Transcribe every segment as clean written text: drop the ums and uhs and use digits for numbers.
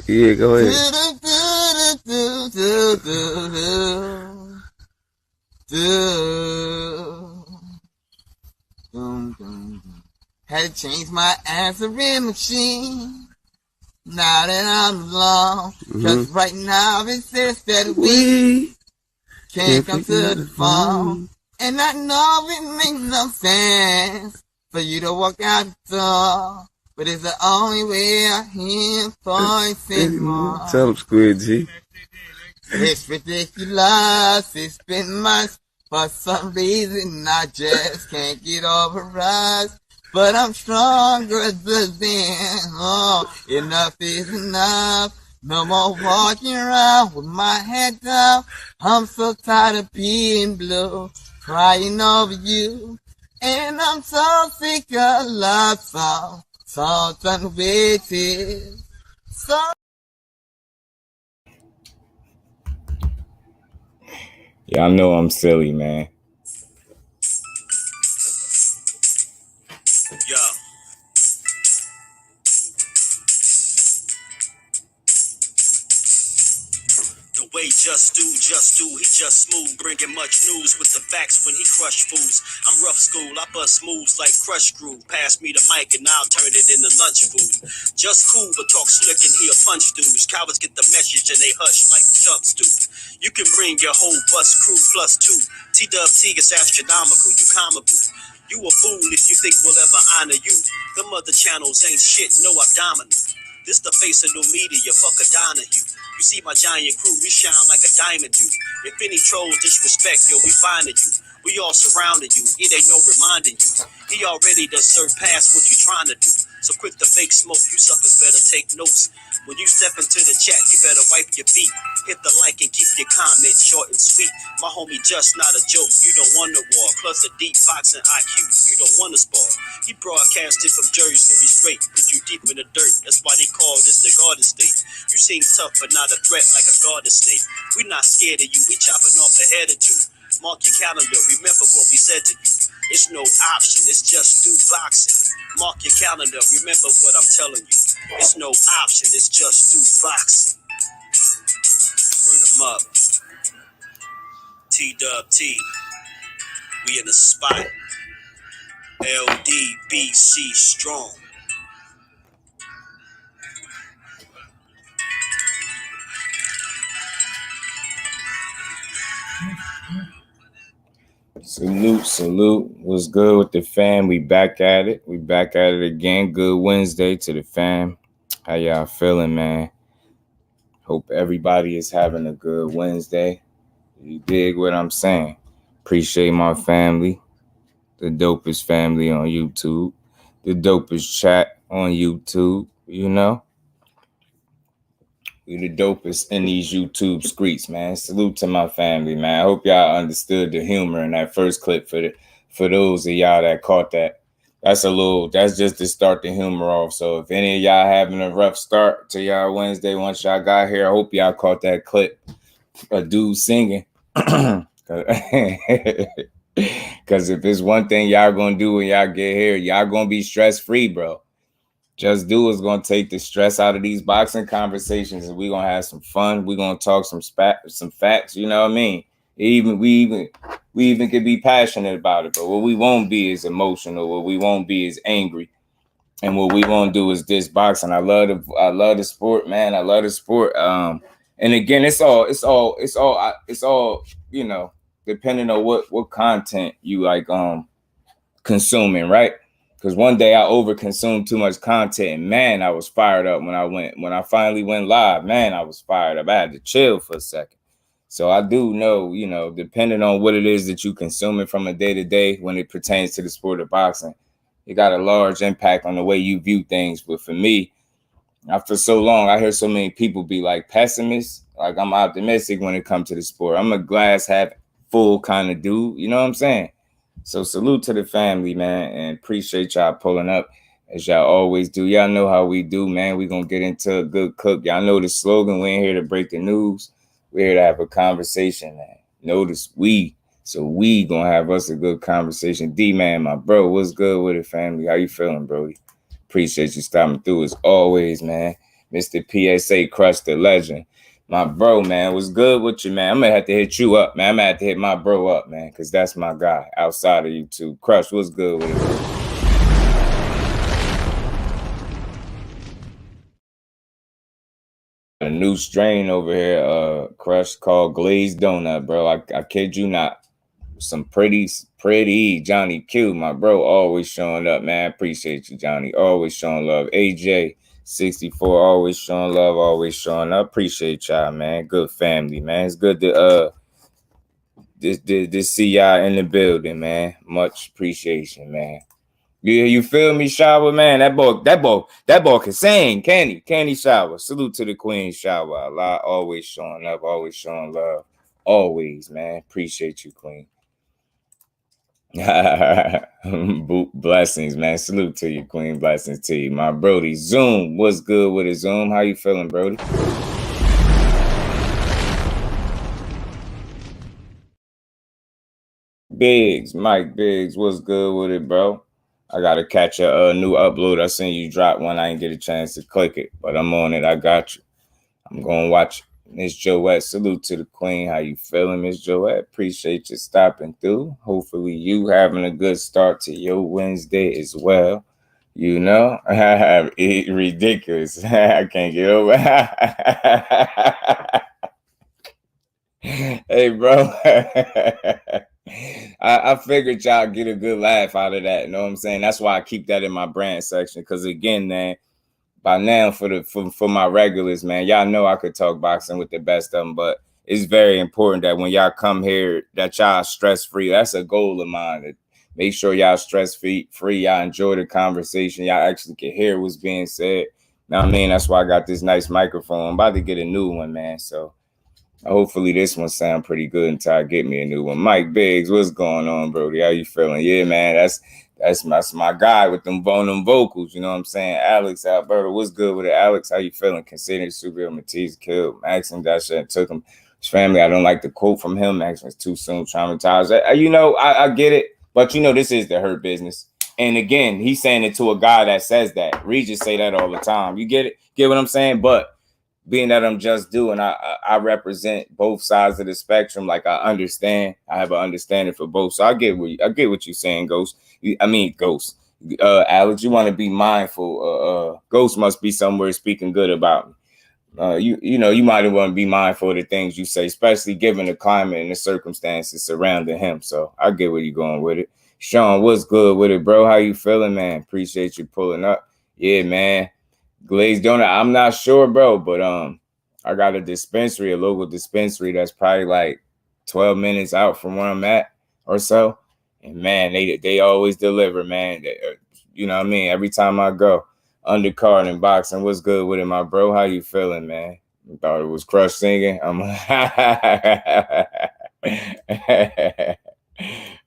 Yeah, go ahead. Had to change my answering machine. Now that I'm alone, cause right now it says that we can't come to the phone. And I know it makes no sense for you to walk out the door, but it's the only way I hear voice anymore. Tell him, Squid G. It's ridiculous, it's been months. For some reason I just can't get over us. But I'm stronger than oh, enough is enough. No more walking around with my head down. I'm so tired of being blue, crying over you. And I'm so sick of love songs, so done with it. So Y'all know I'm silly, man. Yo. The way just do, he just smooth, bringing much news with the facts when he crush fools. I'm rough school, I bust moves like crush groove. Pass me the mic and I'll turn it into lunch food. Just cool, but talk slick and he'll punch dudes. Cowards get the message and they hush like jumps do. You can bring your whole bus crew plus two. T-Dub-T is astronomical, you comical. You a fool if you think we'll ever honor you. Them other channels ain't shit, no abdominal. This the face of new media, fuck a Donahue. You see my giant crew, we shine like a diamond do. If any trolls disrespect, yo, we finding you. We all surrounded you, it ain't no reminding you. He already done surpassed what you trying to do. So quit the fake smoke, you suckers better take notes. When you step into the chat, you better wipe your feet. Hit the like and keep your comment short and sweet. My homie just not a joke, you don't want to war. Plus a deep boxing IQ, you don't want to spar. He broadcasted from Jersey, so we straight. Put you deep in the dirt, that's why they call this the Garden State. You seem tough but not a threat like a garden snake. We not scared of you, we chopping off a head or two. Mark your calendar, remember what we said to you. It's no option, it's just do boxing. Mark your calendar, remember what I'm telling you. It's no option, it's just do boxing. Word 'em up. T-Dub-T. We in the spot. LDBC strong. Salute. What's good with the fam? We back at it. We back at it again. Good Wednesday to the fam. How y'all feeling, man? Hope everybody is having a good Wednesday. You dig what I'm saying? Appreciate my family. The dopest family on YouTube. The dopest chat on YouTube, you know? We the dopest in these YouTube streets, man. Salute to my family, man. I hope y'all understood the humor in that first clip for those of y'all that caught that. That's just to start the humor off. So if any of y'all having a rough start to y'all Wednesday, once y'all got here, I hope y'all caught that clip. A dude singing. Because if it's one thing y'all gonna do when y'all get here, y'all gonna be stress-free, bro. Just Do is gonna take the stress out of these boxing conversations, and we're gonna have some fun. We're gonna talk some facts. You know what I mean? We even could be passionate about it, but what we won't be is emotional. What we won't be is angry, and what we won't do is this boxing. I love the sport, man. I love the sport. And again, it's all you know, depending on what content you like consuming, right? Because one day I overconsumed too much content, and man, I was fired up when I finally went live. Man, I was fired up. I had to chill for a second. So I do know, you know, depending on what it is that you consuming from a day to day when it pertains to the sport of boxing, it got a large impact on the way you view things. But for me, after so long, I hear so many people be like pessimists. Like I'm optimistic when it comes to the sport. I'm a glass half full kind of dude. You know what I'm saying? So salute to the family, man, and appreciate y'all pulling up as y'all always do. Y'all know how we do, man. We gonna get into a good cook. Y'all know the slogan. We ain't here to break the news. We're here to have a conversation, man. Notice we gonna have us a good conversation. D-Man, my bro, what's good with it, family? How you feeling, bro? Appreciate you stopping through as always, man. Mr. PSA Crush the Legend. My bro, man, what's good with you, man? I'm gonna have to hit you up, man. I'm gonna have to hit my bro up, man, because that's my guy outside of YouTube. Crush, what's good with it? A new strain over here, Crush, called Glazed Donut, bro. I kid you not. Some pretty Johnny Q, my bro, always showing up, man. Appreciate you, Johnny. Always showing love. AJ 64, always showing love, always showing up. Appreciate y'all, man. Good family, man. It's good to to see y'all in the building, man. Much appreciation, man. You feel me, Shower, man? That boy can sing, can he? Can he, Shower? Salute to the Queen, Shower. Allah, always showing up, always showing love. Always, man. Appreciate you, Queen. Blessings, man. Salute to you, Queen. Blessings to you, my Brody. Zoom, what's good with it, Zoom? How you feeling, Brody? Biggs, Mike Biggs, what's good with it, bro? I gotta catch a new upload. I seen you drop one. I didn't get a chance to click it, but I'm on it. I got you. I'm gonna watch it. Miss Joette, salute to the Queen. How you feeling, Miss Joette? Appreciate you stopping through. Hopefully you having a good start to your Wednesday as well. You know, ridiculous. I can't get over. Hey, bro. I figured y'all get a good laugh out of that. You know what I'm saying? That's why I keep that in my brand section. Because again, man, by now for my regulars, man, y'all know I could talk boxing with the best of them, but it's very important that when y'all come here, that y'all stress-free. That's a goal of mine, to make sure y'all stress-free, y'all enjoy the conversation, y'all actually can hear what's being said. Now, I mean, that's why I got this nice microphone. I'm about to get a new one, man, so hopefully this one sound pretty good until I get me a new one. Mike Biggs, what's going on, Brody? How you feeling? Yeah, man, that's my guy with them vocals, you know what I'm saying? Alex Alberto, what's good with it? Alex, how you feeling? Considering Subriel Mathias killed Maxim, that shit took him. His family, I don't like the quote from him. Maxim was too soon traumatized. You know, I get it, but you know, this is the Hurt Business. And again, he's saying it to a guy that says that. Regis say that all the time. You get it? Get what I'm saying? But being that I'm just doing, I represent both sides of the spectrum. Like I understand, I have an understanding for both. So I get what you're saying, Ghost. Ghost. Alex, you want to be mindful. Ghost must be somewhere speaking good about me. You know, you might want to be mindful of the things you say, especially given the climate and the circumstances surrounding him. So I get where you're going with it. Sean, what's good with it, bro? How you feeling, man? Appreciate you pulling up. Yeah, man. Glazed donut, I'm not sure, bro, but I got a local dispensary that's probably like 12 minutes out from where I'm at or so. And man, they always deliver, man. You know what I mean? Every time I go, undercard and boxing, what's good with it, my bro? How you feeling, man? I thought it was Crush singing.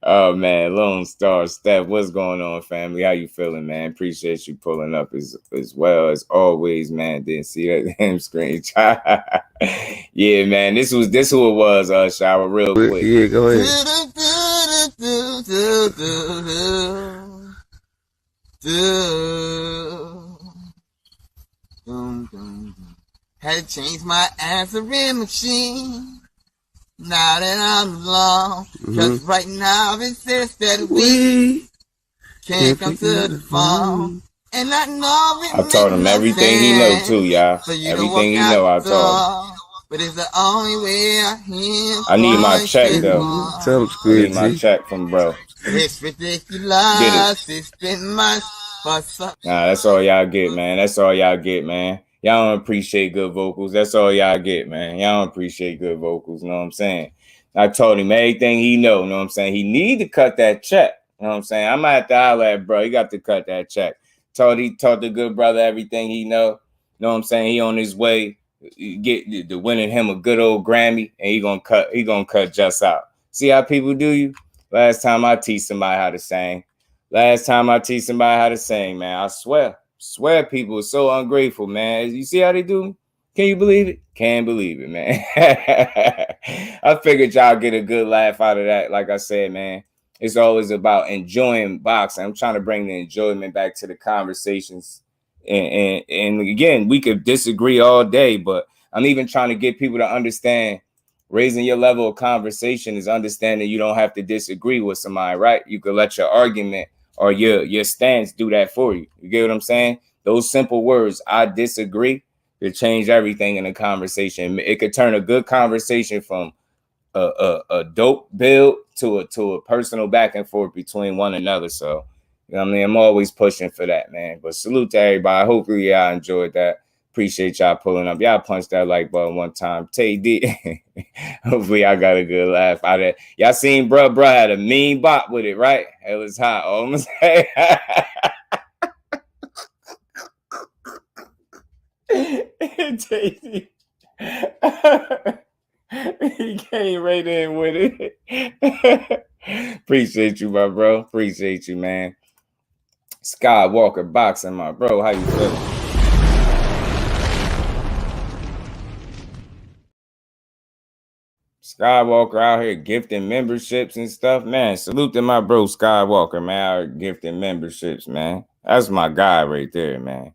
Oh man, Lone Star Steph, what's going on, family? How you feeling, man? Appreciate you pulling up as well as always, man. Didn't see that damn screen. Yeah, man, this who it was. Shower real quick. Yeah, go ahead. Had to change my answering machine. Now that I'm alone, cause right now it says that we can't come to the phone. And I know it I taught him everything he know too, y'all. Everything he know, I taught him. But it's the only way I need my check though. Tell him I need my check from bro. It's ridiculous. It's been my Nah, that's all y'all get, man. That's all y'all get, man. Y'all don't appreciate good vocals. That's all y'all get, man. Y'all don't appreciate good vocals. You know what I'm saying? I told him everything he know. You know what I'm saying? He need to cut that check. You know what I'm saying? I might have to holler at bro. He got to cut that check. Taught the good brother everything he know. You know what I'm saying? He on his way get to winning him a good old Grammy, and he gonna cut just out. See how people do you? Last time I teach somebody how to sing. Man, I swear people are so ungrateful, man. You see how they do me? Can you believe it? Can't believe it, man. I figured y'all get a good laugh out of that. Like I said, man, it's always about enjoying boxing. I'm trying to bring the enjoyment back to the conversations And again, we could disagree all day, but I'm even trying to get people to understand raising your level of conversation is understanding you don't have to disagree with somebody, right? You could let your argument or your stance do that for you. You get what I'm saying? Those simple words, I disagree, could change everything in a conversation. It could turn a good conversation from a dope build to a personal back and forth between one another. So, you know what I mean? I'm always pushing for that, man. But salute to everybody. Hopefully y'all enjoyed that. Appreciate y'all pulling up. Y'all punched that like button one time. Tay D. Hopefully I got a good laugh out of it. Y'all seen bruh had a mean bop with it, right? It was hot. Almost. Tay D. He came right in with it. Appreciate you, my bro. Appreciate you, man. Skywalker boxing, my bro. How you feeling? Skywalker out here gifting memberships and stuff, man. Salute to my bro Skywalker, man. Out here gifting memberships, man. That's my guy right there, man.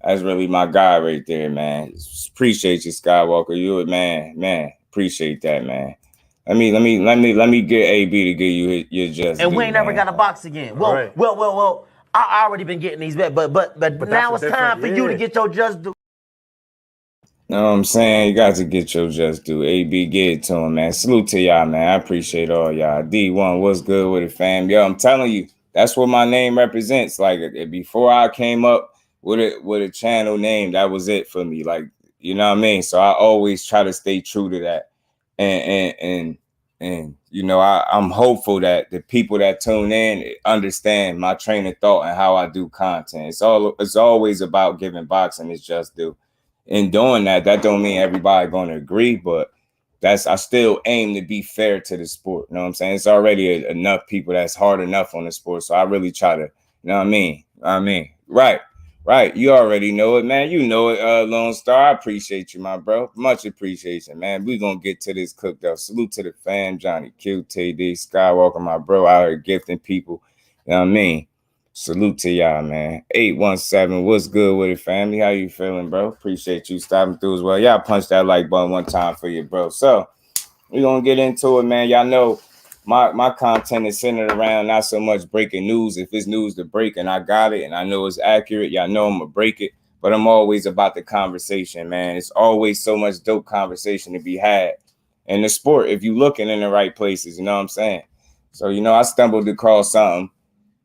That's really my guy right there, man. Appreciate you, Skywalker. You a man. Appreciate that, man. Let me get AB to give you your just. And we ain't never got a box again. Well, right. well. I already been getting these bet, but now it's time for you to get your just due. Know what I'm saying? You got to get your just due. AB, get it to him, man. Salute to y'all, man. I appreciate all y'all. D1, what's good with it, fam? Yo, I'm telling you, that's what my name represents. Like, before I came up with a channel name, that was it for me. Like, you know what I mean? So I always try to stay true to that. And you know, I'm hopeful that the people that tune in understand my train of thought and how I do content. It's always about giving boxing its just due. In doing that don't mean everybody going to agree, but I still aim to be fair to the sport. You know what I'm saying? It's already enough people that's hard enough on the sport. So I really try to, you know what I mean? Right. You already know it, man. You know it, Lone Star. I appreciate you, my bro. Much appreciation, man. We going to get to this cooked up. Salute to the fam, Johnny Q, TD, Skywalker, my bro, out here gifting people. You know what I mean? Salute to y'all, man. 817, what's good with it, family? How you feeling, bro? Appreciate you stopping through as well. Y'all punch that like button one time for you, bro. So we're going to get into it, man. Y'all know my content is centered around not so much breaking news. If it's news to break and I got it and I know it's accurate, y'all know I'm going to break it. But I'm always about the conversation, man. It's always so much dope conversation to be had in the sport if you looking in the right places, you know what I'm saying? So, you know, I stumbled across something.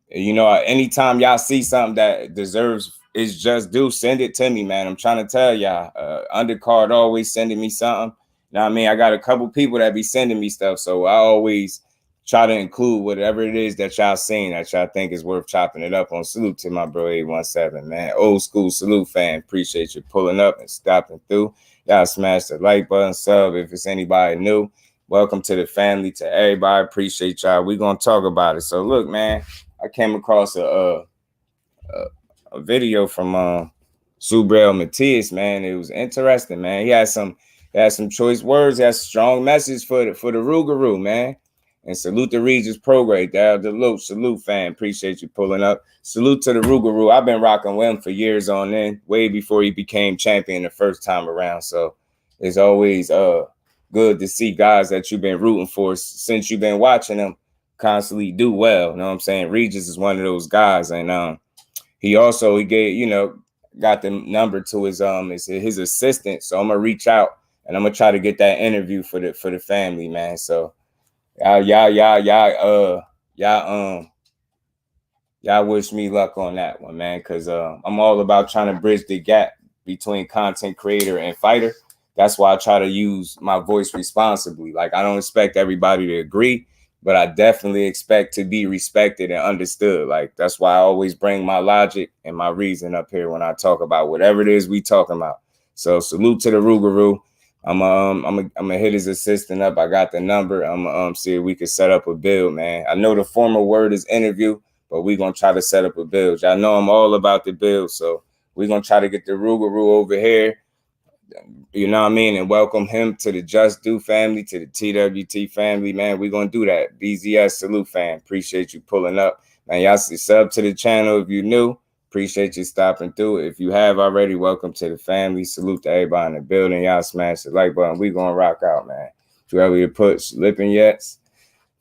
You know, anytime y'all see something that deserves its just due, send it to me, man. I'm trying to tell y'all, Undercard always sending me something. You know what I mean? I got a couple people that be sending me stuff, so I always try to include whatever it is that y'all seen that y'all think is worth chopping it up on. Salute to my bro 817, man. Old school salute fan. Appreciate you pulling up and stopping through. Y'all smash the like button, sub if it's anybody new. Welcome to the family, to everybody. Appreciate y'all. We're going to talk about it. So look, man, I came across a video from Subriel Mathias, man. It was interesting, man. He had some choice words. He had a strong message for the Rougarou, man. And salute to Regis Prograis, the Lope. Salute, fan. Appreciate you pulling up. Salute to the Rougarou. I've been rocking with him for years on end, way before he became champion the first time around. So it's always good to see guys that you've been rooting for since you've been watching them constantly do well. You know what I'm saying? Regis is one of those guys. And he gave, you know, got the number to his assistant. So I'm gonna reach out and I'm gonna try to get that interview for the family, man. So y'all wish me luck on that one, man, because I'm all about trying to bridge the gap between content creator and fighter. That's why I try to use my voice responsibly. Like, I don't expect everybody to agree, but I definitely expect to be respected and understood. Like, that's why I always bring my logic and my reason up here when I talk about whatever it is we talking about. So salute to the Rougarou. I'm gonna hit his assistant up. I got the number. I'm gonna see if we can set up a build, man. I know the former word is interview, but we're gonna try to set up a build. Y'all know I'm all about the build, so we're gonna try to get the Rougarou over here. You know what I mean? And welcome him to the Just Do family, to the TWT family, man. We're gonna do that. BZS salute, fam. Appreciate you pulling up. Man, y'all sub to the channel if you're new. Appreciate you stopping through. If you have already, welcome to the family. Salute to everybody in the building. Y'all smash the like button. We gonna rock out, man. Too early to put Lippin Yets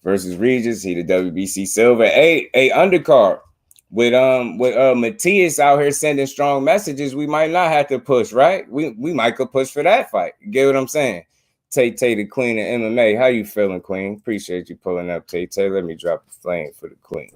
versus Regis. He the WBC silver. Hey, undercard. With Mathias out here sending strong messages, we might not have to push, right? We might could push for that fight. You get what I'm saying? Tay the queen of MMA. How you feeling, queen? Appreciate you pulling up, Tay. Let me drop the flame for the queen.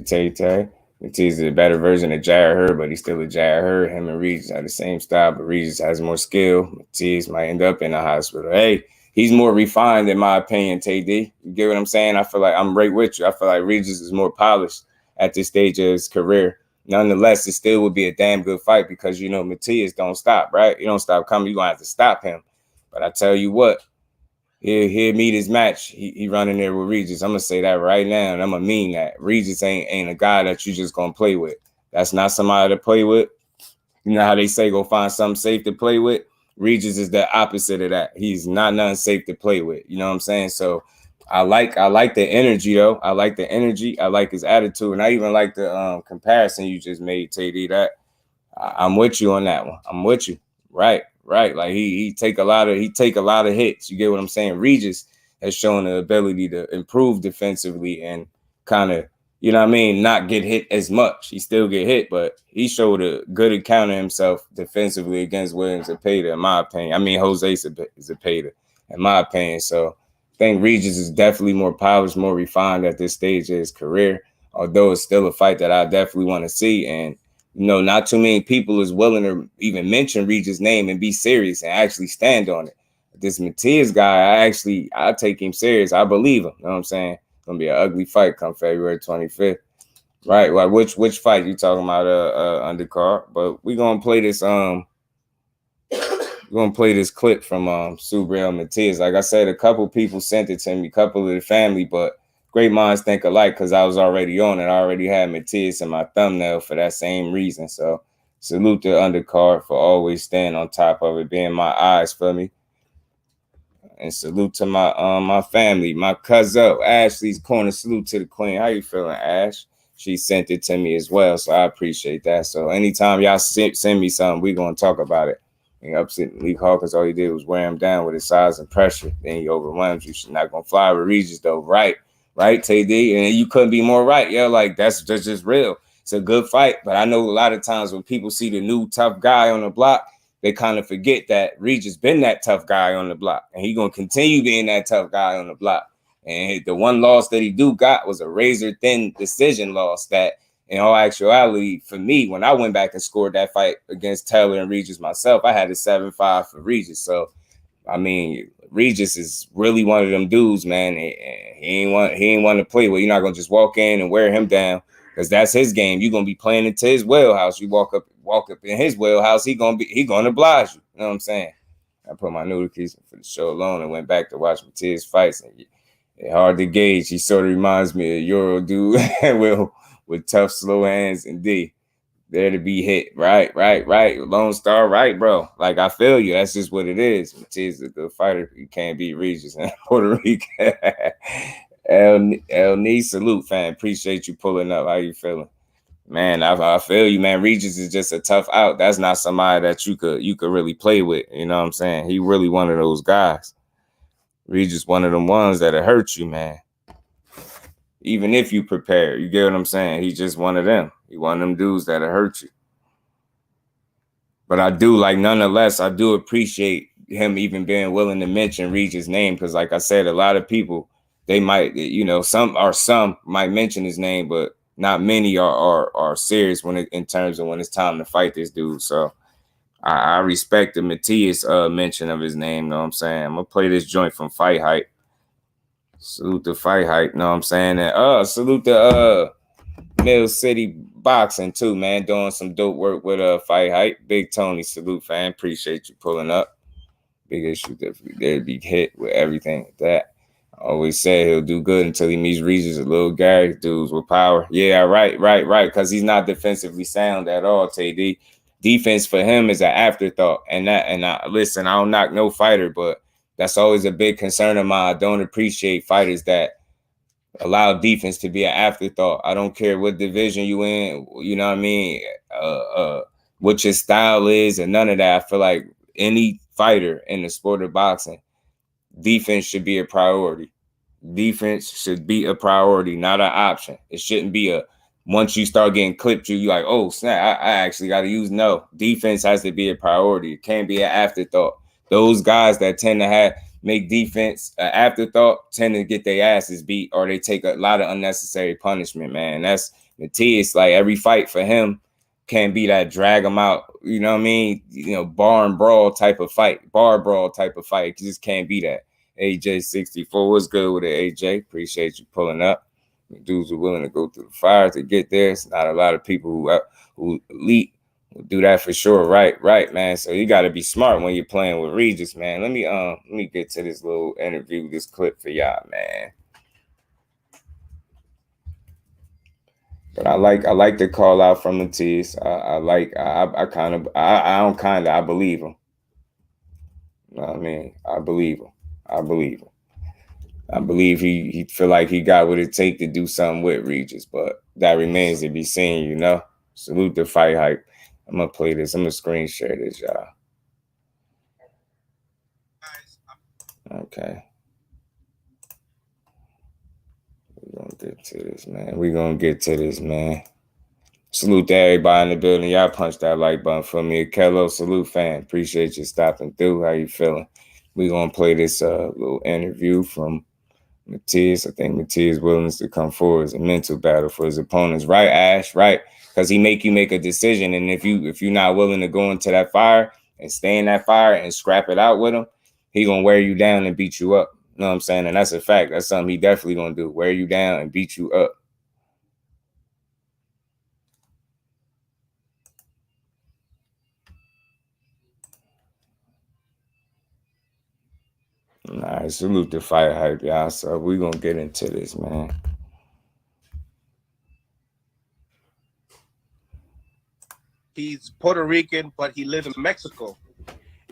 Tay. Mathias is a better version of Jared Hurd, but he's still a Jared Hurd. Him and Regis are the same style, but Regis has more skill. Mathias might end up in the hospital. Hey, he's more refined, in my opinion, TD. You get what I'm saying? I feel like I'm right with you. I feel like Regis is more polished at this stage of his career. Nonetheless, it still would be a damn good fight because, Mathias don't stop, right? You don't stop coming. You're going to have to stop him. But I tell you what, he'll meet his match. He running there with Regis. I'm going to say that right now, and I'm going to mean that. Regis ain't a guy that you just going to play with. That's not somebody to play with. You know how they say go find something safe to play with? Regis is the opposite of that. He's not nothing safe to play with. You know what I'm saying? So I like the energy, though. I like the energy. I like his attitude. And I even like the comparison you just made, TD. That I'm with you on that one. I'm with you. Right. Like he take a lot of hits. You get what I'm saying? Regis has shown the ability to improve defensively and kind of, not get hit as much. He still get hit, but he showed a good account of himself defensively against William Zepeda, in my opinion. I mean, Jose Zepeda, in my opinion. So I think Regis is definitely more polished, more refined at this stage of his career, although it's still a fight that I definitely want to see. And, not too many people is willing to even mention Regis' name and be serious and actually stand on it. This Mathias guy, I take him serious. I believe him. You know what I'm saying? It's going to be an ugly fight come February 25th. Right. Well, which fight you talking about, undercard? But we're going to play this, clip from Subriel Mathias. Like I said, a couple people sent it to me, a couple of the family, but great minds think alike because I was already on it. I already had Mathias in my thumbnail for that same reason. So salute the undercard for always staying on top of it, being my eyes for me. And salute to my family, my cousin, Ashley's Corner. Salute to the queen. How you feeling, Ash? She sent it to me as well, so I appreciate that. So anytime y'all send me something, we're going to talk about it. And upset Lee Hawkins, all he did was wear him down with his size and pressure. Then he overwhelmed you. She's not going to fly with Regis, though, right, TD? And you couldn't be more right. Yeah, like that's just real. It's a good fight, but I know a lot of times when people see the new tough guy on the block, they kind of forget that Regis been that tough guy on the block, and he going to continue being that tough guy on the block. And the one loss that he got was a razor-thin decision loss that, in all actuality, for me, when I went back and scored that fight against Taylor and Regis myself, I had a 7-5 for Regis. So, I mean, Regis is really one of them dudes, man. He ain't want to play with. You're not going to just walk in and wear him down because that's his game. You're going to be playing into his wheelhouse. You walk up in his wheelhouse, he going to oblige you. You know what I'm saying? I put my noodle keys for the show alone and went back to watch Mathias fights. And it's hard to gauge. He sort of reminds me of Euro dude with tough, slow hands and D. There to be hit. Right. Lone Star, right, bro. Like, I feel you. That's just what it is. Mathias is a good fighter. You can't beat Regis in Puerto Rico. El Nee, salute, fan. Appreciate you pulling up. How you feeling? Man, I feel you, man. Regis is just a tough out. That's not somebody that you could really play with. You know what I'm saying? He really one of those guys. Regis one of them ones that'll hurt you, man. Even if you prepare, you get what I'm saying? He's just one of them. He one of them dudes that'll hurt you. But nonetheless, I do appreciate him even being willing to mention Regis' name because, like I said, a lot of people, they might, some might mention his name, but not many are serious in terms of when it's time to fight this dude. So I respect the Mathias mention of his name. Know what I'm saying? I'm gonna play this joint from Fight Hype. Salute the Fight Hype. Know what I'm saying? And salute the Mill City Boxing too, man. Doing some dope work with Fight Hype. Big Tony, salute, fan. Appreciate you pulling up. Big issue definitely there to be hit with everything like that. I always say he'll do good until he meets Regis, a little Gary dudes with power. Yeah, right. Because he's not defensively sound at all, TD. Defense for him is an afterthought. And listen, I don't knock no fighter, but That's always a big concern of mine. I don't appreciate fighters that allow defense to be an afterthought. I don't care what division you in, you know what I mean? What your style is and none of that. I feel like any fighter in the sport of boxing, defense should be a priority. Defense should be a priority, not an option. It shouldn't be a once you start getting clipped, you like, oh snap, I actually got to use. No, defense has to be a priority. It can't be an afterthought. Those guys that tend to make defense an afterthought tend to get their asses beat, or they take a lot of unnecessary punishment, man. That's Mathias. Like every fight for him can't be that drag him out, you know what I mean? You know, bar brawl type of fight. It just can't be that. AJ64, what's good with it, AJ? Appreciate you pulling up. Dudes are willing to go through the fire to get there. It's not a lot of people who elite will do that for sure. Right, man. So you got to be smart when you're playing with Regis, man. Let me get to this little interview, this clip for y'all, man. But I like the call out from Mathias. I believe him. You know what I mean? I believe him. I believe he feel like he got what it take to do something with Regis, but that remains to be seen, you know? Salute the fight hype. I'm going to play this. I'm going to screen share this, y'all. Okay. We're going to get to this, man. Salute to everybody in the building. Y'all punch that like button for me. Kello, salute, fan. Appreciate you stopping through. How you feeling? We're going to play this little interview from Mathias. I think Mathias' willingness to come forward is a mental battle for his opponents. Right, Ash? Right. Because he make you make a decision. And if you're not willing to go into that fire and stay in that fire and scrap it out with him, he going to wear you down and beat you up. You know what I'm saying? And that's a fact. That's something he definitely going to do. Wear you down and beat you up. All right, salute the fight hype, y'all. So we're going to get into this, man. He's Puerto Rican, but he lives in Mexico.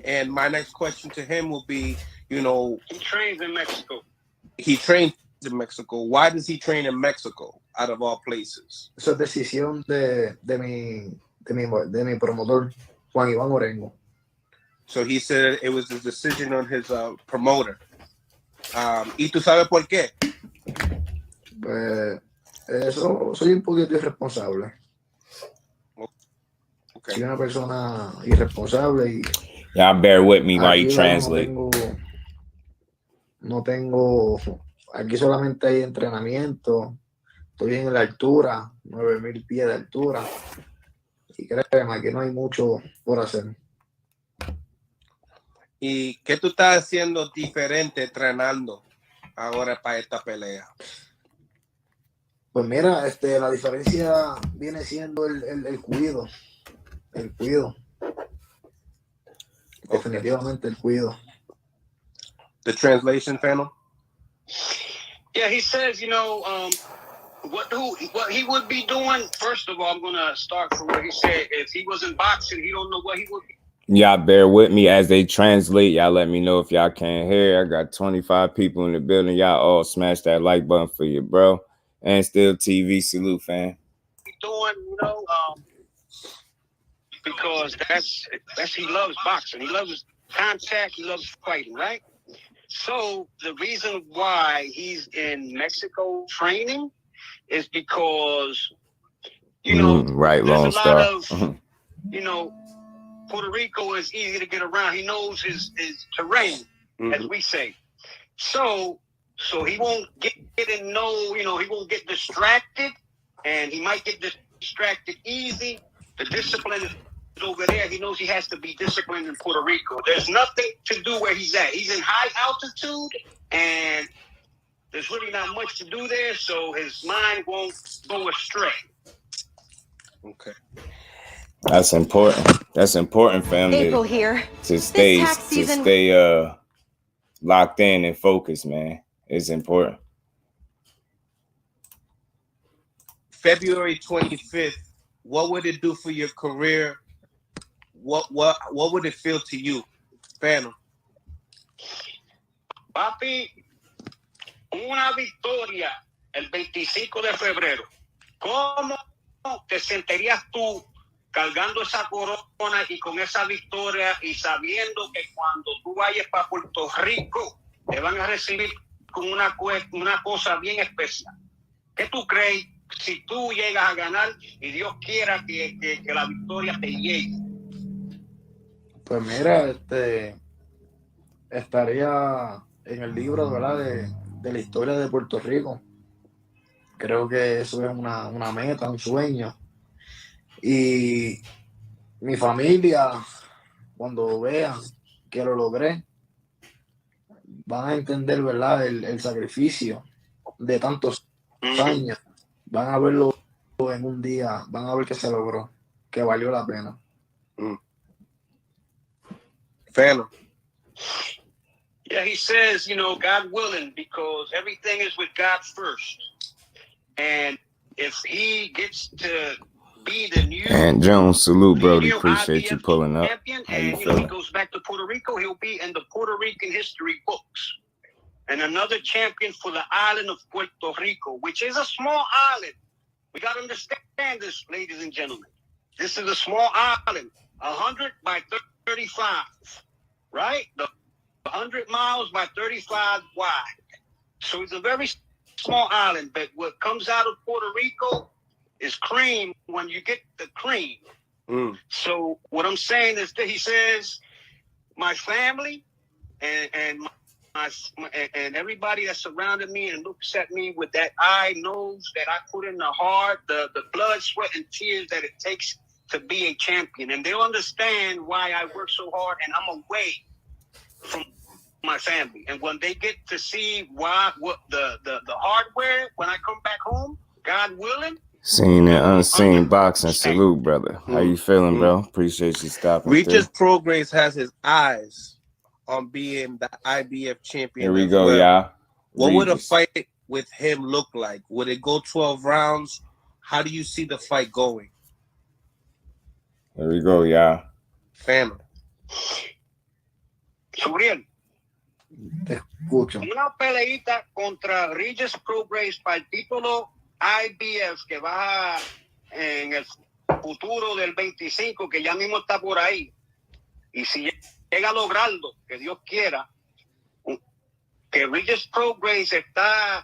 And my next question to him will be, you know... He trains in Mexico. He trains in Mexico. Why does he train in Mexico, out of all places? Eso es decisión de mi promotor, Juan Iván Orengo. So he said it was a decision on his promoter. ¿Y tú sabes por qué? Pues soy un poquito irresponsable. Okay. Soy una persona irresponsable y... Y'all bear with me while you translate. No tengo... Aquí solamente hay entrenamiento. Estoy en la altura, 9,000 pies de altura. Y créeme, aquí no hay mucho por hacer. ¿Y qué tú estás haciendo diferente entrenando ahora para esta pelea? Pues mira, la diferencia viene siendo el cuido. El cuido. Definitivamente el cuido. The translation, Fennel? Yeah, he says, you know, what he would be doing. First of all, I'm going to start from where he said, if he was in boxing, he don't know what he would be. Y'all bear with me as they translate. Y'all let me know if y'all can't hear. I got 25 people in the building. Y'all all smash that like button for you, bro. And Still TV, salute, fan. Doing, you know, because that's he loves boxing. He loves contact. He loves fighting, right? So the reason why he's in Mexico training is because, you know, right, there's Lone a Star. lot of, you know, Puerto Rico is easy to get around. He knows his terrain, as we say. So he won't get in he won't get distracted, and he might get distracted easy. The discipline is over there. He knows he has to be disciplined in Puerto Rico. There's nothing to do where he's at. He's in high altitude, and there's really not much to do there, so his mind won't go astray. Okay. That's important. That's important for him to stay locked in and focused, man. It's important. February 25th, what would it do for your career? What would it feel to you, Phantom? Papi, una victoria el 25 de febrero. ¿Cómo te sentirías tú cargando esa corona y con esa victoria y sabiendo que cuando tú vayas para Puerto Rico te van a recibir con una cosa bien especial? ¿Qué tú crees si tú llegas a ganar y Dios quiera que la victoria te llegue? Pues mira, estaría en el libro, ¿verdad? de la historia de Puerto Rico. Creo que eso es una meta, un sueño. Y mi familia, cuando vean que lo logré, van a entender, ¿verdad? El sacrificio de tantos años. Van a verlo en un día, van a ver que se logró, que valió la pena. Phantom. Yeah, he says, God willing, because everything is with God first. And if he gets to be the new And Jones, salute, Brody. Appreciate you pulling up. champion, How you and feeling? he goes back to Puerto Rico, he'll be in the Puerto Rican history books. And another champion for the island of Puerto Rico, which is a small island. We got to understand this, ladies and gentlemen. This is a small island, 100 by 35, right? The 100 miles by 35 wide. So it's a very small island, but what comes out of Puerto Rico is cream when you get the cream. So what I'm saying is that he says, my family and everybody that surrounded me and looks at me with that eye knows that I put in the heart, the blood, sweat, and tears that it takes to be a champion. And they'll understand why I work so hard and I'm away from my family. And when they get to see what the hardware, when I come back home, God willing. Seen and unseen boxing. Salute, brother. How you feeling, bro? Appreciate you stopping Regis Prograis has his eyes on being the IBF champion. Here we go, y'all. What would a fight with him look like? Would it go 12 rounds? How do you see the fight going? Here we go, y'all. Phantom. Subriel. Te escucho. Una peleita contra Regis Prograis para el título IBF que va en el futuro del 25, que ya mismo está por ahí. Y si llega a lograrlo, que Dios quiera, que Regis Prograis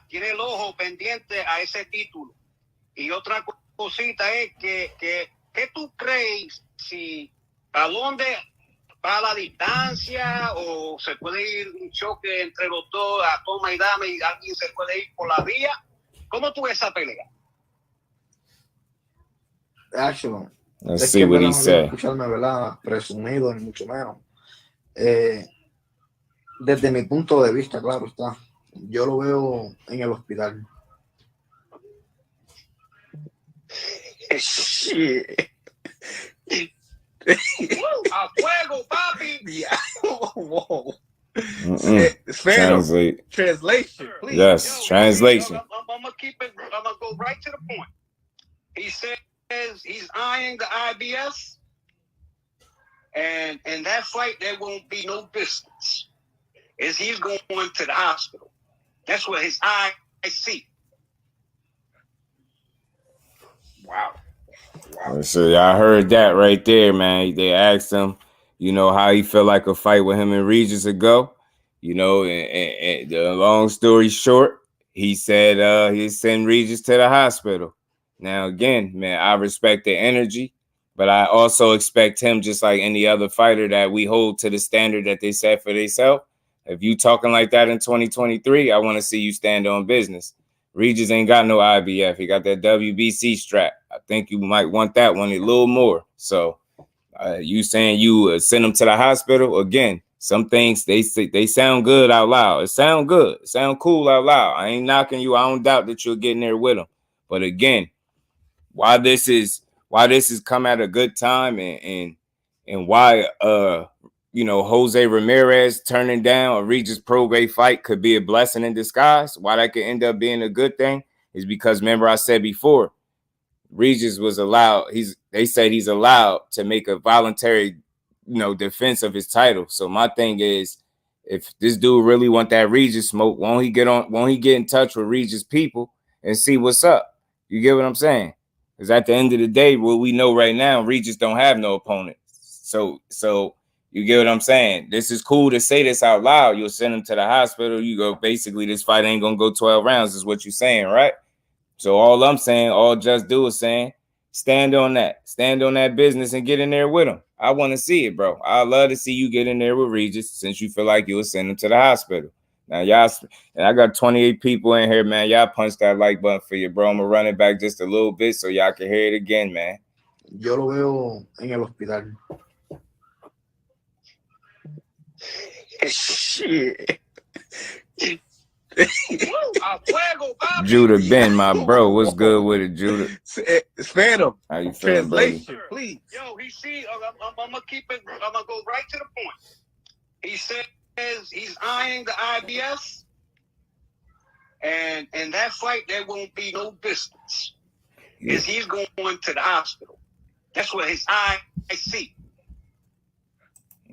tiene el ojo pendiente a ese título. Y otra cosita es que tú crees, si a dónde va la distancia o se puede ir un choque entre los dos a toma y dame y alguien se puede ir por la vía. ¿Cómo tú ves esa pelea? Actually, Let's see what he said. Escucharme, ¿verdad? Presumido, ni mucho menos. Desde mi punto de vista, claro está. Yo lo veo en el hospital. Shit. A fuego, papi. Yeah. Whoa. Translation, please. Yes, translation. I'm gonna go right to the point. He says he's eyeing the IBS, and in that fight there won't be no distance. He's going to the hospital. That's what his eyes see. Wow. So y'all heard that right there, man. They asked him, how he felt like a fight with him and Regis ago. And the long story short, he said he'd send Regis to the hospital. Now, again, man, I respect the energy, but I also expect him, just like any other fighter, that we hold to the standard that they set for themselves. If you talking like that in 2023, I want to see you stand on business. Regis ain't got no IBF. He got that WBC strap. I think you might want that one a little more. So you saying you send him to the hospital? Again, some things, they sound good out loud. It sound good. It sound cool out loud. I ain't knocking you. I don't doubt that you'll get in there with him. But again, why this is come at a good time and why Jose Ramirez turning down a Regis Prograis fight could be a blessing in disguise. Why that could end up being a good thing is because, remember I said before, Regis was allowed. They said he's allowed to make a voluntary, defense of his title. So my thing is, if this dude really want that Regis smoke, won't he get in touch with Regis people and see what's up? You get what I'm saying? Because at the end of the day, what we know right now, Regis don't have no opponent. So you get what I'm saying? This is cool to say this out loud. You'll send him to the hospital. You go, basically, this fight ain't gonna go 12 rounds, is what you're saying, right? So all I'm saying, all Just Do is saying, stand on that business and get in there with him. I want to see it, bro. I love to see you get in there with Regis since you feel like you'll send him to the hospital. Now, y'all, and I got 28 people in here, man. Y'all punch that like button for you, bro. I'm going to run it back just a little bit so y'all can hear it again, man. Yo lo veo en el hospital. Shit. Judah Ben, my bro. What's good with it, Judah? It's Phantom. How you feeling, Translation, buddy? please. Yo, he see. I'm gonna keep it. I'm gonna go right to the point. He says he's eyeing the IBS, and in that fight there won't be no distance. Yeah. Is he's going to the hospital? That's what his eye see.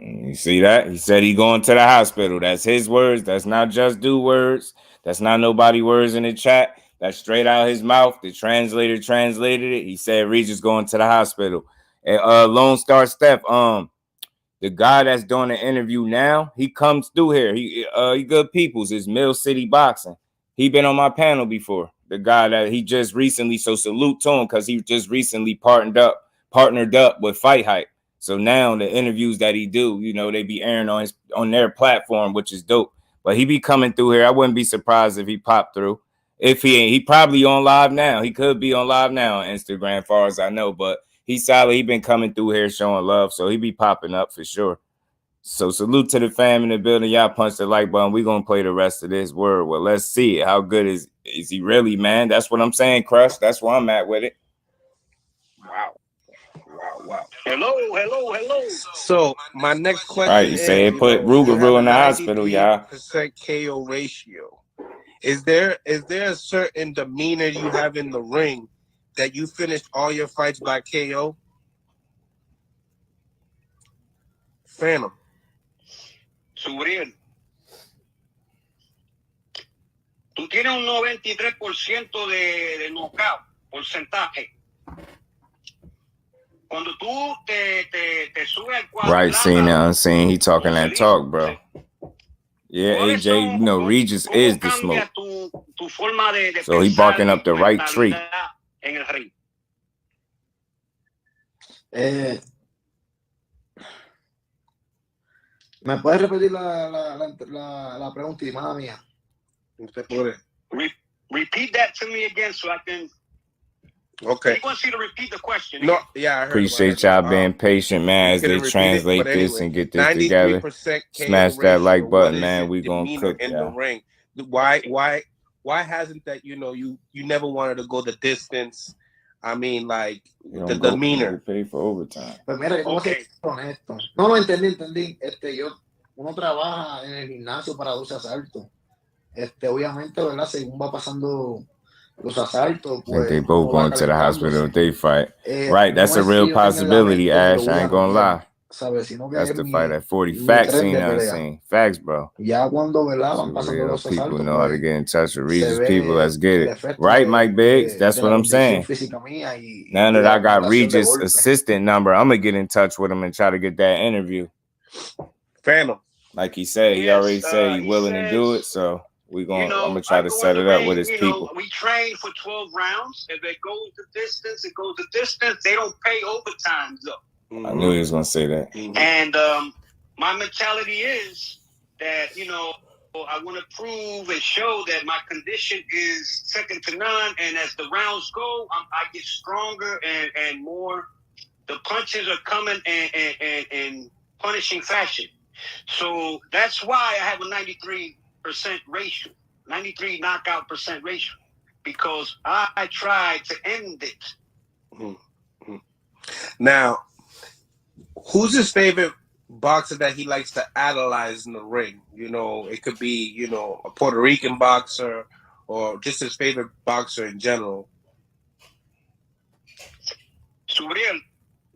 You see that? He said he going to the hospital. That's his words. That's not Just Do words. That's not nobody words in the chat. That's straight out his mouth. The translator translated it. He said Regis going to the hospital. And Lone Star Steph, the guy that's doing the interview now, he comes through here. He good peoples. It's Mill City Boxing. He been on my panel before. The guy that he just recently, so salute to him because he just recently partnered up with Fight Hype. So now the interviews that he do, you know, they be airing on their platform, which is dope. But he be coming through here. I wouldn't be surprised if he popped through. If he ain't, he probably on live now. He could be on live now on Instagram, as far as I know. But he's solid. He been coming through here showing love, so he be popping up for sure. So salute to the fam in the building. Y'all punch the like button. We gonna play the rest of this word. Well, let's see it. How good is he really, man? That's what I'm saying, Crush. That's where I'm at with it. Wow. Hello. So my next question, All right, you say it put Rugeroo in the hospital, y'all. % KO ratio. Is there a certain demeanor you have in the ring that you finished all your fights by KO? Phantom. Subriel, tú tienes un 93% de knockout, porcentaje. Cuando tú te subes al cuadro. Right, seen and unseen. He talking that talk, bro. Yeah, AJ, you know, Regis is the smoke. So he barking up the right tree. ¿Me puedes repetir la pregunta, mala mía? Repeat that to me again so I can. Okay. He wants you to repeat the question. No, yeah, I heard. Appreciate y'all being patient, man, as they translate this and get this together. Smash that like button, man. We gonna cook in the ring. Why hasn't that? You know, you never wanted to go the distance. I mean, like the demeanor. Pay for overtime. Pues mira, que vamos a ser honestos. No, entendí. Uno trabaja en el gimnasio para 12 asaltos. Obviamente, ¿verdad? Según va pasando los asaltos, pues. They both going to the hospital if they fight. Right, that's a real possibility, Ash. I ain't gonna lie. ¿Sabes? Sino que that's the fight at 40. Facts seen unseen. Facts, bro. Ya cuando, ¿verdad? Van pasando los asaltos. People know how to get in touch with Regis people. Let's get it. Right, Mike Biggs? That's what I'm saying. Now that I got Regis' assistant number, I'm going to get in touch with him and try to get that interview. Phantom. Like he said, he already said he's willing to do it, so I'm gonna try to set it up with his people. We train for 12 rounds. If it goes the distance, it goes the distance. They don't pay overtime though. I knew he was gonna say that. And my mentality is that I want to prove and show that my condition is second to none. And as the rounds go, I get stronger and more. The punches are coming in punishing fashion. So that's why I have a 93% ratio, 93 knockout percent ratio, because I tried to end it. Mm-hmm. Now, who's his favorite boxer that he likes to analyze in the ring? It could be, a Puerto Rican boxer or just his favorite boxer in general. Subriel,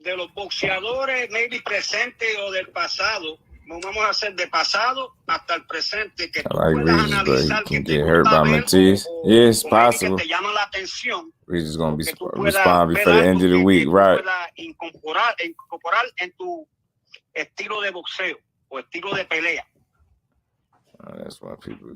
de los boxeadores maybe presente o del pasado, vamos a hacer de pasado hasta el presente, que tú like puedas Regis, but he analizar, que can te get hurt gusta by ver Mathias. Yeah, it's con alguien possible. que te llama la atención, Regis is gonna be que tú puedas respond ver before the end algo of the que week, tú right? puedas incorporar en tu estilo de boxeo o estilo de pelea. That's why people.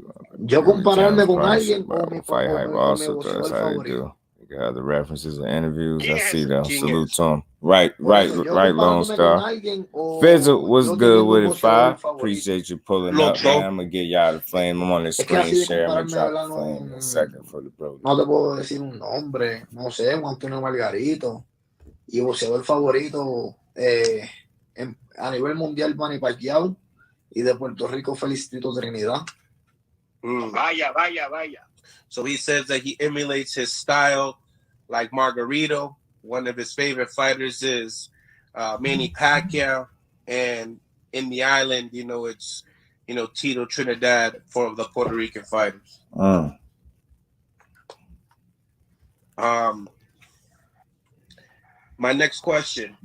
Yo compararme con alguien bro. o mi Fight hype also boxeador that's how they favorito. do. You got the references and interviews. ¿Quién I es see ese? them. ¿Quién Salute es? to him. Right, Por right, eso, yo right, Lone comparándome con Star. alguien o Fizzle, what's yo good teniendo with un it, boxeador 5? favorito. Appreciate you pulling Look, up, man. I'm gonna get y'all the flame. I'm on the Es que screen así de share. I'm gonna compararme, drop ¿verdad? the flame in a second for the bro. No te puedo decir un nombre, no sé, Juan Antonio Margarito. Y boxeador favorito a nivel mundial, Manny Pacquiao. Y de Puerto Rico, Felicito Trinidad. Vaya. So he says that he emulates his style like Margarito. One of his favorite fighters is Manny Pacquiao. And in the island, it's, Tito Trinidad for the Puerto Rican fighters. My next question,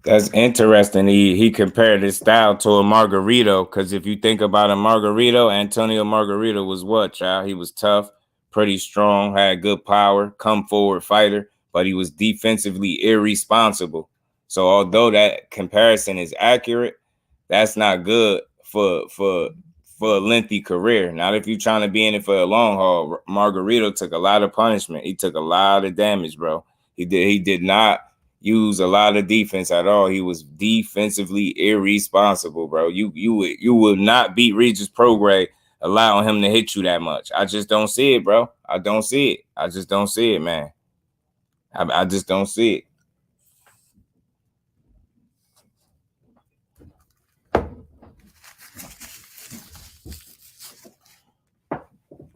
That's interesting. He compared his style to a Margarito, because if you think about a Margarito, Antonio Margarito was what, child? He was tough, pretty strong, had good power, come forward fighter, but he was defensively irresponsible. So although that comparison is accurate, that's not good for a lengthy career. Not if you're trying to be in it for a long haul. Margarito took a lot of punishment. He took a lot of damage, bro. He did not use a lot of defense at all. He was defensively irresponsible, bro. You would not beat Regis Prograis allowing him to hit you that much. I just don't see it, bro. I don't see it. I just don't see it, man. I just don't see it.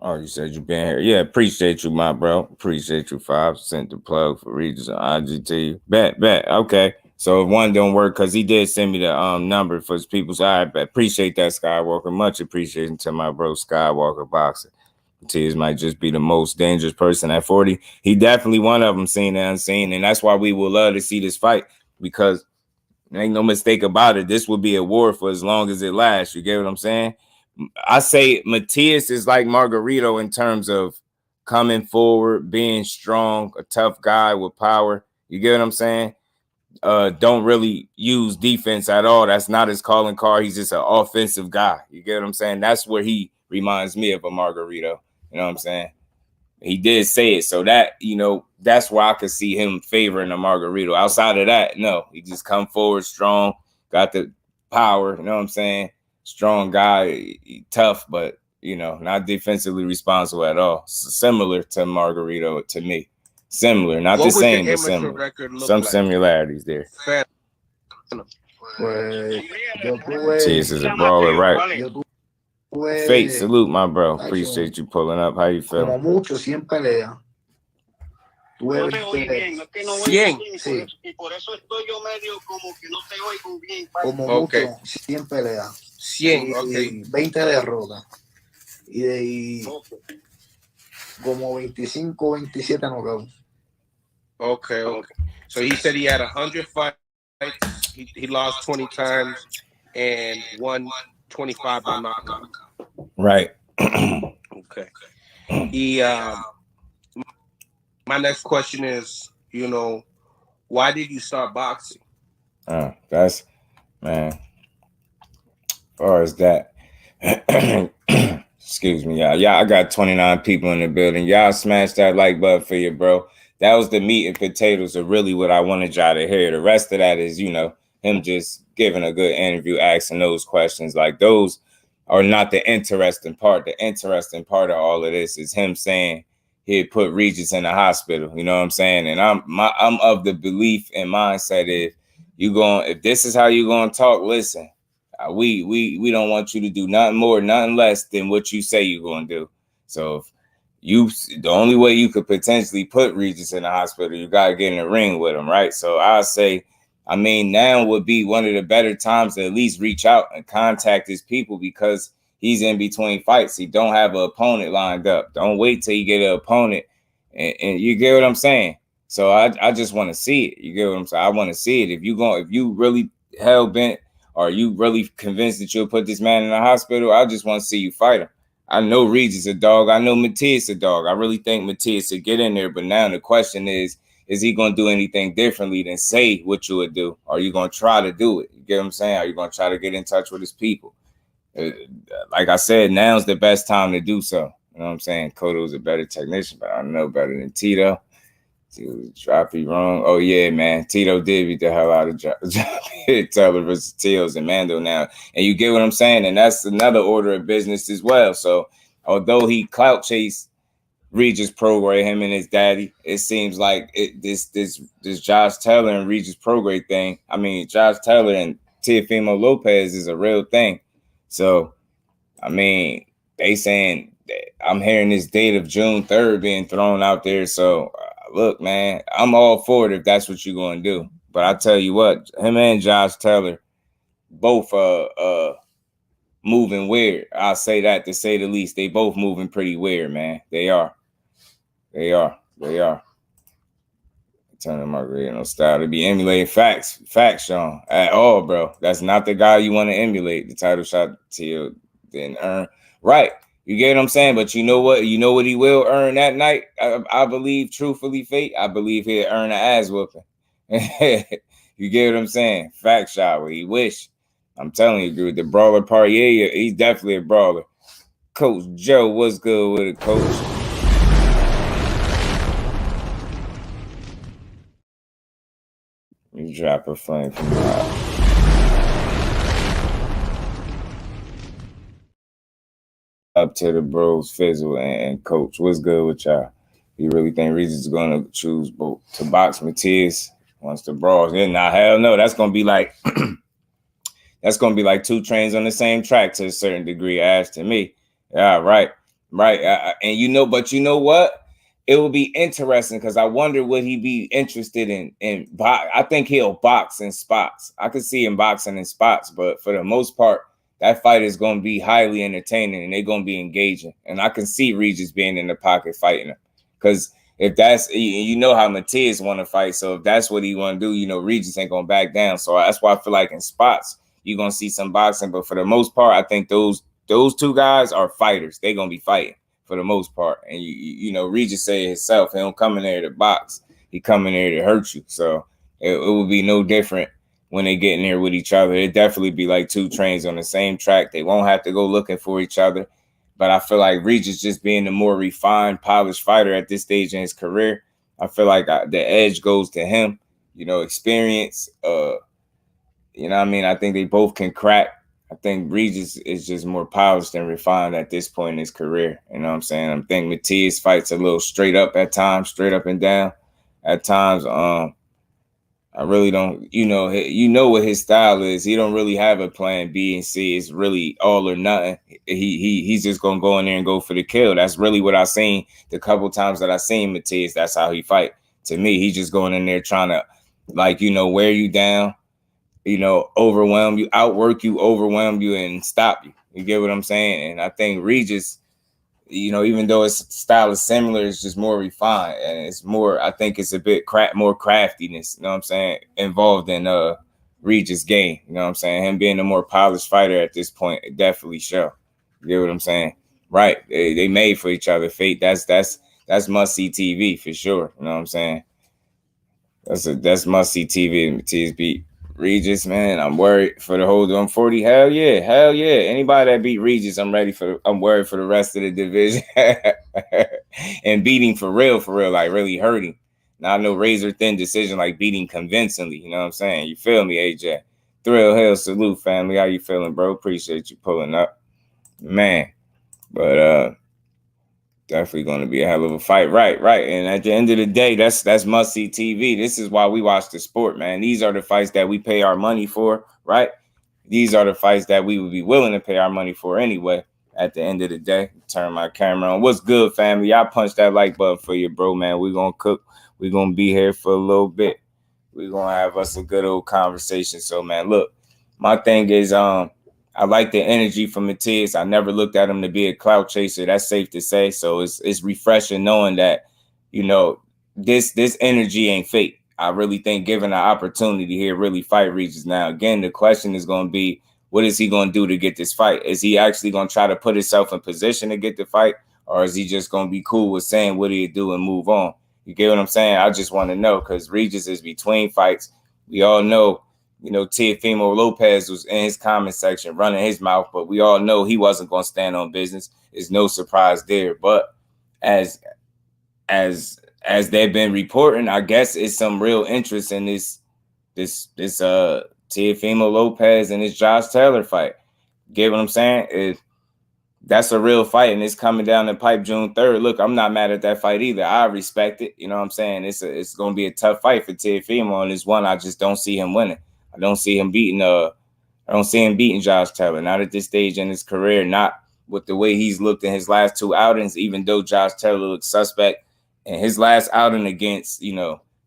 Oh, you said you been here. Yeah, appreciate you, my bro. Appreciate you, 5. Sent the plug for Regis on IGT. Bet. Okay. So if one don't work, because he did send me the number for his people. So I appreciate that, Skywalker. Much appreciation to my bro, Skywalker Boxer. Mathias might just be the most dangerous person at 40. He definitely one of them, seen and unseen. And that's why we would love to see this fight, because there ain't no mistake about it. This will be a war for as long as it lasts. You get what I'm saying? I say Mathias is like Margarito in terms of coming forward, being strong, a tough guy with power. You get what I'm saying? Don't really use defense at all. That's not his calling card. He's just an offensive guy. You get what I'm saying? That's where he reminds me of a Margarito. You know what I'm saying? He did say it. So that, that's why I could see him favoring a Margarito. Outside of that, no. He just come forward strong, got the power. You know what I'm saying? Strong guy, tough, but, not defensively responsible at all. Similar to Margarito to me. Similar, not the same, but similar. Some similarities there. Mathias is a brawler, right? Fate, salute, my bro. Appreciate you pulling up. How you feel? Como mucho, 100 peleas. No te oí bien, es que no oí 100. bien, Sí. y por eso estoy yo medio como que no te oigo bien. Como Okay. mucho, 100 peleas. 100, y 20 derrotas. Y como 25, 27 knockouts. Okay. So he said he had 100 fights. He lost 20 times and won 25 by knockout. Right. Okay. My next question is, why did you start boxing? That's, man, as far as that, excuse me, y'all. I got 29 people in the building. Y'all smash that like button for you, bro. That was the meat and potatoes of really what I wanted y'all to hear. The rest of that is, him just giving a good interview, asking those questions. Like, those are not the interesting part. The interesting part of all of this is him saying he'd put Regis in the hospital. You know what I'm saying? And I'm of the belief and mindset, if this is how you gonna talk, listen, we don't want you to do nothing more, nothing less than what you say you're gonna do. So if the only way you could potentially put Regis in the hospital, you gotta get in the ring with him, right? So I say, now would be one of the better times to at least reach out and contact his people, because he's in between fights. He don't have an opponent lined up. Don't wait till you get an opponent, and you get what I'm saying. So I just want to see it. You get what I'm saying? I want to see it. If you really hell bent Are you really convinced that you'll put this man in the hospital? I just want to see you fight him. I know Regis a dog. I know Mathias a dog. I really think Mathias would get in there. But now the question is he going to do anything differently than say what you would do? Are you going to try to do it? You get what I'm saying? Are you going to try to get in touch with his people? Like I said, now's the best time to do so. You know what I'm saying? Cotto's a better technician, but I know better than Tito. Droppy wrong. Oh, yeah, man. Tito did beat the hell out of Taylor versus Teals and Mando now. And you get what I'm saying? And that's another order of business as well. So, although he clout chased Regis Prograis, him and his daddy, it seems like this Josh Taylor and Regis Prograis thing. I mean, Josh Taylor and Teofimo Lopez is a real thing. So, I mean, they saying I'm hearing this date of June 3rd being thrown out there. So, look, man, I'm all for it if that's what you're going to do. But I tell you what, him and Josh Taylor both moving weird. I'll say that to say the least. They both moving pretty weird, man. They are. Turning my no style to be emulating facts, Sean, at all, bro. That's not the guy you want to emulate. The title shot to you didn't earn. Right. You get what I'm saying? But you know what? You know what he will earn that night? I believe, truthfully, Fate, I believe he'll earn an ass whooping. You get what I'm saying? Fact shot where he wish. I'm telling you, dude, the brawler part, yeah, he's definitely a brawler. Coach Joe, what's good with it, Coach? You drop a flame from the up to the bros, Fizzle and Coach. What's good with y'all? You really think Regis is going to choose both to box Mathias once the brawls? Yeah, nah, hell no. That's going to be like two trains on the same track to a certain degree, as to me. Yeah, right. And but you know what? It will be interesting because I wonder would he be interested in box. I think he'll box in spots. I could see him boxing in spots, but for the most part, that fight is going to be highly entertaining and they're going to be engaging. And I can see Regis being in the pocket fighting him. Because if that's, you know how Mathias want to fight. So if that's what he want to do, Regis ain't going to back down. So that's why I feel like in spots, you're going to see some boxing. But for the most part, I think those two guys are fighters. They're going to be fighting for the most part. And, Regis say himself, he don't come in there to box. He come in there to hurt you. So it would be no different when they get in there with each other. It'd definitely be like two trains on the same track. They won't have to go looking for each other. But I feel like Regis just being the more refined, polished fighter at this stage in his career, I feel like the edge goes to him. Experience. I think they both can crack. I think Regis is just more polished and refined at this point in his career. You know what I'm saying? I think Mathias fights a little straight up at times, straight up and down. At times, I really don't, what his style is. He don't really have a plan B and C. It's really all or nothing. He's just going to go in there and go for the kill. That's really what I seen the couple times that I seen Mathias. That's how he fight. To me, he's just going in there trying to, wear you down, overwhelm you, outwork you, overwhelm you, and stop you. You get what I'm saying? And I think Regis, even though his style is similar, it's just more refined and it's more, I think it's a bit more craftiness, involved in Regis' game. You know what I'm saying? Him being a more polished fighter at this point, it definitely show. You get what I'm saying? Right. They made for each other. Fate, that's must-see TV for sure. You know what I'm saying? That's must-see TV. Mathias beat Regis, man. I'm worried for the whole 140. Hell yeah. Anybody that beat Regis, I'm worried for the rest of the division. And beating for real, like really hurting. Now I know razor thin decision, like beating convincingly. You know what I'm saying? You feel me, AJ? Thrill Hill, salute, family. How you feeling, bro? Appreciate you pulling up. Man. But definitely going to be a hell of a fight. Right. And at the end of the day, that's must-see TV. This is why we watch the sport, man. These are the fights that we pay our money for, right? These are the fights that we would be willing to pay our money for anyway. At the end of the day, turn my camera on. What's good, family? I punch that like button for you, bro, man. We're going to cook. We're going to be here for a little bit. We're going to have us a good old conversation. So, man, look, my thing is, I like the energy from Mathias. I never looked at him to be a clout chaser. That's safe to say. So it's refreshing knowing that, this energy ain't fake. I really think given the opportunity here, really fight Regis. Now, again, the question is going to be, what is he going to do to get this fight? Is he actually going to try to put himself in position to get the fight? Or is he just going to be cool with saying what he'll do and move on? You get what I'm saying? I just want to know, because Regis is between fights. We all know, Teofimo Lopez was in his comment section running his mouth, but we all know he wasn't going to stand on business. It's no surprise there. But as they've been reporting, I guess it's some real interest in this Teofimo Lopez and this Josh Taylor fight. Get what I'm saying? That's a real fight, and it's coming down the pipe June 3rd. Look, I'm not mad at that fight either. I respect it. You know what I'm saying? It's going to be a tough fight for Teofimo, and it's one I just don't see him winning. I don't see him beating Josh Taylor, not at this stage in his career, not with the way he's looked in his last two outings, even though Josh Taylor looked suspect in his last outing against,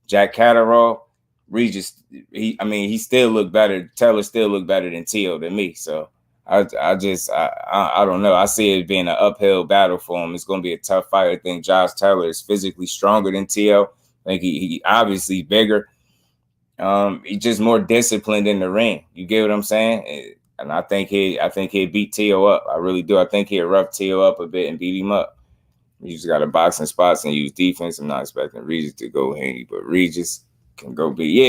Jack Catterall. Regis, he still looked better. Taylor still looked better than Teo to me. So I don't know. I see it being an uphill battle for him. It's going to be a tough fight. I think Josh Taylor is physically stronger than Teo. I think he obviously bigger. He's just more disciplined in the ring. You get what I'm saying? And I think he'd beat Teo up. I really do. I think he'd rough Teo up a bit and beat him up. You just got to box in spots and use defense. I'm not expecting Regis to go handy, but Regis can go be.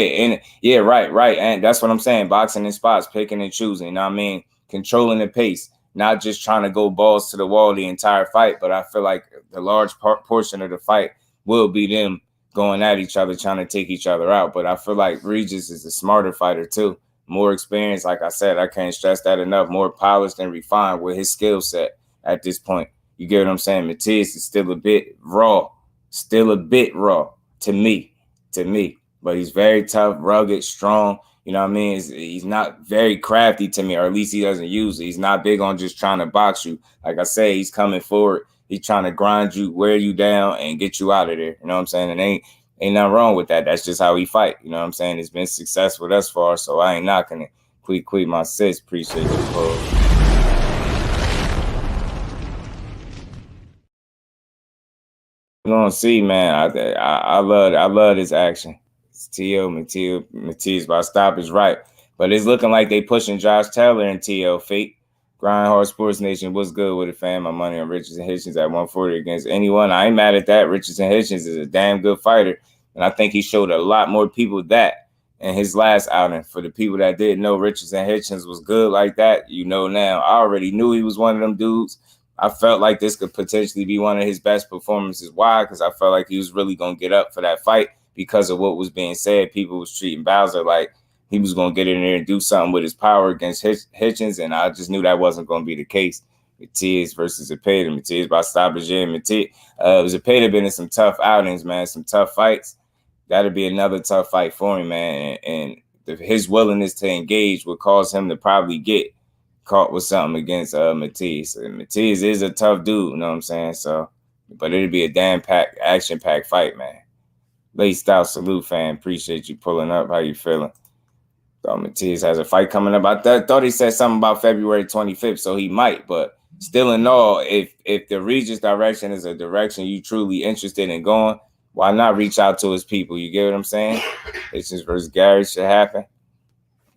Right. And that's what I'm saying. Boxing in spots, picking and choosing. You know what I mean? Controlling the pace, not just trying to go balls to the wall the entire fight. But I feel like the large portion of the fight will be them going at each other, trying to take each other out. But I feel like Regis is a smarter fighter too. More experience, like I said, I can't stress that enough. More polished and refined with his skill set at this point. You get what I'm saying? Mathias is still a bit raw to me. But he's very tough, rugged, strong. You know what I mean? He's not very crafty to me, or at least he doesn't use it. He's not big on just trying to box you. Like I say, he's coming forward. He's trying to grind you, wear you down, and get you out of there. You know what I'm saying? And ain't nothing wrong with that. That's just how he fight. You know what I'm saying? It's been successful thus far, so I ain't knocking it. Quick, my sis. Appreciate you, bro. We're gonna see, man. I love this action. Mathias by stoppage, right? But it's looking like they pushing Josh Taylor and Teo. Fate. Grindhard Sports Nation, what's good with it, fam? My money on Richards and Hitchens at 140 against anyone. I ain't mad at that. Richards and Hitchens is a damn good fighter, and I think he showed a lot more people that in his last outing. For the people that didn't know Richards and Hitchens was good like that, now. I already knew he was one of them dudes. I felt like this could potentially be one of his best performances. Why? Because I felt like he was really going to get up for that fight because of what was being said. People was treating Bowser like he was going to get in there and do something with his power against Hitchens, and I just knew that wasn't going to be the case. Mathias versus Zepeda. Mathias by stoppage in. Zepeda been in some tough outings, man, some tough fights. That'll be another tough fight for him, man, and his willingness to engage would cause him to probably get caught with something against Mathias. And Mathias is a tough dude, you know what I'm saying? So, but it'll be a damn action-packed fight, man. Laced out, salute, fan. Appreciate you pulling up. How you feeling? Mathias has a fight coming up. I thought he said something about February 25th, so he might. But still in all, if the Regis direction is a direction you truly interested in going, why not reach out to his people? You get what I'm saying? Hitchens versus Gary should happen.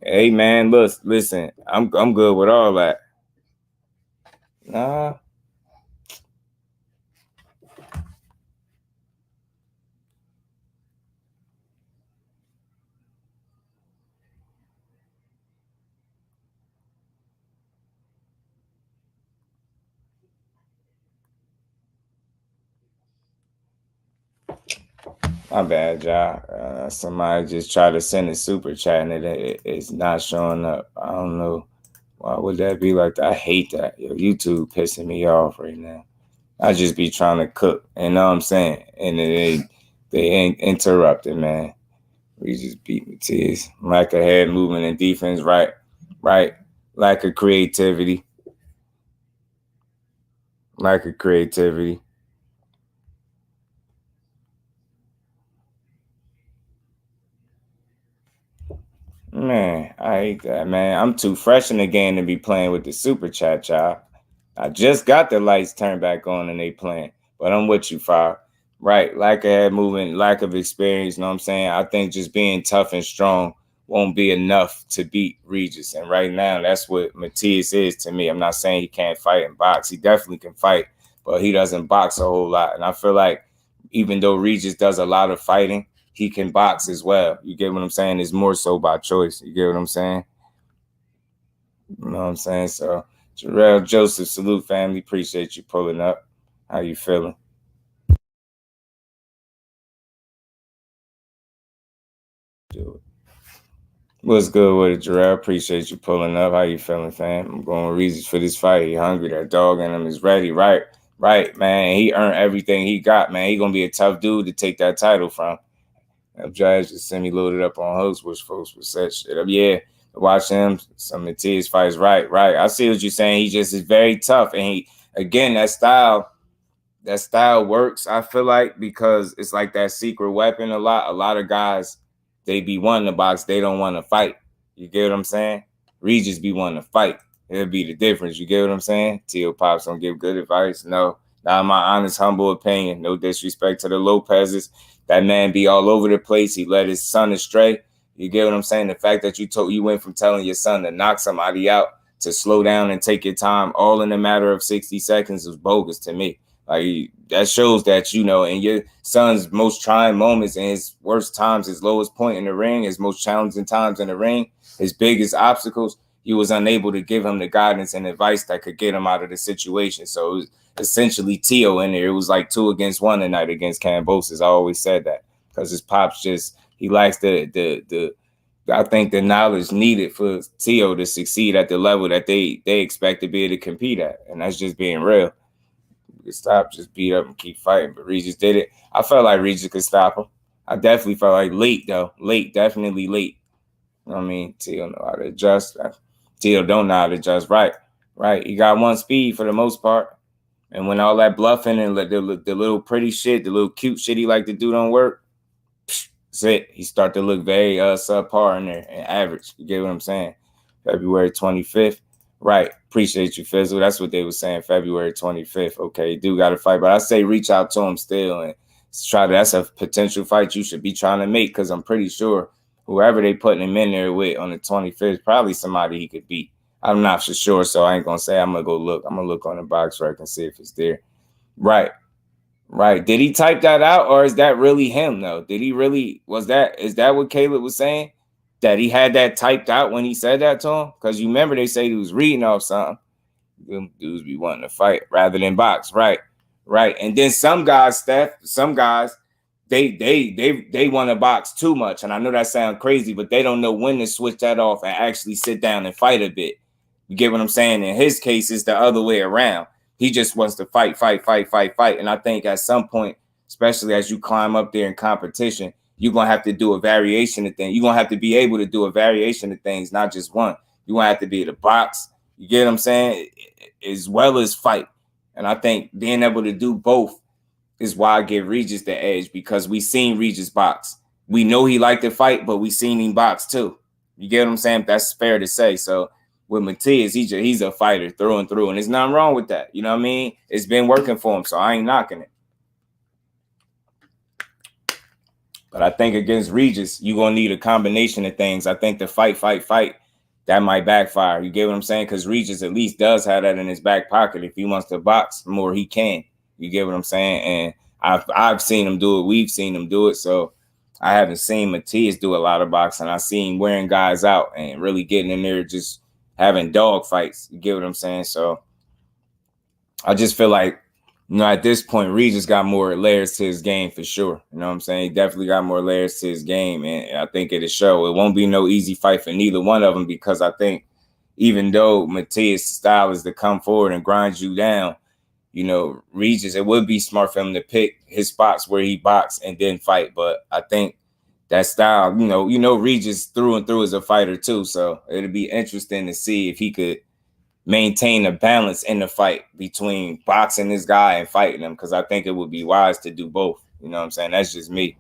Hey, man, listen, I'm good with all that. Nah. My bad, y'all. Somebody just tried to send a super chat and it's not showing up. I don't know. Why would that be like that? I hate that. Yo, YouTube pissing me off right now. I just be trying to cook. You know what I'm saying? And they ain't interrupted, man. We just beat Mathias. Lack of head movement and defense, right? Lack of creativity. Man, I hate that, man. I'm too fresh in the game to be playing with the super chat, y'all. I just got the lights turned back on and they playing. But I'm with you, Fire. Right. Lack of head movement, lack of experience. You know what I'm saying? I think just being tough and strong won't be enough to beat Regis. And right now, that's what Mathias is to me. I'm not saying he can't fight and box. He definitely can fight, but he doesn't box a whole lot. And I feel like even though Regis does a lot of fighting, he can box as well. You get what I'm saying? It's more so by choice. You get what I'm saying? You know what I'm saying? So, Jarrell Joseph, salute family. Appreciate you pulling up. How you feeling? What's good with it, Jarrell? Appreciate you pulling up. How you feeling, fam? I'm going with Regis for this fight. He hungry. That dog in him is ready. Right, man. He earned everything he got, man. He gonna be a tough dude to take that title from. Jazz just semi loaded up on hosts, which folks would set shit up. Yeah, watch him. Some Mathias fights. Right. I see what you're saying. He just is very tough, and he again that style works. I feel like because it's like that secret weapon. A lot of guys. They be wanting to box, they don't want to fight. You get what I'm saying? Regis be wanting to fight. It'll be the difference. You get what I'm saying? Tio Pops don't give good advice. No, not my honest, humble opinion. No disrespect to the Lopez's. That man be all over the place. He led his son astray. You get what I'm saying? The fact that you went from telling your son to knock somebody out to slow down and take your time all in a matter of 60 seconds was bogus to me. Like, that shows that, in your son's most trying moments and his worst times, his lowest point in the ring, his most challenging times in the ring, his biggest obstacles, you was unable to give him the guidance and advice that could get him out of the situation. So it was essentially Tio in there. It was like 2 against 1 tonight against Cambosis. I always said that because his pops he lacks the I think the knowledge needed for Tio to succeed at the level that they expect to be able to compete at. And that's just being real. Stop, just beat up and keep fighting. But Regis did it. I felt like Regis could stop him. I definitely felt like late, though. Definitely late. You know what I mean? Tio know how to adjust. Tio don't know how to adjust. Right. He got one speed for the most part. And when all that bluffing and the little pretty shit, the little cute shit he like to do don't work, that's it. He start to look very subpar in there and average. You get what I'm saying? February 25th. Right. Appreciate you, Fizzle. That's what they were saying, February 25th. Okay, you do got to fight. But I say reach out to him still and that's a potential fight you should be trying to make because I'm pretty sure whoever they putting him in there with on the 25th, probably somebody he could beat. I'm not for sure, so I ain't going to say I'm going to go look. I'm going to look on the box rec and see if it's there. Right. Did he type that out or is that really him, though? Did he really, is that what Caleb was saying? That he had that typed out when he said that to him? Because you remember they say he was reading off something. Them dudes be wanting to fight rather than box. Right. And then some guys, they want to box too much. And I know that sounds crazy, but they don't know when to switch that off and actually sit down and fight a bit. You get what I'm saying? In his case, it's the other way around. He just wants to fight. And I think at some point, especially as you climb up there in competition, you're going to have to do a variation of things. You're going to have to be able to do a variation of things, not just one. You're going to have to be able to box, you get what I'm saying, as well as fight. And I think being able to do both is why I give Regis the edge because we seen Regis box. We know he liked to fight, but we seen him box too. You get what I'm saying? That's fair to say. So with Mathias, he's a fighter through and through. And there's nothing wrong with that. You know what I mean? It's been working for him, so I ain't knocking it. But I think against Regis, you're going to need a combination of things. I think the fight, that might backfire. You get what I'm saying? Because Regis at least does have that in his back pocket. If he wants to box more, he can. You get what I'm saying? And I've seen him do it. We've seen him do it. So I haven't seen Mathias do a lot of boxing. I've seen him wearing guys out and really getting in there just having dog fights. You get what I'm saying? So I just feel like, at this point, Regis got more layers to his game for sure. You know what I'm saying? He definitely got more layers to his game, and I think it'll show. It won't be no easy fight for neither one of them because I think even though Mathias' style is to come forward and grind you down, Regis, it would be smart for him to pick his spots where he box and then fight. But I think that style, Regis through and through is a fighter too. So it'll be interesting to see if he could maintain a balance in the fight between boxing this guy and fighting him, because I think it would be wise to do both. You know what I'm saying? That's just me.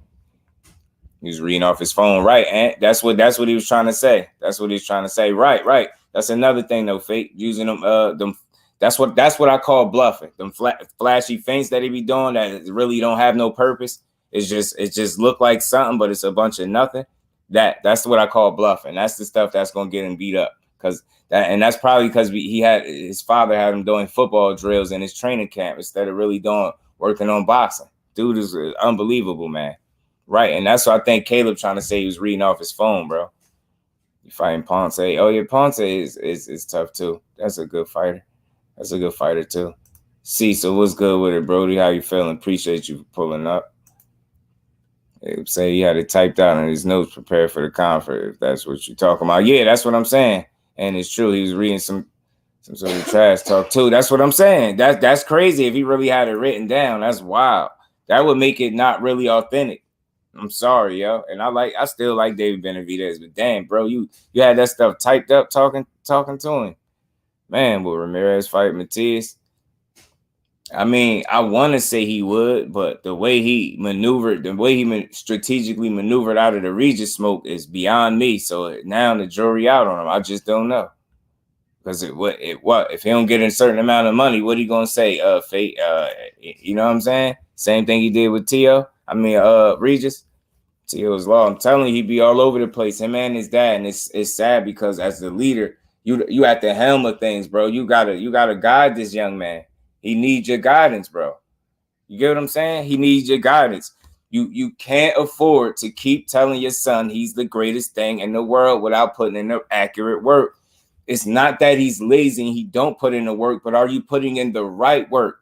He was reading off his phone, right? And that's what he was trying to say. That's what he was trying to say. Right. That's another thing though, Fake, using them That's what I call bluffing. Them flashy feints that he be doing that really don't have no purpose. It just look like something, but it's a bunch of nothing. That's what I call bluffing. That's the stuff that's gonna get him beat up. That's probably because his father had him doing football drills in his training camp instead of really working on boxing. Dude is unbelievable, man. Right, and that's what I think Caleb trying to say he was reading off his phone, bro. You fighting Ponce. Oh yeah, Ponce is tough too. That's a good fighter. That's a good fighter too. See, so what's good with it, Brody? How you feeling? Appreciate you pulling up. Say he had it typed out in his notes, prepared for the conference. If that's what you're talking about, yeah, that's what I'm saying. And it's true. He was reading some sort of trash talk too. That's what I'm saying. That's crazy. If he really had it written down, that's wild. That would make it not really authentic. I'm sorry, yo. And I still like David Benavidez, but damn, bro, you had that stuff typed up talking to him. Man, will Ramirez fight Mathias? I mean, I want to say he would, but the way he maneuvered, strategically maneuvered out of the Regis smoke is beyond me. So now the jury out on him. I just don't know. Because if he don't get a certain amount of money, what he gonna say? Fate, you know what I'm saying? Same thing he did with Regis. Tio's law. I'm telling you, he be all over the place. Him and his dad, and it's sad because as the leader, you at the helm of things, bro. You gotta guide this young man. He needs your guidance, bro. You get what I'm saying? He needs your guidance. You can't afford to keep telling your son he's the greatest thing in the world without putting in the accurate work. It's not that he's lazy and he don't put in the work, but are you putting in the right work?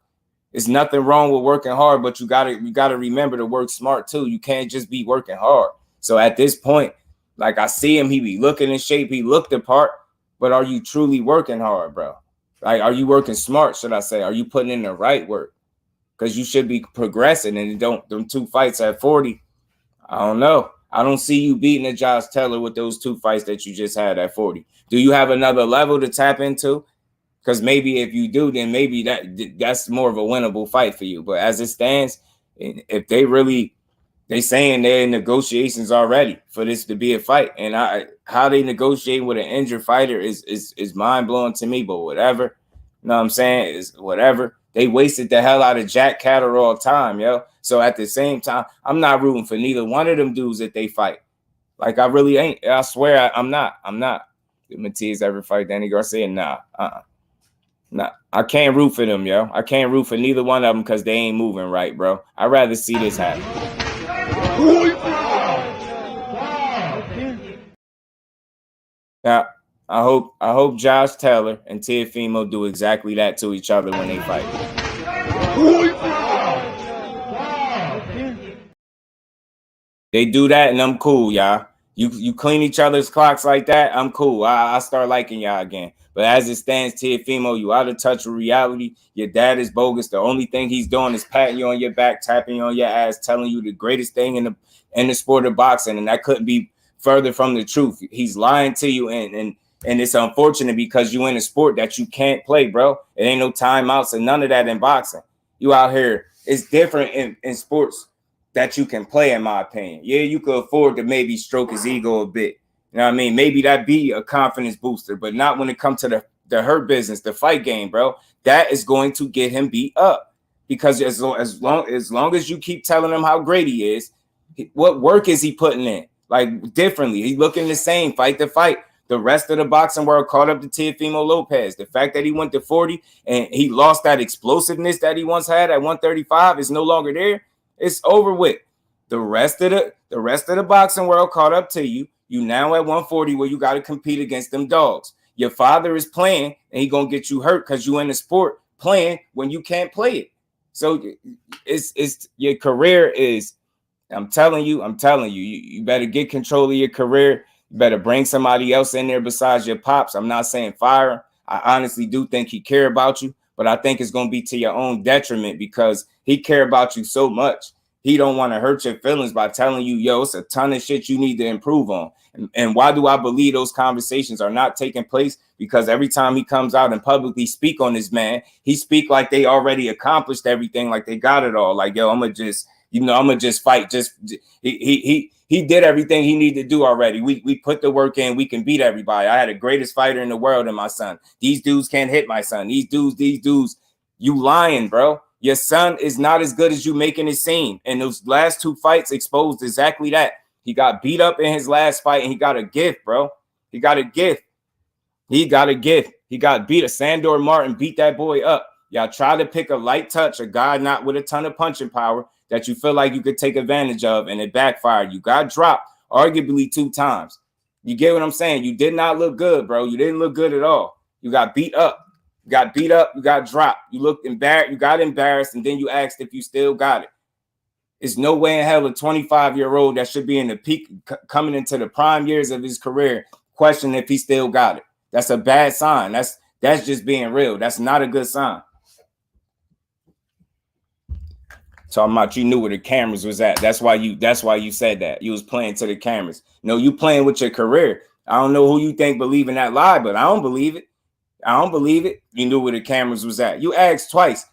There's nothing wrong with working hard, but you gotta remember to work smart too. You can't just be working hard. So at this point, like I see him, he be looking in shape, he looked the part, but are you truly working hard, bro? Like, are you working smart, should I say? Are you putting in the right work? Because you should be progressing, and them 2 fights at 40, I don't know. I don't see you beating a Josh Taylor with those 2 fights that you just had at 40. Do you have another level to tap into? Because maybe if you do, then maybe that's more of a winnable fight for you. But as it stands, if they saying they're in negotiations already for this to be a fight, and how they negotiate with an injured fighter is mind blowing to me. But whatever, you know what I'm saying, is whatever. They wasted the hell out of Jack Catterall time, yo. So at the same time, I'm not rooting for neither one of them dudes that they fight. Like I really ain't. I swear I'm not. Did Mathias ever fight Danny Garcia? Nah. Nah, I can't root for them, yo. I can't root for neither one of them because they ain't moving right, bro. I'd rather see this happen. Now, I hope Josh Taylor and Teofimo do exactly that to each other when they fight. They do that, and I'm cool, y'all. You clean each other's clocks like that, I'm cool. I start liking y'all again. But as it stands, Teofimo, you out of touch with reality. Your dad is bogus. The only thing he's doing is patting you on your back, tapping you on your ass, telling you the greatest thing in the sport of boxing, and that couldn't be further from the truth. He's lying to you, and it's unfortunate because you in a sport that you can't play, bro. It ain't no timeouts and none of that in boxing. You out here. It's different in sports that you can play, in my opinion. Yeah, you could afford to maybe stroke his ego a bit. You know what I mean? Maybe that be a confidence booster, but not when it comes to the hurt business, the fight game, bro. That is going to get him beat up because as long as you keep telling him how great he is, what work is he putting in? Like differently, he's looking the same fight to fight. The rest of the boxing world caught up to Teofimo Lopez. The fact that he went to 40 and he lost that explosiveness that he once had at 135 is no longer there. It's over with. The rest of the boxing world caught up to you. You now at 140 where you got to compete against them dogs. Your father is playing and he gonna get you hurt because you in the sport playing when you can't play it. So it's your career is. I'm telling you, you better get control of your career. You better bring somebody else in there besides your pops. I'm not saying fire him. I honestly do think he care about you, but I think it's going to be to your own detriment because he care about you so much. He don't want to hurt your feelings by telling you, yo, it's a ton of shit you need to improve on. And why do I believe those conversations are not taking place? Because every time he comes out and publicly speak on this man, he speak like they already accomplished everything, like they got it all. Like, yo, I'm gonna just fight. He did everything he needed to do already. We put the work in. We can beat everybody. I had the greatest fighter in the world in my son. These dudes can't hit my son. These dudes. You lying, bro. Your son is not as good as you making it seem. And those last 2 fights exposed exactly that. He got beat up in his last fight, and he got a gift, bro. He got a gift. He got a gift. He got beat. Sandor Martin beat that boy up. Y'all try to pick a light touch, a guy not with a ton of punching power that you feel like you could take advantage of, and it backfired. You got dropped arguably 2 times. You get what I'm saying? You did not look good, bro. You didn't look good at all. You got beat up. You got beat up. You got dropped. You looked embarrassed. You got embarrassed, and then you asked if you still got it. It's no way in hell a 25-year-old that should be in the peak, coming into the prime years of his career, question if he still got it. That's a bad sign. That's just being real. That's not a good sign. Talking about you knew where the cameras was at. That's why you said that. You was playing to the cameras. No, you playing with your career. I don't know who you think believe in that lie, but I don't believe it. I don't believe it. You knew where the cameras was at. You asked twice.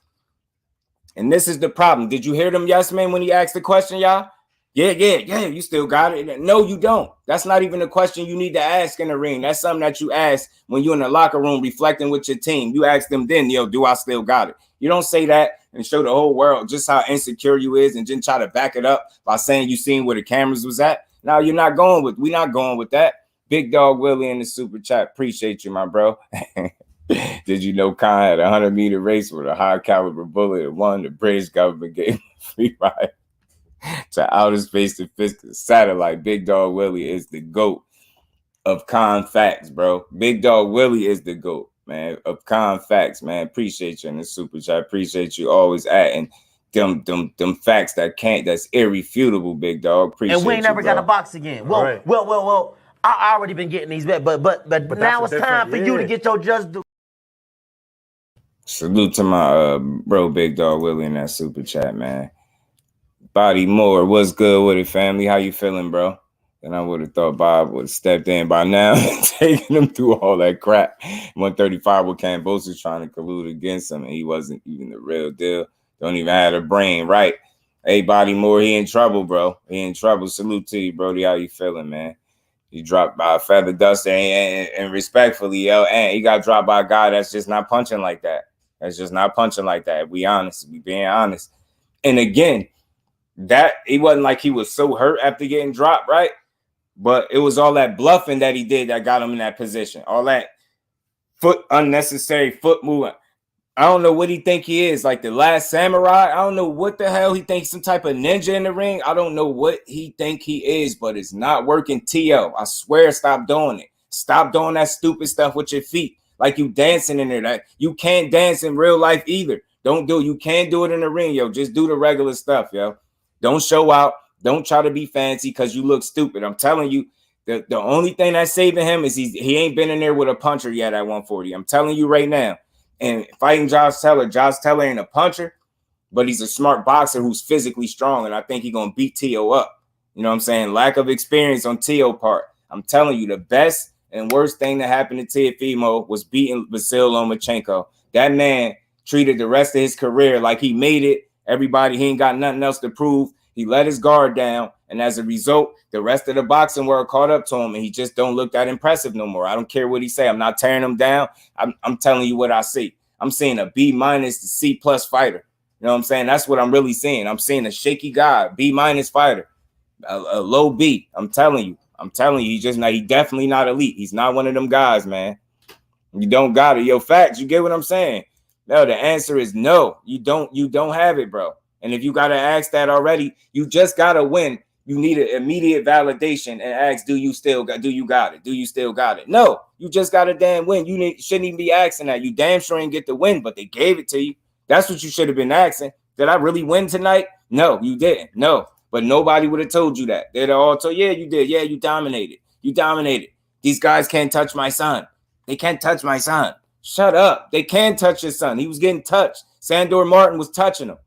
And this is the problem. Did you hear them yes men when he asked the question, y'all? Yeah, you still got it. No, you don't. That's not even a question you need to ask in the ring. That's something that you ask when you're in the locker room reflecting with your team. You ask them then, yo, do I still got it? You don't say that and show the whole world just how insecure you is and then try to back it up by saying you seen where the cameras was at. Now we're not going with that. Big Dog Willie in the super chat. Appreciate you, my bro. Did you know Khan had a 100-meter race with a high caliber bullet and won? The British government gave him a free ride to outer space to physical satellite. Big Dog Willie is the GOAT of Con Facts, bro. Big Dog Willie is the GOAT, man, of Con Facts, man. Appreciate you in the super chat. Appreciate you always adding them facts that's irrefutable, Big Dog. Appreciate you. And we ain't never got to box again. Well. I already been getting these bets, but now it's time for you to get your just due. Salute to my bro Big Dog Willie in that super chat, man. Body Moore, what's good with it, family? How you feeling, bro? And I would have thought Bob would have stepped in by now, taking him through all that crap. 135 with Cambosis trying to collude against him, and he wasn't even the real deal. Don't even have a brain, right? Hey, Body Moore, he in trouble, bro. He in trouble. Salute to you, Brody. How you feeling, man? He dropped by a feather duster, and respectfully, yo, and he got dropped by a guy that's just not punching like that. That's just not punching like that. We being honest. And again, that it wasn't like he was so hurt after getting dropped, right? But it was all that bluffing that he did that got him in that position. All that unnecessary foot movement. I don't know what he think he is, like the last samurai. I don't know what the hell he thinks, some type of ninja in the ring. I don't know what he think he is, but it's not working. T.O., I swear, stop doing it. Stop doing that stupid stuff with your feet, like you dancing in there. That you can't dance in real life either. Don't do it. You can't do it in the ring, yo. Just do the regular stuff, yo. Don't show out. Don't try to be fancy because you look stupid. I'm telling you, the only thing that's saving him is he ain't been in there with a puncher yet at 140. I'm telling you right now. And fighting Josh Taylor ain't a puncher, but he's a smart boxer who's physically strong, and I think he's going to beat T.O. up. You know what I'm saying? Lack of experience on T.O. part. I'm telling you, the best and worst thing that happened to Teofimo was beating Vasil Lomachenko. That man treated the rest of his career like he made it. Everybody, he ain't got nothing else to prove. He let his guard down, and as a result, the rest of the boxing world caught up to him, and he just don't look that impressive no more. I don't care what he say. I'm not tearing him down. I'm telling you what I see. I'm seeing a B- to C+ fighter. You know what I'm saying? That's what I'm really seeing. I'm seeing a shaky guy, B- fighter, a low B. I'm telling you, he definitely not elite. He's not one of them guys, man. You don't got it. Yo, facts, you get what I'm saying? No, the answer is no. You don't have it, bro. And if you got to ask that already, you just got to win. You need an immediate validation and ask, do you still got it? Do you still got it? No, you just got to damn win. Shouldn't even be asking that. You damn sure ain't get the win, but they gave it to you. That's what you should have been asking. Did I really win tonight? No, you didn't. No, but nobody would have told you that. They'd all told, yeah, you did. Yeah, you dominated. You dominated. These guys can't touch my son. They can't touch my son. Shut up. They can touch his son. He was getting touched. Sandor Martin was touching him.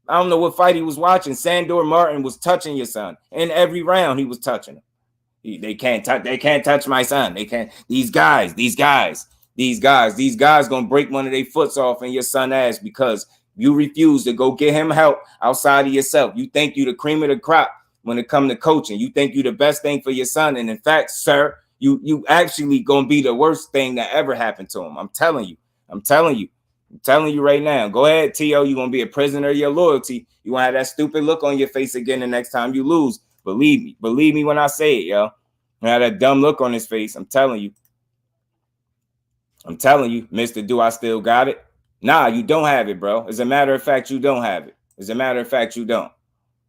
I don't know what fight he was watching. Sandor Martin was touching your son. In every round, he was touching him. They can't touch my son. They can't. These guys gonna break one of their foots off in your son's ass because you refuse to go get him help outside of yourself. You think you the cream of the crop when it comes to coaching. You think you the best thing for your son, and in fact, sir, you actually gonna be the worst thing that ever happened to him. I'm telling you right now. Go ahead, T.O. You're gonna be a prisoner of your loyalty. You gonna have that stupid look on your face again the next time you lose. Believe me when I say it, yo. You have that dumb look on his face. I'm telling you, Mr. Do I still got it? Nah, you don't have it, bro. As a matter of fact, you don't have it. As a matter of fact, you don't.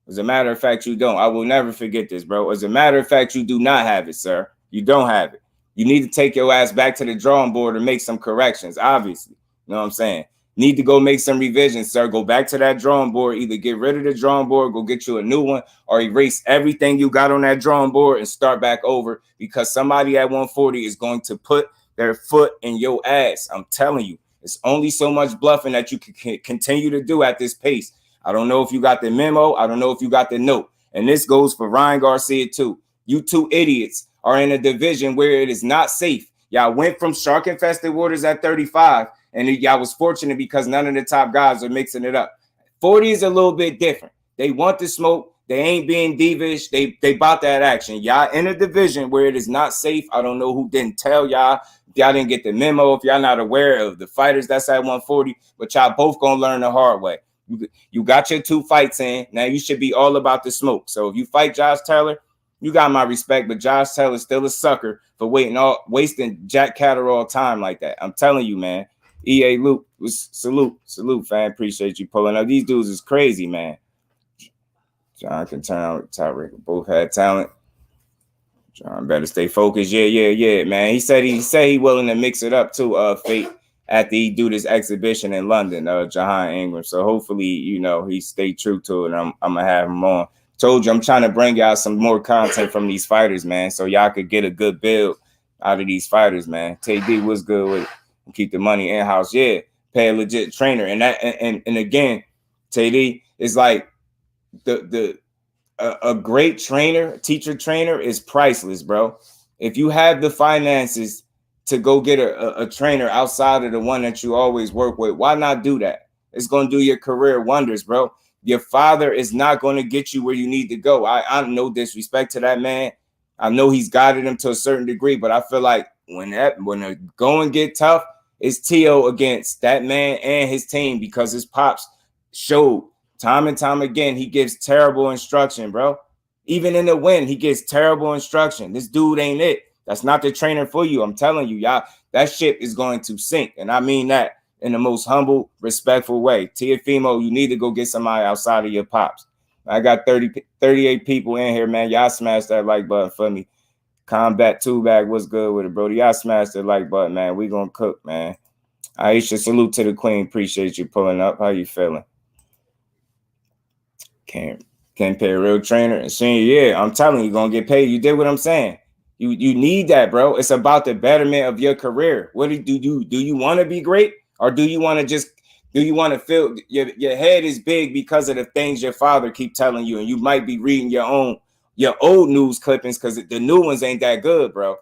As a matter of fact, you don't. I will never forget this, bro. As a matter of fact, you do not have it, sir. You don't have it. You need to take your ass back to the drawing board and make some corrections, obviously. You know what I'm saying? Need to go make some revisions, sir. Go back to that drawing board. Either get rid of the drawing board, go get you a new one, or erase everything you got on that drawing board and start back over, because somebody at 140 is going to put their foot in your ass. I'm telling you, it's only so much bluffing that you can continue to do at this pace. I don't know if you got the memo. I don't know if you got the note. And this goes for Ryan Garcia too. You two idiots are in a division where it is not safe. Y'all went from shark-infested waters at 35, and y'all was fortunate because none of the top guys are mixing it up. 40 is a little bit different. They want the smoke. They ain't being divish. They bought that action. Y'all in a division where it is not safe. I don't know who didn't tell y'all. Y'all didn't get the memo. If y'all not aware of the fighters that's at 140, but y'all both gonna learn the hard way. You got your 2 fights in. Now you should be all about the smoke. So if you fight Josh Taylor, you got my respect, but Josh Taylor's still a sucker for wasting Jack Catterall time like that. I'm telling you, man. EA Luke, salute, fam. Appreciate you pulling up. These dudes is crazy, man. John can turn out Tyreek. Both had talent. John better stay focused. Yeah, man. He said he willing to mix it up too, Fate, after he do this exhibition in London, Jahan Ingram. So hopefully, he stay true to it. I'm gonna have him on. Told you I'm trying to bring y'all some more content from these fighters, man, so y'all could get a good build out of these fighters, man. TD was good with it. Keep the money in-house. Yeah, pay a legit trainer. And that and again, TD is like a great trainer, teacher trainer is priceless, bro. If you have the finances to go get a trainer outside of the one that you always work with, why not do that? It's going to do your career wonders, bro. Your father is not going to get you where you need to go. I no disrespect to that man. I know he's guided him to a certain degree, but I feel like when the going get tough, it's T.O. against that man and his team, because his pops showed time and time again he gives terrible instruction, bro. Even in the win, he gives terrible instruction. This dude ain't it. That's not the trainer for you. I'm telling you, y'all, that ship is going to sink. And I mean that in the most humble, respectful way. Tiafimo, you need to go get somebody outside of your pops. I got 38 people in here, man. Y'all smash that like button for me. Combat 2 bag, what's good with it, bro? Y'all smash that like button, man. We gonna cook, man. Aisha, salute to the queen. Appreciate you pulling up. How you feeling? Can't pay a real trainer. And saying, yeah, I'm telling you, gonna get paid. You did what I'm saying. You need that, bro. It's about the betterment of your career. What do you want to be great, or do you want to feel your head is big because of the things your father keep telling you, and you might be reading your old news clippings because the new ones ain't that good, bro.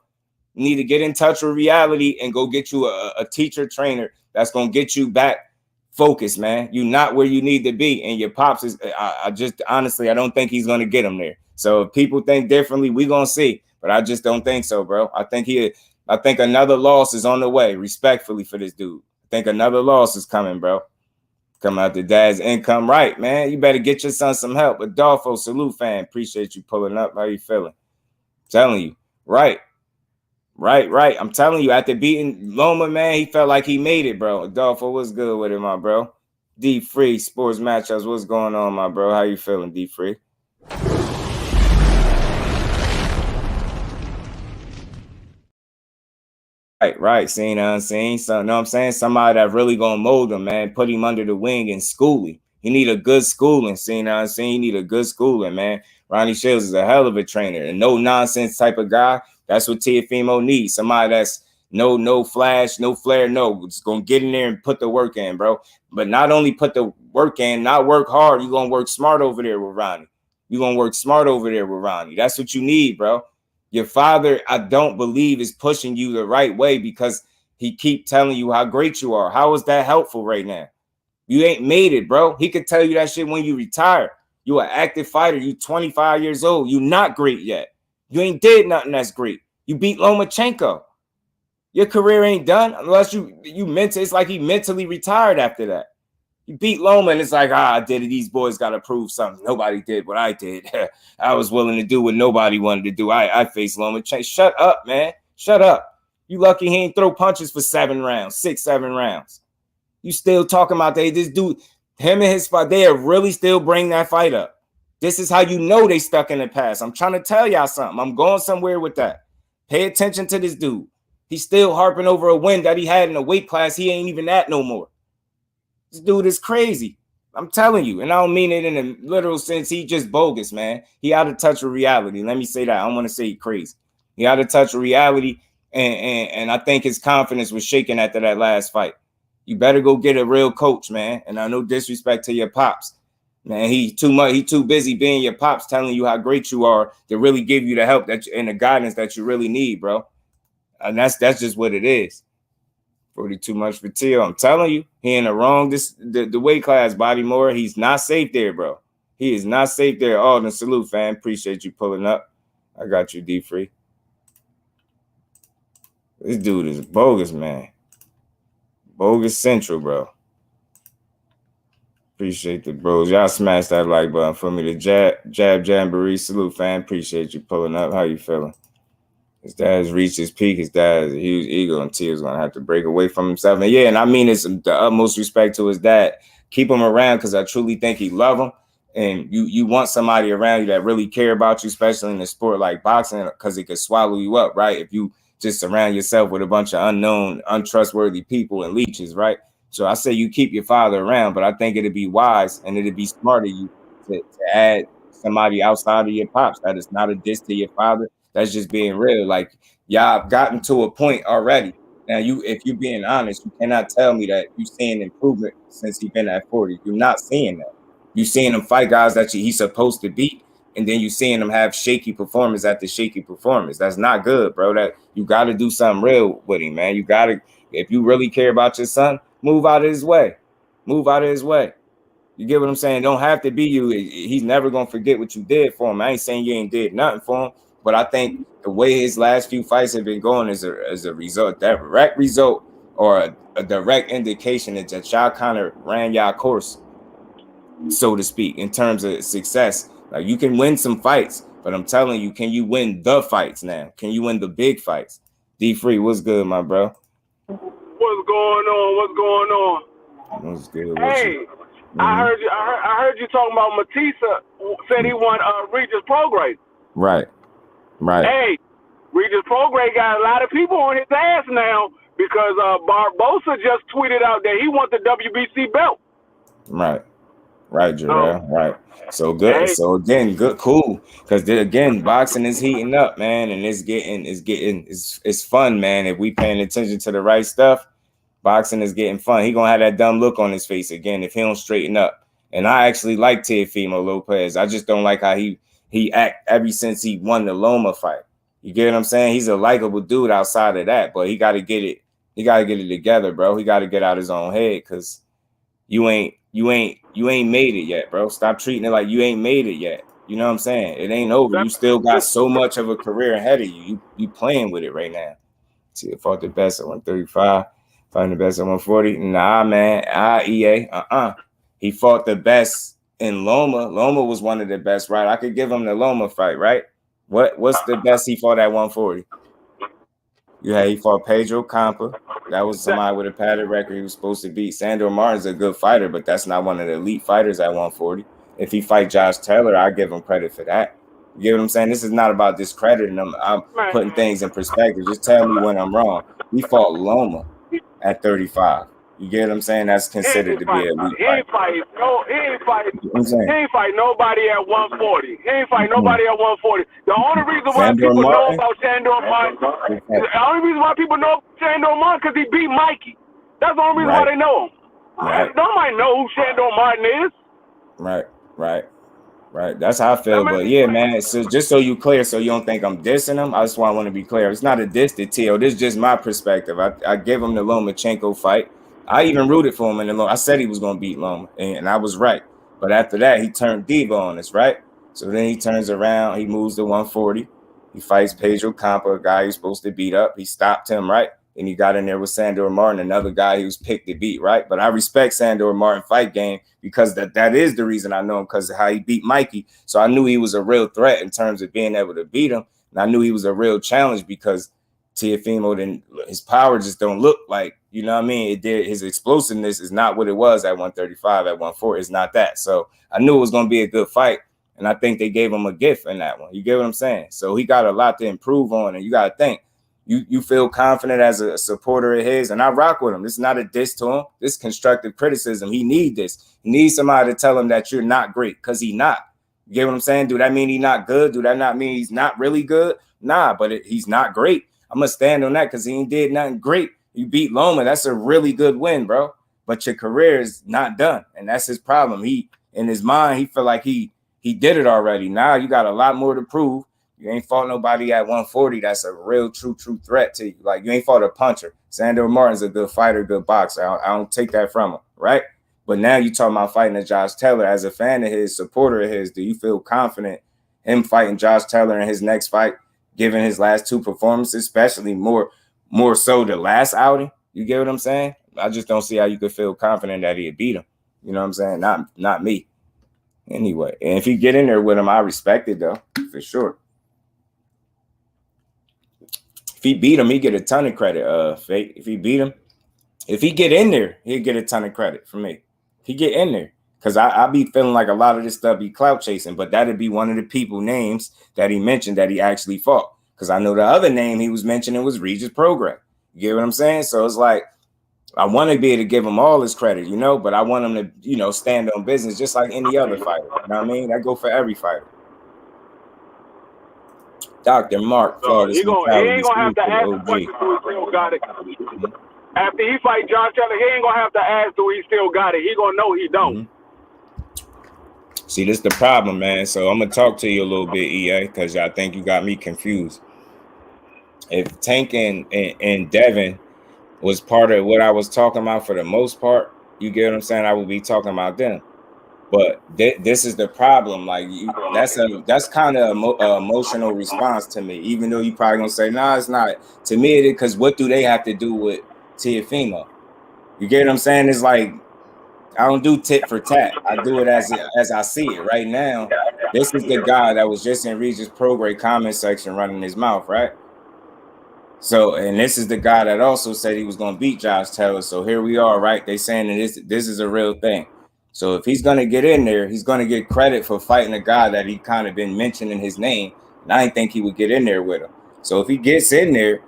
You need to get in touch with reality and go get you a teacher trainer that's gonna get you back focused, man. You're not where you need to be, and your pops is. I just honestly, I don't think he's gonna get him there. So if people think differently, we gonna see. But I just don't think so, bro. I think another loss is on the way, respectfully, for this dude. I think another loss is coming, bro. Come out the dad's income, right, man. You better get your son some help. Adolfo, salute, fan. Appreciate you pulling up. How you feeling? I'm telling you, right. I'm telling you, after beating Loma, man, he felt like he made it, bro. Adolfo, what's good with it, my bro? D Free Sports Matchups, what's going on, my bro? How you feeling, D Free? Right. Seen, unseen. So, you know what I'm saying? Somebody that really gonna mold him, man. Put him under the wing and school him. He need a good schooling. Seen, unseen. He need a good schooling, man. Ronnie Shields is a hell of a trainer, and no nonsense type of guy. That's what Tiafimo needs. Somebody that's no flash, no flare, no. Just gonna get in there and put the work in, bro. But not only put the work in, not work hard. You gonna work smart over there with Ronnie. That's what you need, bro. Your father, I don't believe, is pushing you the right way because he keep telling you how great you are. How is that helpful right now? You ain't made it, bro. He could tell you that shit when you retire. You an active fighter. You 25 years old. You not great yet. You ain't did nothing that's great. You beat Lomachenko. Your career ain't done unless you mental. It's like he mentally retired after that. You beat Loma, and it's like, I did it. These boys got to prove something. Nobody did what I did. I was willing to do what nobody wanted to do. I faced Loma. Shut up, man. Shut up. You lucky he ain't throw punches for 7 rounds, 6, 7 rounds. You still talking about this dude, him and his fight, they are really still bring that fight up. This is how you know they stuck in the past. I'm trying to tell y'all something. I'm going somewhere with that. Pay attention to this dude. He's still harping over a win that he had in a weight class he ain't even at no more. This dude is crazy. I'm telling you. And I don't mean it in a literal sense. He just bogus, man. He out of touch with reality. Let me say that. I don't want to say he crazy. He out of touch with reality. And I think his confidence was shaken after that last fight. You better go get a real coach, man. And I no disrespect to your pops. Man, he too busy being your pops, telling you how great you are to really give you the help and the guidance that you really need, bro. And that's just what it is. 40 too much for Teal. I'm telling you, he in the wrong the weight class, Bobby Moore. He's not safe there, bro. He is not safe there. Oh, then salute, fam. Appreciate you pulling up. I got you, D-Free. This dude is bogus, man. Bogus Central, bro. Appreciate the bros. Y'all smash that like button for me. The jab jamboree. Salute, fam. Appreciate you pulling up. How you feeling? His dad's reached his peak. His dad has a huge ego, and T is going to have to break away from himself. And yeah, and I mean it's the utmost respect to his dad. Keep him around because I truly think he love him. And you want somebody around you that really care about you, especially in a sport like boxing, because it could swallow you up, right? If you just surround yourself with a bunch of unknown, untrustworthy people and leeches, right? So I say you keep your father around, but I think it'd be wise and it'd be smart of you to add somebody outside of your pops that is not a diss to your father. That's just being real. Like, y'all have gotten to a point already. Now, if you're being honest, you cannot tell me that you're seeing improvement since he's been at 40. You're not seeing that. You're seeing him fight guys that he's supposed to beat, and then you're seeing him have shaky performance after shaky performance. That's not good, bro. That you got to do something real with him, man. You got to, if you really care about your son, move out of his way. Move out of his way. You get what I'm saying? Don't have to be you. He's never going to forget what you did for him. I ain't saying you ain't did nothing for him. But I think the way his last few fights have been going is a result, direct result or a direct indication that y'all kind of ran y'all course, so to speak, in terms of success. Like you can win some fights, but I'm telling you, can you win the fights now? Can you win the big fights? D-Free, what's good, my bro? What's going on? What's good? Hey, I heard you talking about Mathias said he won Regis Prograis. Right. Hey, Regis Prograis got a lot of people on his ass now because Barbosa just tweeted out that he wants the WBC belt. Right, Jarrell. Right. So good. Hey. So again, good, cool. Because again, boxing is heating up, man, and it's fun, man. If we paying attention to the right stuff, boxing is getting fun. He gonna have that dumb look on his face again if he don't straighten up. And I actually like Teofimo Lopez. I just don't like how he act ever since he won the Loma fight. You get what I'm saying? He's a likable dude outside of that, but he got to get it. He got to get it together, bro. He got to get out his own head because you ain't made it yet, bro. Stop treating it like you ain't made it yet. You know what I'm saying? It ain't over. You still got so much of a career ahead of you. You playing with it right now. See, I fought the best at 135, fighting the best at 140. Nah, man. EA. He fought the best in Loma. Loma was one of the best, right? I could give him the Loma fight, right? What's the best he fought at 140? He fought Pedro Campa. That was somebody with a padded record he was supposed to beat. Sandor Martin's a good fighter, but that's not one of the elite fighters at 140. If he fight Josh Taylor, I give him credit for that. You get what I'm saying? This is not about discrediting him. I'm putting things in perspective. Just tell me when I'm wrong. He fought Loma at 35. You get what I'm saying? That's considered to be an elite fight. He ain't fight nobody at 140. He ain't fight nobody at 140. The only reason why people know about Sandor Martin, the only reason why people know Sandor Martin because he beat Mikey. That's the only reason why they know him. Nobody know who Sandor Martin is. Right. That's how I feel. But yeah, man. So just so you clear, so you don't think I'm dissing him, I just want to be clear. It's not a diss to Tio. This is just my perspective. I give him the Lomachenko fight. I even rooted for him in the Loma. I said he was going to beat Loma, and I was right. But after that, he turned diva on us, right? So then he turns around, he moves to 140. He fights Pedro Campa, a guy he's supposed to beat up. He stopped him, right? And he got in there with Sandor Martin, another guy he was picked to beat, right? But I respect Sandor Martin fight game because that is the reason I know him, because of how he beat Mikey. So I knew he was a real threat in terms of being able to beat him. And I knew he was a real challenge because Teofimo, his power just don't look like, you know what I mean? It did. His explosiveness is not what it was at 135, at 140. It's not that. So I knew it was going to be a good fight. And I think they gave him a gift in that one. You get what I'm saying? So he got a lot to improve on. And you got to think, you feel confident as a supporter of his. And I rock with him. This is not a diss to him. This is constructive criticism. He needs this. He needs somebody to tell him that you're not great, because he's not. You get what I'm saying? Do that mean he's not good? Do that not mean he's not really good? Nah, but he's not great. I'm going to stand on that because he ain't did nothing great. You beat Loma. That's a really good win, bro. But your career is not done. And that's his problem. He, in his mind, he feel like he did it already. Now you got a lot more to prove. You ain't fought nobody at 140 that's a real, true threat to you. Like, you ain't fought a puncher. Sandor Martin's a good fighter, good boxer. I don't take that from him, right? But now you talking about fighting a Josh Taylor. As a fan of his, supporter of his, do you feel confident him fighting Josh Taylor in his next fight, given his last two performances, especially more so the last outing? You get what I'm saying? I just don't see how you could feel confident that he'd beat him. You know what I'm saying? Not me. Anyway, and if you get in there with him, I respect it, though, for sure. If he beat him, he get a ton of credit. Fake. If he beat him, if he get in there, he'll get a ton of credit from me. If he get in there, because I be feeling like a lot of this stuff be clout chasing, but that'd be one of the people names that he mentioned that he actually fought. Because I know the other name he was mentioning was Regis Prograis. You get what I'm saying? So it's like, I want to be able to give him all his credit, you know, but I want him to, you know, stand on business just like any other fighter. You know what I mean? That go for every fighter. Dr. Mark. So he ain't going to have to ask the question, do he still got it? Mm-hmm. After he fight Josh Taylor, he ain't going to have to ask, do he still got it? He going to know he don't. Mm-hmm. See, this is the problem, man. So I'm going to talk to you a little bit, EA, because I think you got me confused. If Tank and Devin was part of what I was talking about for the most part, you get what I'm saying? I would be talking about them. But this is the problem. Like, that's kind of an emotional response to me, even though you probably going to say, nah, it's not. To me, it is, because what do they have to do with Teofimo? You get what I'm saying? It's like, I don't do tit for tat. I do it as I see it. Right now, this is the guy that was just in Regis Prograis comment section running his mouth, right? So, and this is the guy that also said he was going to beat Josh Taylor. So here we are, right? They saying that this is a real thing. So if he's going to get in there, he's going to get credit for fighting a guy that he kind of been mentioning his name. And I didn't think he would get in there with him. So if he gets in there,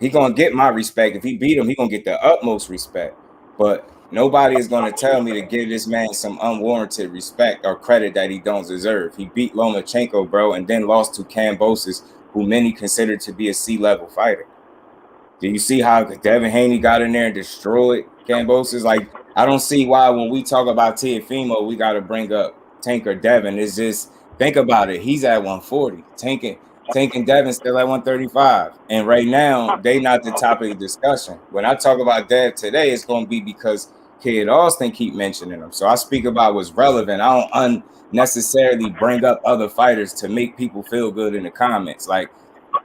he's going to get my respect. If he beat him, he's going to get the utmost respect. But nobody is going to tell me to give this man some unwarranted respect or credit that he don't deserve. He beat Lomachenko, bro, and then lost to Kambosos, who many consider to be a C-level fighter. Do you see how Devin Haney got in there and destroyed Kambosos? Like, I don't see why when we talk about Teofimo, we got to bring up Tank or Devin. It's just, think about it. He's at 140. Tank and Devin still at 135. And right now, they not the topic of discussion. When I talk about Dev today, it's going to be because Kid Austin keep mentioning him. So I speak about what's relevant. I don't unnecessarily bring up other fighters to make people feel good in the comments. Like,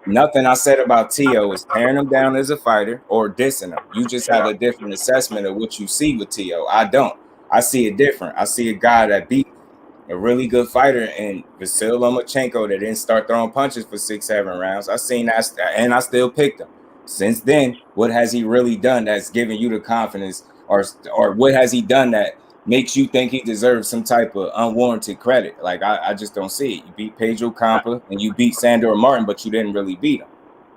nothing I said about Tio is tearing him down as a fighter or dissing him. You just have a different assessment of what you see with Tio. I don't. I see it different. I see a guy that beat a really good fighter in Vasyl Lomachenko that didn't start throwing punches for 6-7 rounds. I seen that, and I still picked him. Since then, what has he really done that's giving you the confidence, or what has he done that makes you think he deserves some type of unwarranted credit? Like, I just don't see it. You beat Pedro Campa and you beat Sandor Martin, but you didn't really beat him.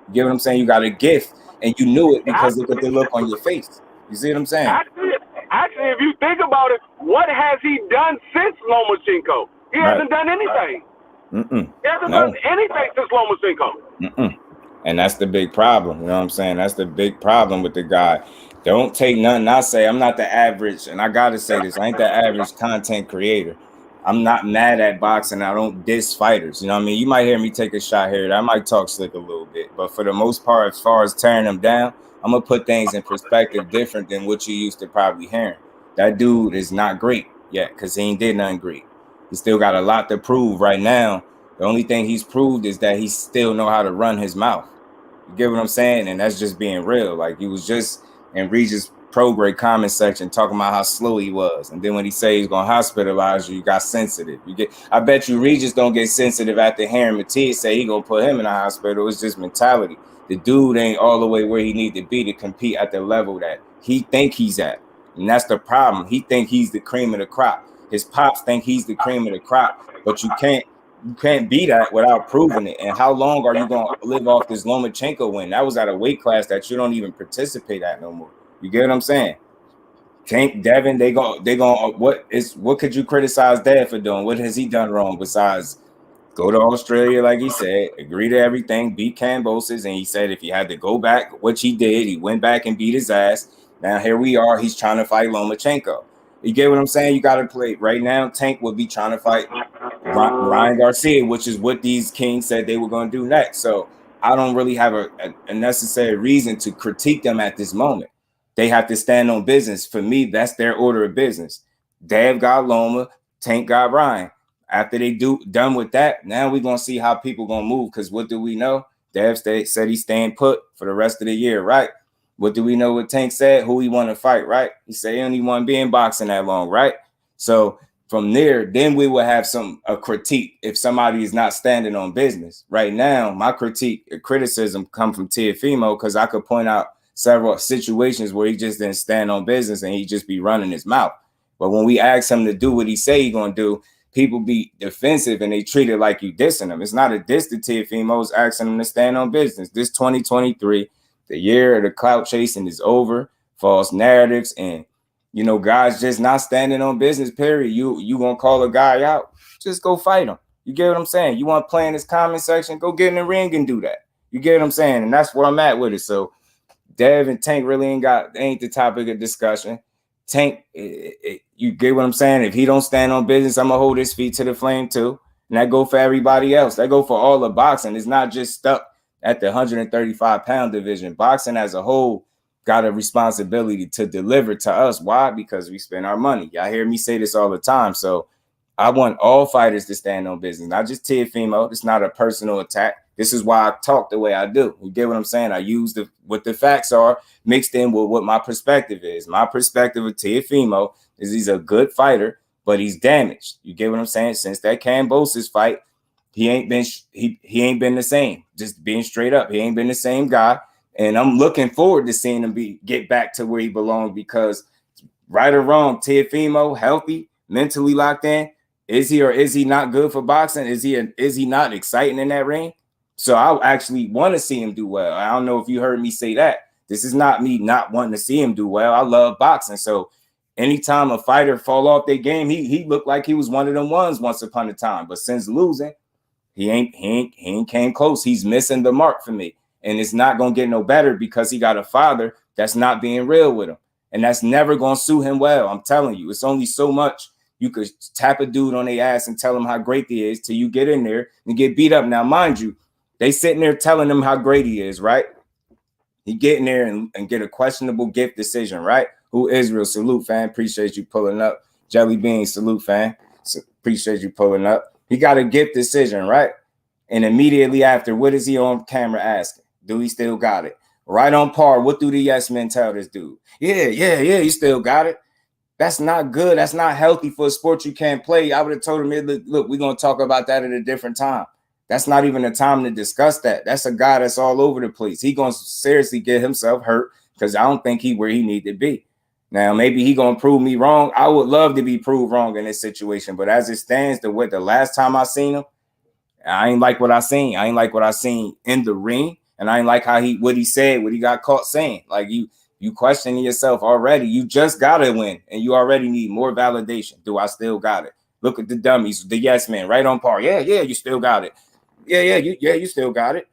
You get what I'm saying? You got a gift, and you knew it because look at the look on your face. You see what I'm saying? Actually, if you think about it, what has he done since Lomachenko? He hasn't done anything. He hasn't done anything since Lomachenko. And that's the big problem. You know what I'm saying? That's the big problem with the guy. Don't take nothing I say. I'm not the average, and I got to say this, I ain't the average content creator. I'm not mad at boxing. I don't diss fighters. You know what I mean? You might hear me take a shot here. I might talk slick a little bit. But for the most part, as far as tearing them down, I'm going to put things in perspective different than what you used to probably hearing. That dude is not great. yet because he ain't did nothing great. He still got a lot to prove right now. The only thing he's proved is that he still know how to run his mouth. You get what I'm saying? And that's just being real. Like, he was just in Regis Prograis comment section talking about how slow he was. And then when he say he's going to hospitalize you, you got sensitive. I bet you Regis don't get sensitive after hearing Mathias say he going to put him in the hospital. It's just mentality. The dude ain't all the way where he need to be to compete at the level that he think he's at. And that's the problem. He think he's the cream of the crop. His pops think he's the cream of the crop. But you can't be that without proving it. And how long are you going to live off this Lomachenko win? That was at a weight class that you don't even participate at no more. You get what I'm saying? Tank, Devin, what could you criticize Dev for doing? What has he done wrong besides go to Australia, like he said, agree to everything, beat Kambosos, and he said if he had to go back, which he did, he went back and beat his ass. Now here we are, he's trying to fight Lomachenko. You get what I'm saying? You got to play right now. Tank would be trying to fight Ryan Garcia, which is what these kings said they were going to do next. So I don't really have a necessary reason to critique them at this moment. They have to stand on business. For me, that's their order of business. Dev got Loma, Tank got Ryan. After they done with that, now we're going to see how people going to move. Because what do we know? Dev said he's staying put for the rest of the year, right? What do we know what Tank said? Who he want to fight, right? He said he only want to be in boxing that long, right? So from there, then we will have a critique if somebody is not standing on business. Right now, my criticism come from Teofimo because I could point out several situations where he just didn't stand on business and he just be running his mouth. But when we ask him to do what he say he gonna do, people be defensive and they treat it like you dissing them. It's not a diss to Teofimo, it's asking him to stand on business. This 2023, the year of the clout chasing is over, false narratives, and guys just not standing on business, period. You gonna call a guy out, just go fight him. You get what I'm saying? You want to play in this comment section, go get in the ring and do that. You get what I'm saying? And that's where I'm at with it. So Dev and Tank really ain't the topic of discussion. Tank, you get what I'm saying? If he don't stand on business, I'm gonna hold his feet to the flame too. And that go for everybody else. That go for all of boxing. It's not just stuck at the 135-pound division. Boxing as a whole got a responsibility to deliver to us. Why? Because we spend our money. Y'all hear me say this all the time. So I want all fighters to stand on business, not just Teofimo. It's not a personal attack. This is why I talk the way I do. You get what I'm saying? I use what the facts are mixed in with what my perspective is. My perspective of Teofimo is he's a good fighter, but he's damaged. You get what I'm saying? Since that Kambosos fight, he ain't been the same. Just being straight up, he ain't been the same guy. And I'm looking forward to seeing him get back to where he belongs because right or wrong, Teofimo, healthy, mentally locked in. Is he or is he not good for boxing? Is he not exciting in that ring? So I actually want to see him do well. I don't know if you heard me say that. This is not me not wanting to see him do well. I love boxing. So anytime a fighter fall off their game, he looked like he was one of them ones once upon a time. But since losing, he ain't came close. He's missing the mark for me. And it's not going to get no better because he got a father that's not being real with him. And that's never going to suit him well. I'm telling you, it's only so much you could tap a dude on their ass and tell him how great he is till you get in there and get beat up. Now, mind you, they sitting there telling him how great he is, right? He get in there and get a questionable gift decision, right? Who Israel, salute, fan. Appreciate you pulling up. Jelly Bean, salute, fan. Appreciate you pulling up. He got a gift decision, right? And immediately after, what is he on camera asking? Do he still got it? Right on par. What do the yes men tell this dude? Yeah, you still got it. That's not good. That's not healthy for a sport you can't play. I would have told him, look, we're going to talk about that at a different time. That's not even a time to discuss that. That's a guy that's all over the place. He going to seriously get himself hurt because I don't think he where he need to be. Now, maybe he going to prove me wrong. I would love to be proved wrong in this situation. But as it stands, the last time I seen him, I ain't like what I seen. I ain't like what I seen in the ring. And I ain't like what he said, what he got caught saying. Like you questioning yourself already. You just got to win. And you already need more validation. Do I still got it? Look at the dummies, the yes men, right on par. Yeah, you still got it. You still got it.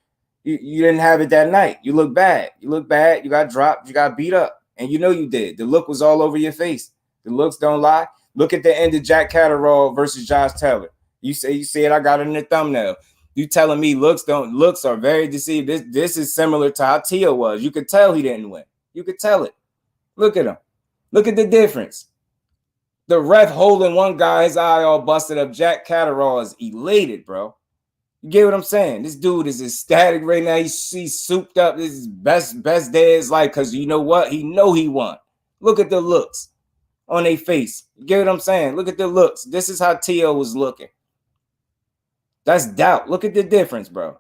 You didn't have it that night. You look bad. You got dropped. You got beat up. And you know you did. The look was all over your face. The looks don't lie. Look at the end of Jack Catterall versus Josh Taylor. You said I got it in the thumbnail. You telling me looks are very deceived. This is similar to how Tio was. You could tell he didn't win. You could tell it. Look at him. Look at the difference. The ref holding one guy, his eye all busted up. Jack Catterall is elated, bro. You get what I'm saying? This dude is ecstatic right now. He's souped up. This is best day of his life because you know what? He won. Look at the looks on their face. You get what I'm saying? Look at the looks. This is how T.O. was looking. That's doubt. Look at the difference, bro.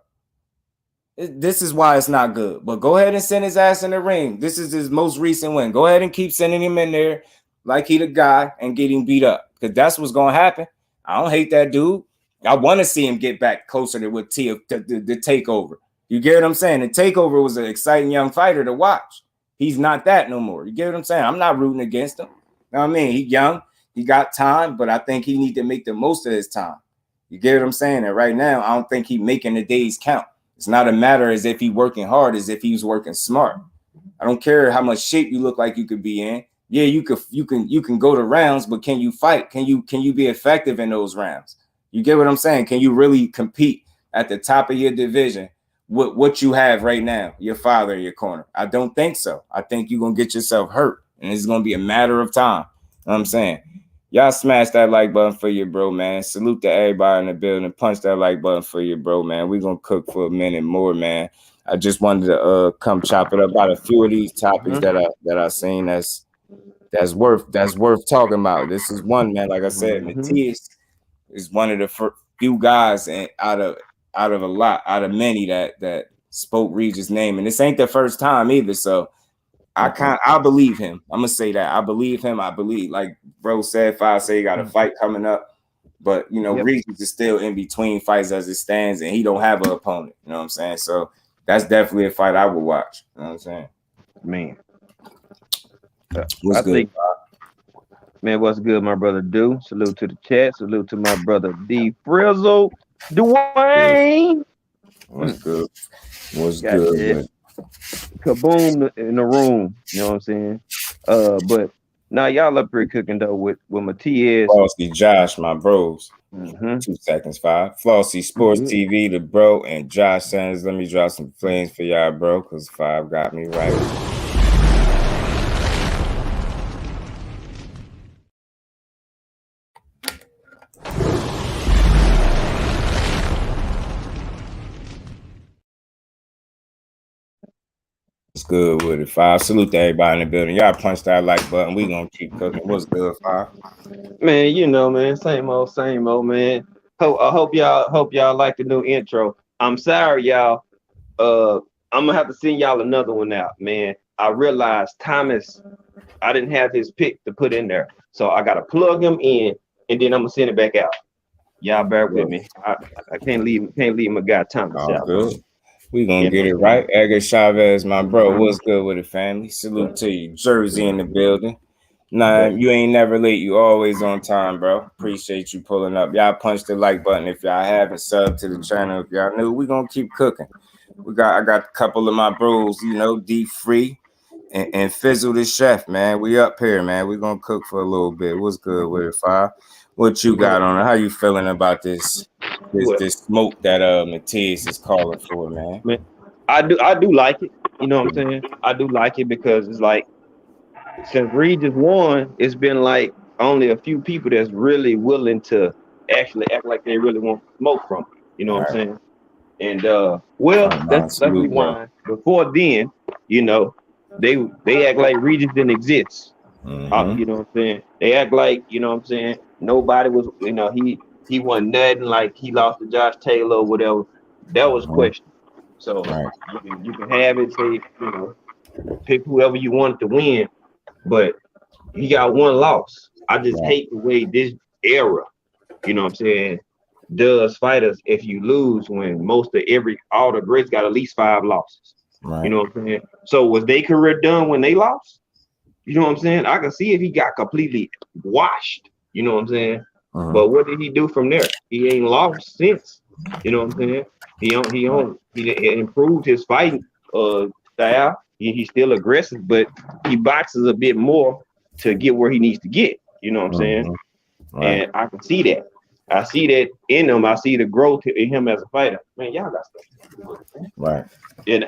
This is why it's not good. But go ahead and send his ass in the ring. This is his most recent win. Go ahead and keep sending him in there like he the guy and get him beat up. Because that's what's going to happen. I don't hate that dude. I want to see him get back closer to with the takeover. You get what I'm saying? The takeover was an exciting young fighter to watch. He's not that no more. You get what I'm saying? I'm not rooting against him. You know what I mean? He's young. He got time, but I think he need to make the most of his time. You get what I'm saying? And right now, I don't think he's making the days count. It's not a matter as if he's working hard, as if he's working smart. I don't care how much shape you look like you could be in. Yeah, you can go to rounds, but can you fight? Can you be effective in those rounds? You get what I'm saying? Can you really compete at the top of your division with what you have right now, your father in your corner? I don't think so. I think you're going to get yourself hurt, and it's going to be a matter of time. You know what I'm saying? Y'all smash that like button for your bro, man. Salute to everybody in the building. Punch that like button for your bro, man. We're going to cook for a minute more, man. I just wanted to come chop it up about a few of these topics that I seen that's worth talking about. This is one, man. Like I said, Mathias is one of the few guys and out of many that spoke Regis' name, and this ain't the first time either. So I believe him. I'm gonna say that I believe him. I believe, like bro said, if I say he got a fight coming up, but you know Regis is still in between fights as it stands, and he don't have an opponent. You know what I'm saying? So that's definitely a fight I would watch. You know what I'm saying? Man, what's good? Man, what's good, my brother? Salute to the chat. Salute to my brother D Frizzle, Dwayne. What's good? What's good? Kaboom in the room. You know what I'm saying? But now y'all up here cooking though with Mathias. Flossy Josh, my bros. 2 seconds, 5. Flossy Sports TV, the bro, and Josh Sanders. Let me drop some flames for y'all, bro, because 5 got me right. Good with it, 5. Salute to everybody in the building. Y'all punch that like button. We gonna keep cooking. What's good, 5? Man, you know, man, same old, man. I hope y'all like the new intro. I'm sorry, y'all. I'm gonna have to send y'all another one out, man. I realized Thomas, I didn't have his pick to put in there, so I gotta plug him in, and then I'm gonna send it back out. Y'all bear with me. I can't leave my guy Thomas out. Good. We gonna get it right. Edgar Chavez, my bro. What's good with it, family? Salute to you. Jersey in the building. Nah, you ain't never late. You always on time, bro. Appreciate you pulling up. Y'all punch the like button if y'all haven't. Sub to the channel if y'all new. We gonna keep cooking. I got a couple of my bros, you know, D Free and Fizzle the Chef, man. We up here, man. We gonna cook for a little bit. What's good with it, 5? What you got on it? How you feeling about this smoke that Mathias is calling for, man? I do like it. You know what I'm saying? I do like it because it's like since Regis won, it's been like only a few people that's really willing to actually act like they really want smoke from it. You know what I'm saying? And let's rewind. Before then, you know, they act like Regis didn't exist. You know what I'm saying? They act like, you know what I'm saying, nobody was, you know, he wasn't nothing, like he lost to Josh Taylor or whatever. That was question. So you can have it, say, you know, pick whoever you want to win, but he got one loss. I just hate the way this era, you know what I'm saying, does fighters if you lose when most of all the greats got at least 5 losses. You know what I'm saying? So was their career done when they lost? You know what I'm saying? I can see if he got completely washed. You know what I'm saying? But what did he do from there? He ain't lost since. You know what I'm saying? He improved his fighting style. He's still aggressive, but he boxes a bit more to get where he needs to get. You know what I'm saying? And I can see that. I see that in him. I see the growth in him as a fighter. Man, y'all got stuff. And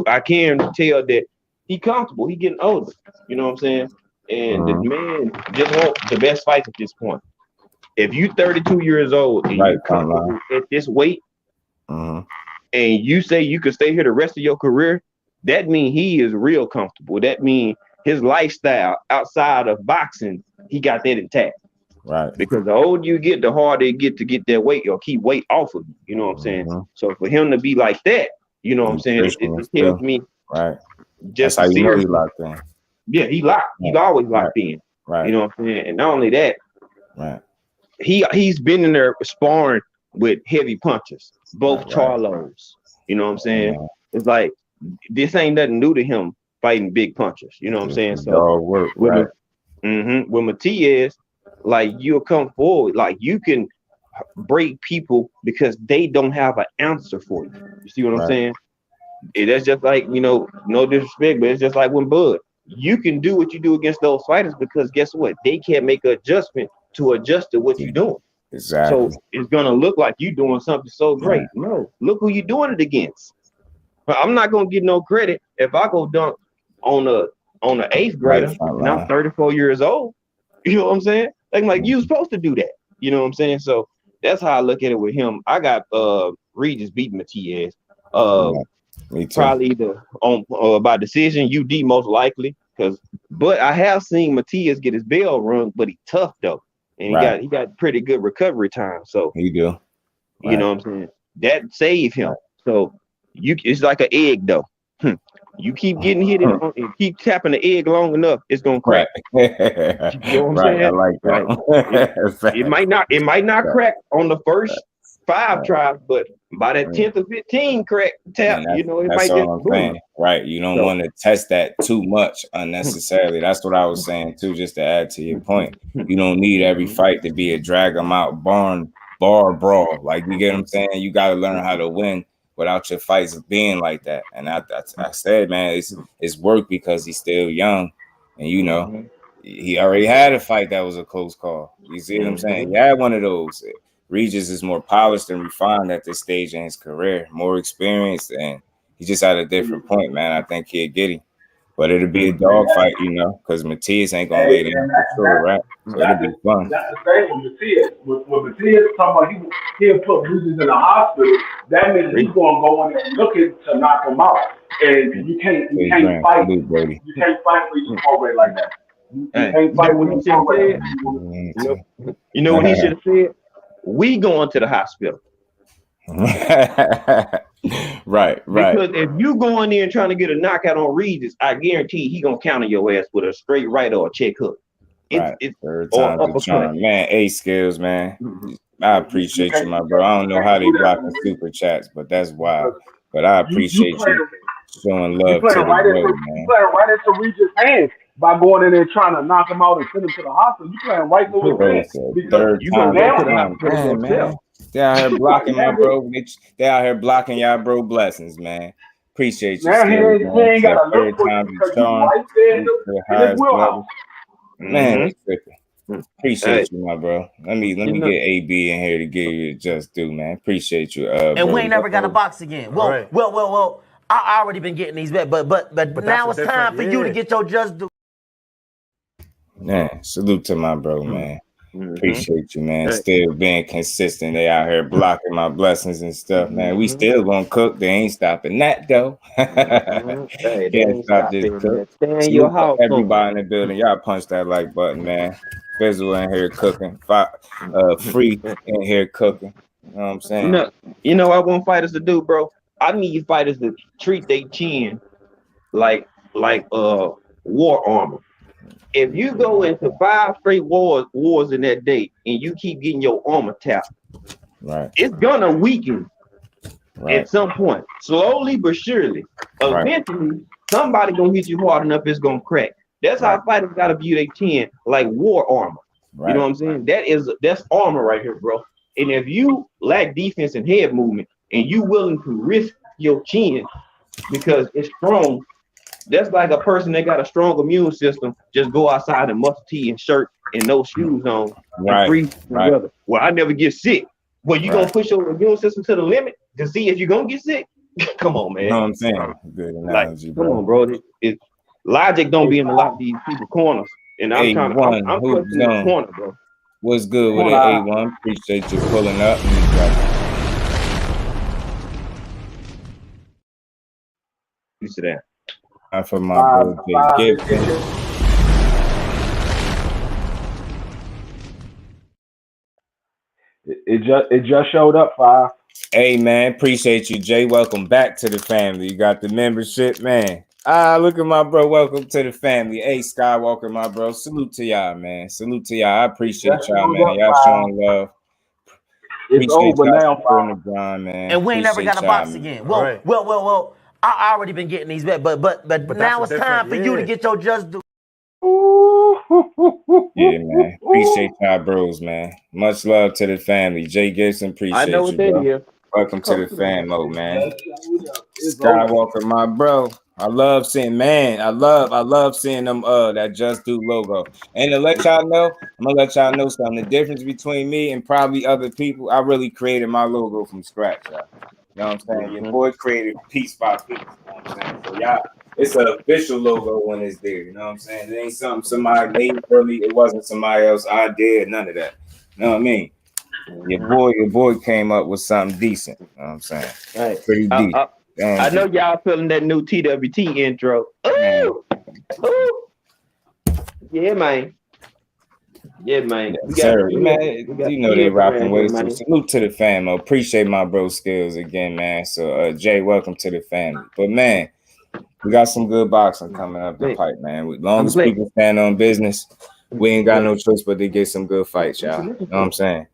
I can tell that he comfortable. He getting older. You know what I'm saying? And the man just wants the best fights at this point. If you 32 years old and you're comfortable at this weight, and you say you could stay here the rest of your career, that means he is real comfortable. That means his lifestyle outside of boxing, he got that intact. Right. Because the older you get, the harder it get to get that weight or keep weight off of you. You know what I'm saying? So for him to be like that, you know what I'm saying? It tells me, right. Just that's how you know he locked in. Yeah, he locked. He's always locked in. Right. You know what I'm saying? And not only that, right. He's been in there sparring with heavy punchers, both Charlos. You know what I'm saying? It's like this ain't nothing new to him fighting big punchers. You know what I'm saying? So work, with Mathias, like you'll come forward, like you can break people because they don't have an answer for you. You see what I'm saying? That's just like, you know, no disrespect, but it's just like when Bud, you can do what you do against those fighters because guess what? They can't make an adjustment to adjust to what you're doing. Exactly. So it's gonna look like you doing something so great. No, look who you're doing it against. But I'm not gonna get no credit if I go dunk on a 8th grader and I'm 34 years old. You know what I'm saying? Like you supposed to do that. You know what I'm saying? So that's how I look at it with him. I got Regis beating Mathias. Me too. Probably either on by decision, UD most likely. But I have seen Mathias get his bell rung, but he tough though. And he got pretty good recovery time. So he do. You know what I'm saying? That saved him. So it's like an egg though. You keep getting hit and keep tapping the egg long enough, it's gonna crack. You know what I'm saying? I like that. It might not crack on the first 5 tries, but by that 10th or 15 crack tap, you know, it might just boom. Right. You don't want to test that too much unnecessarily. That's what I was saying too, just to add to your point. You don't need every fight to be a drag them out bar brawl. Like, you get what I'm saying? You got to learn how to win without your fights being like that. And I said, man, it's work because he's still young. And, you know, he already had a fight that was a close call. You see what I'm saying? He had one of those. Regis is more polished and refined at this stage in his career, more experienced, and he's just at a different point, man. I think he'll get him. But it'll be a dog fight, you know, because Mathias ain't going to lay down for sure, right? So it'll be fun. That's the thing with Mathias. When Mathias talking about he'll put Regis in the hospital, that means he's going to go in there looking to knock him out. And you can't fight. You can't fight Regis already like that. You can't fight when he's already. You know what he should have said? We going to the hospital. Right. Because if you go in there and trying to get a knockout on Regis, I guarantee he gonna counter your ass with a straight right or a check hook. It's third time's a charm, man. skills, man. I appreciate you, my bro. I don't know how they blocking super chats, but that's wild. But I appreciate you showing love to the bro, man. You playing right into Regis' hands by going in there trying to knock him out and send him to the hospital. You playing right through his hands. Third time, man. They out here blocking my bro. They out here blocking y'all bro blessings, man. Appreciate you. Now he ain't got to look for you because he's right there in his wheelhouse. Man, he's tripping. Appreciate you, my bro. Let me get AB in here to give you just due, man. Appreciate you. And we ain't never got a box again. Well. I already been getting these bet, but now it's time for you to get your just due. Man, salute to my bro, man. Appreciate you, man. Still being consistent. They out here blocking my blessings and stuff, man. We still gonna cook. They ain't stopping that though. Can't stop this cook. Stay in your house. Everybody in the building, y'all punch that like button, man. Fizzle in here cooking. Free in here cooking. You know what I'm saying? You know what I want fighters to do, bro? I need fighters to treat their chin like war armor. If you go into 5 straight wars in that day and you keep getting your armor tapped, it's gonna weaken at some point, slowly but surely. Eventually, somebody gonna hit you hard enough, it's gonna crack. That's how fighters gotta view their chin, like war armor. You know what I'm saying? That's armor right here, bro. And if you lack defense and head movement, and you willing to risk your chin because it's strong, that's like a person that got a strong immune system, just go outside in muscle tee and shirt and no shoes on. Well, I never get sick. Well, you gonna push your immune system to the limit to see if you're gonna get sick? Come on, man. You know what I'm saying? Good analogy, come on, bro. Logic don't be in a lot of these people's corners. And I'm trying to, I'm pushing the corner, bro. What's good with it, A1? Appreciate you pulling up. Used to that. I'm for my bro Jay Gibson. It just showed up, 5. Hey man, appreciate you, Jay. Welcome back to the family. You got the membership, man. Look at my bro. Welcome to the family. Hey, Skywalker, my bro. Salute to y'all, man. Salute to y'all. I appreciate y'all, man. Y'all showing love. It's over now, 5. The grind, man. And we ain't never got to box again. Well. I already been getting these bets, but now it's time for you to get your just due. Yeah, man. Appreciate y'all, bros, man. Much love to the family. Jay Gibson, appreciate you, bro. Welcome to the famo, man. Skywalker, my bro. I love seeing, man. I love seeing them that Just Do logo. And to let y'all know, I'm gonna let y'all know something. The difference between me and probably other people, I really created my logo from scratch, y'all. You know what I'm saying? Your boy created piece by piece. You know what I'm saying? So y'all, it's an official logo when it's there. You know what I'm saying? It ain't something somebody made for me. It wasn't somebody else's idea. None of that. You know what I mean? Your boy came up with something decent. You know what I'm saying? Right. Pretty deep. I know y'all feeling that new TWT intro. Ooh. Ooh. Yeah, man. Yeah, man. You know they rocking with us. Salute to the fam. Appreciate my bro skills again, man. So Jay, welcome to the family. But man, we got some good boxing coming up the pipe, man. As long as people stand on business, we ain't got no choice but to get some good fights, y'all. You know what I'm saying?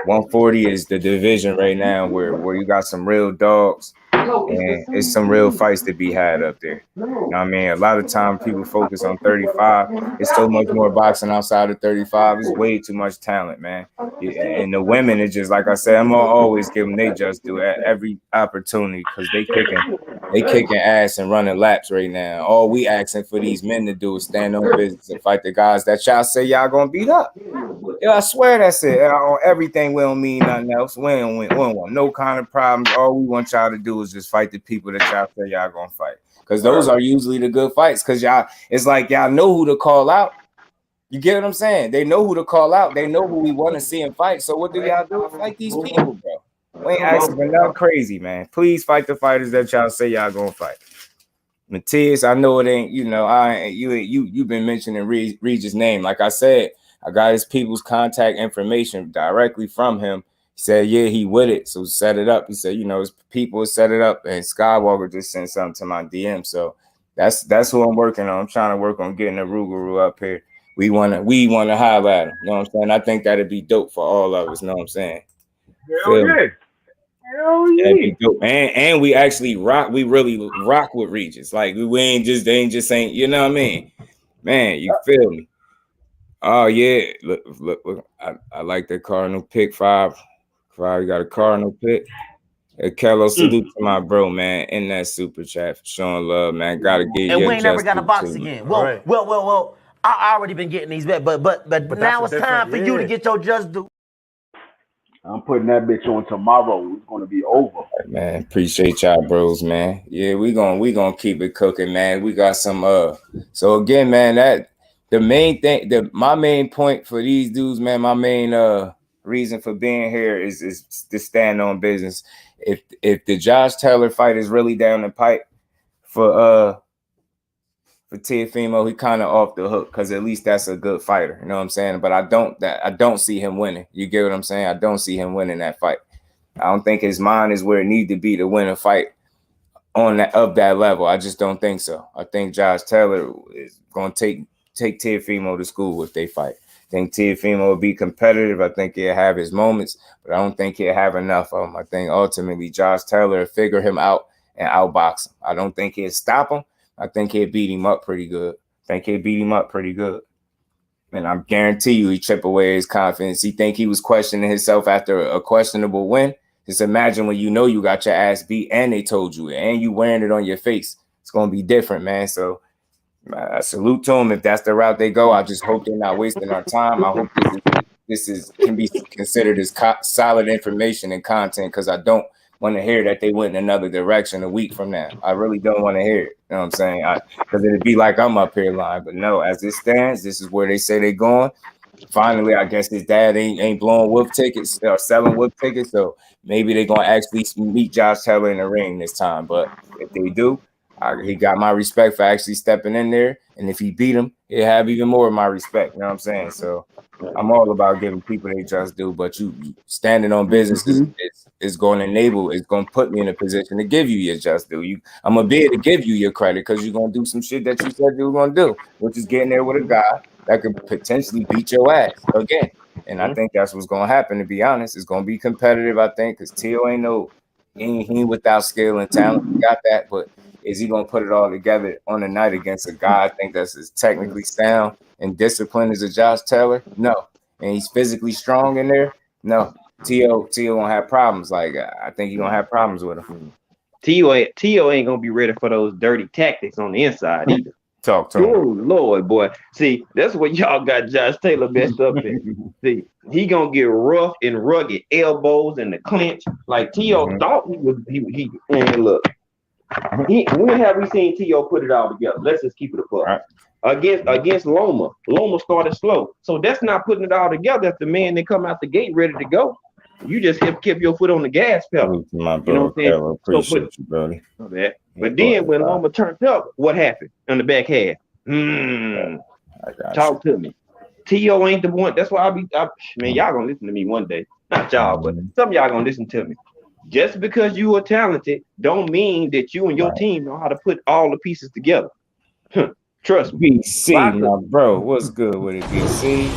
140 is the division right now where you got some real dogs and it's some real fights to be had up there. You know what I mean? A lot of time people focus on 35. It's so much more boxing outside of 35. It's way too much talent, man. And the women, it's just like I said, I'm gonna always give them they just do at every opportunity because they kicking ass and running laps right now. All we asking for these men to do is stand on business and fight the guys that y'all say y'all gonna beat up. Yeah, I swear that's it. On everything, we don't mean nothing else. We don't want no kind of problems. All we want y'all to do is just fight the people that y'all say y'all gonna fight. Because those are usually the good fights. Because y'all, it's like y'all know who to call out. You get what I'm saying? They know who to call out. They know who we want to see in fight. So what do y'all do? Fight these people, bro. We ain't asking for nothing crazy, man. Please fight the fighters that y'all say y'all gonna fight. Matthias, I know it ain't, you've been mentioning Regis' name. Like I said, I got his people's contact information directly from him. He said, yeah, he with it. So set it up. He said, his people set it up, and Skywalker just sent something to my DM. So that's who I'm working on. I'm trying to work on getting a Ruguru up here. We wanna highlight him. You know what I'm saying? I think that'd be dope for all of us. You know what I'm saying? Hell yeah. Hell yeah. And we actually rock. We really rock with Regis. Like they ain't just you know what I mean? Man, you feel me? Oh yeah, look. I like that Cardinal pick 5. You got a Cardinal pick. Kello, salute to my bro, man, in that super chat for showing love, man. Gotta get you. And we ain't never got to box again. Well. I already been getting these bets, but now it's time for you to get your just due. I'm putting that bitch on tomorrow. It's gonna be over. Man, appreciate y'all, bros, man. Yeah, we gonna keep it cooking, man. We got some So again, man, that the main thing, my main point for these dudes, man, my main reason for being here is to stand on business. If the Josh Taylor fight is really down the pipe for Teofimo, he kind of off the hook because at least that's a good fighter. You know what I'm saying? But I don't see him winning. You get what I'm saying? I don't see him winning that fight. I don't think his mind is where it needs to be to win a fight on that level. I just don't think so. I think Josh Taylor is going to take Teofimo to school if they fight. I think Teofimo will be competitive. I think he'll have his moments, but I don't think he'll have enough of them. I think ultimately Josh Taylor will figure him out and outbox him. I don't think he'll stop him. I think he'll beat him up pretty good. And I guarantee you he chip away his confidence. He think he was questioning himself after a questionable win. Just imagine when you got your ass beat and they told you and you wearing it on your face. It's going to be different, man. So I salute to them. If that's the route they go, I just hope they're not wasting our time. I hope this can be considered as solid information and content because I don't want to hear that they went in another direction a week from now. I really don't want to hear it. You know what I'm saying? Because it'd be like I'm up here lying. But no, as it stands, this is where they say they're going. Finally, I guess his dad ain't blowing wolf tickets or selling wolf tickets, so maybe they're gonna actually meet Josh Taylor in the ring this time. But if they do, he got my respect for actually stepping in there. And if he beat him, he'll have even more of my respect. You know what I'm saying? So I'm all about giving people they just do. But you standing on business is going to enable, it's going to put me in a position to give you your just due. I'm going to be able to give you your credit because you're going to do some shit that you said you were going to do, which is getting there with a guy that could potentially beat your ass again. And I think that's what's going to happen, to be honest. It's going to be competitive, I think, because Tio he ain't without skill and talent. He got that, but is he going to put it all together on the night against a guy I think that's as technically sound and disciplined as a Josh Taylor? No. And he's physically strong in there? No. Tio won't have problems. Like, I think he's going to have problems with him. Tio ain't going to be ready for those dirty tactics on the inside either. Talk to him. Oh, Lord, boy. See, that's what y'all got Josh Taylor messed up in. See, he going to get rough and rugged elbows and the clinch. Like Tio thought and look. When have we seen Tio put it all together? Let's just keep it a buck. Right. Against Loma started slow. So that's not putting it all together. If the man they come out the gate ready to go, you just keep your foot on the gas pedal. My bro, you know what I'm saying? Appreciate you, brother. But then when Loma turned up, what happened on the back half? Talk to me. Tio ain't the one. That's why man, y'all gonna listen to me one day. Not y'all, but some of y'all gonna listen to me. Just because you are talented don't mean that you and your team know how to put all the pieces together. Trust me. BC, my bro. What's good with it, BC?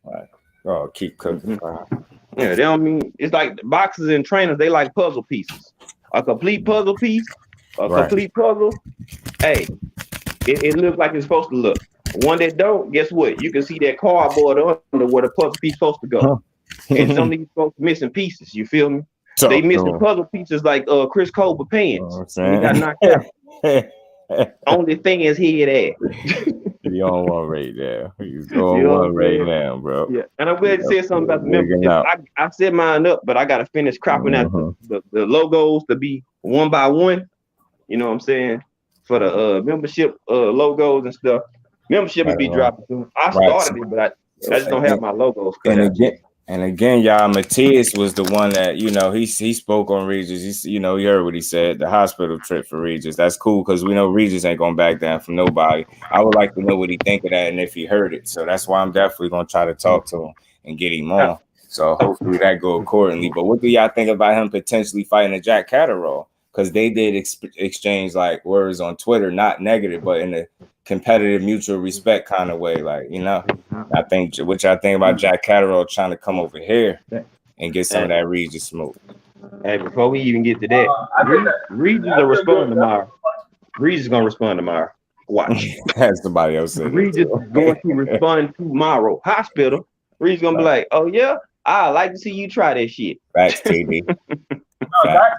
Right. Oh, keep cooking. Yeah, they don't mean it's like boxers and trainers, they like puzzle pieces. A complete puzzle piece, complete puzzle. Hey, it looks like it's supposed to look. One that don't, guess what? You can see that cardboard under where the puzzle piece supposed to go. And some of these folks missing pieces. You feel me? They missing puzzle pieces like Chris Colbert pants. He got knocked out. Only thing is head ass. You on one right now. He's on one right now, bro. Yeah, and I'm glad you said something about the membership. I set mine up, but I got to finish cropping out the logos to be one by one. You know what I'm saying? For the membership logos and stuff. Membership will be dropping soon. I started it, but I just don't have my logos. And again, y'all, Mathias was the one that, you know, he spoke on Regis. You heard what he said, the hospital trip for Regis. That's cool because we know Regis ain't going back down from nobody. I would like to know what he think of that and if he heard it. So that's why I'm definitely going to try to talk to him and get him on. So hopefully that go accordingly. But what do y'all think about him potentially fighting a Jack Catterall? Because they did exchange like words on Twitter, not negative, but in a competitive mutual respect kind of way. Like, you know, I think what y'all think about Jack Catterall trying to come over here and get some of that Regis smoke. Hey, before we even get to that, Regis will respond tomorrow. Regis is gonna respond tomorrow. Watch. As somebody else said. Regis is going to respond tomorrow. Hospital. Regis gonna be like, oh yeah, I like to see you try that shit. Facts, TD.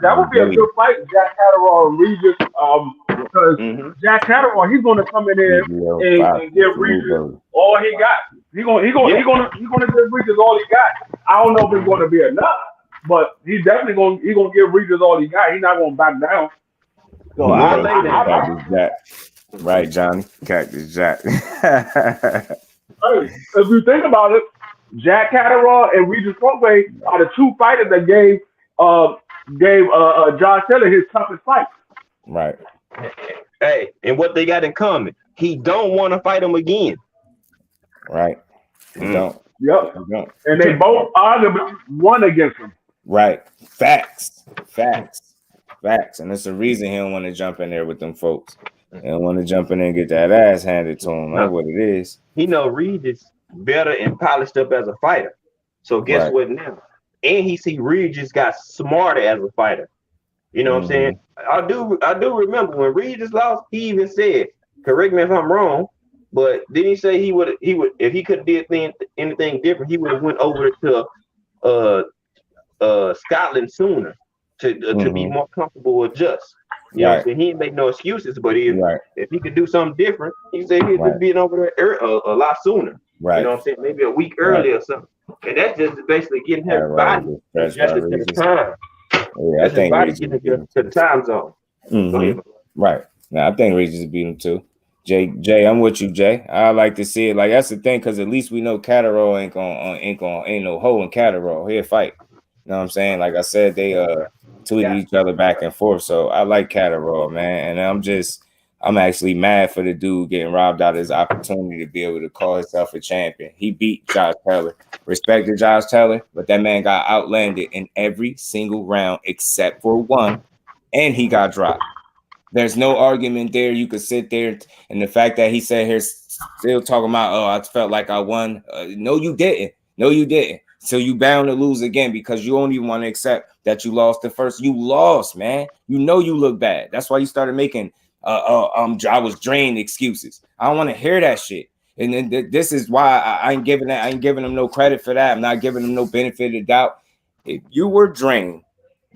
That would be a good fight, Jack Catterall and Regis, because Jack Catterall, he's going to come in there and give Regis all he got. He's gonna give Regis all he got. I don't know if it's going to be enough, but he's definitely going to give Regis all he got. He's not going to back down. So I lay that. Right, Johnny, Cactus Jack. Hey, if you think about it, Jack Catterall and Regis Prograis are the two fighters that gave Josh Taylor his toughest fight. Right. Hey, and what they got in common? He don't want to fight him again. Right. He don't. Yep. He don't. And they both arguably won against him. Right. Facts. And it's the reason he don't want to jump in there with them folks. He don't want to jump in there and get that ass handed to him. That's what it is. He know Regis better and polished up as a fighter. So guess what now? And he see Regis got smarter as a fighter. You know what I'm saying? I do remember when Regis lost, he even said, correct me if I'm wrong, but didn't he say he would if he could have did anything different, he would have went over to Scotland sooner to be more comfortable with just. You know what I'm saying? He didn't make no excuses, but if he could do something different, he said he'd just been over there a lot sooner. Right. You know what I'm saying? Maybe a week early or something. And that's just basically getting his body adjusted to the time. Yeah, I think Regis getting adjusted to the time zone. Go ahead. Right. Now I think Regis beat him too. Jay, I'm with you, Jay. I like to see it. Like that's the thing, because at least we know Catterall ain't no hole in Catterall. He'll fight. You know what I'm saying? Like I said, they tweeted each other back and forth. So I like Catterall, man. And I'm actually mad for the dude getting robbed out of his opportunity to be able to call himself a champion. He beat Josh Taylor. Respect to Josh Taylor, but that man got outlanded in every single round except for one, and he got dropped. There's no argument there. You could sit there, and the fact that he sat here still talking about, oh, I felt like I won. No, you didn't. No, you didn't. So you bound to lose again because you don't even want to accept that you lost the first. You lost, man. You know you look bad. That's why you started making I was drained excuses. I don't want to hear that shit. And then this is why I ain't giving them no credit for that. I'm not giving them no benefit of the doubt. If you were drained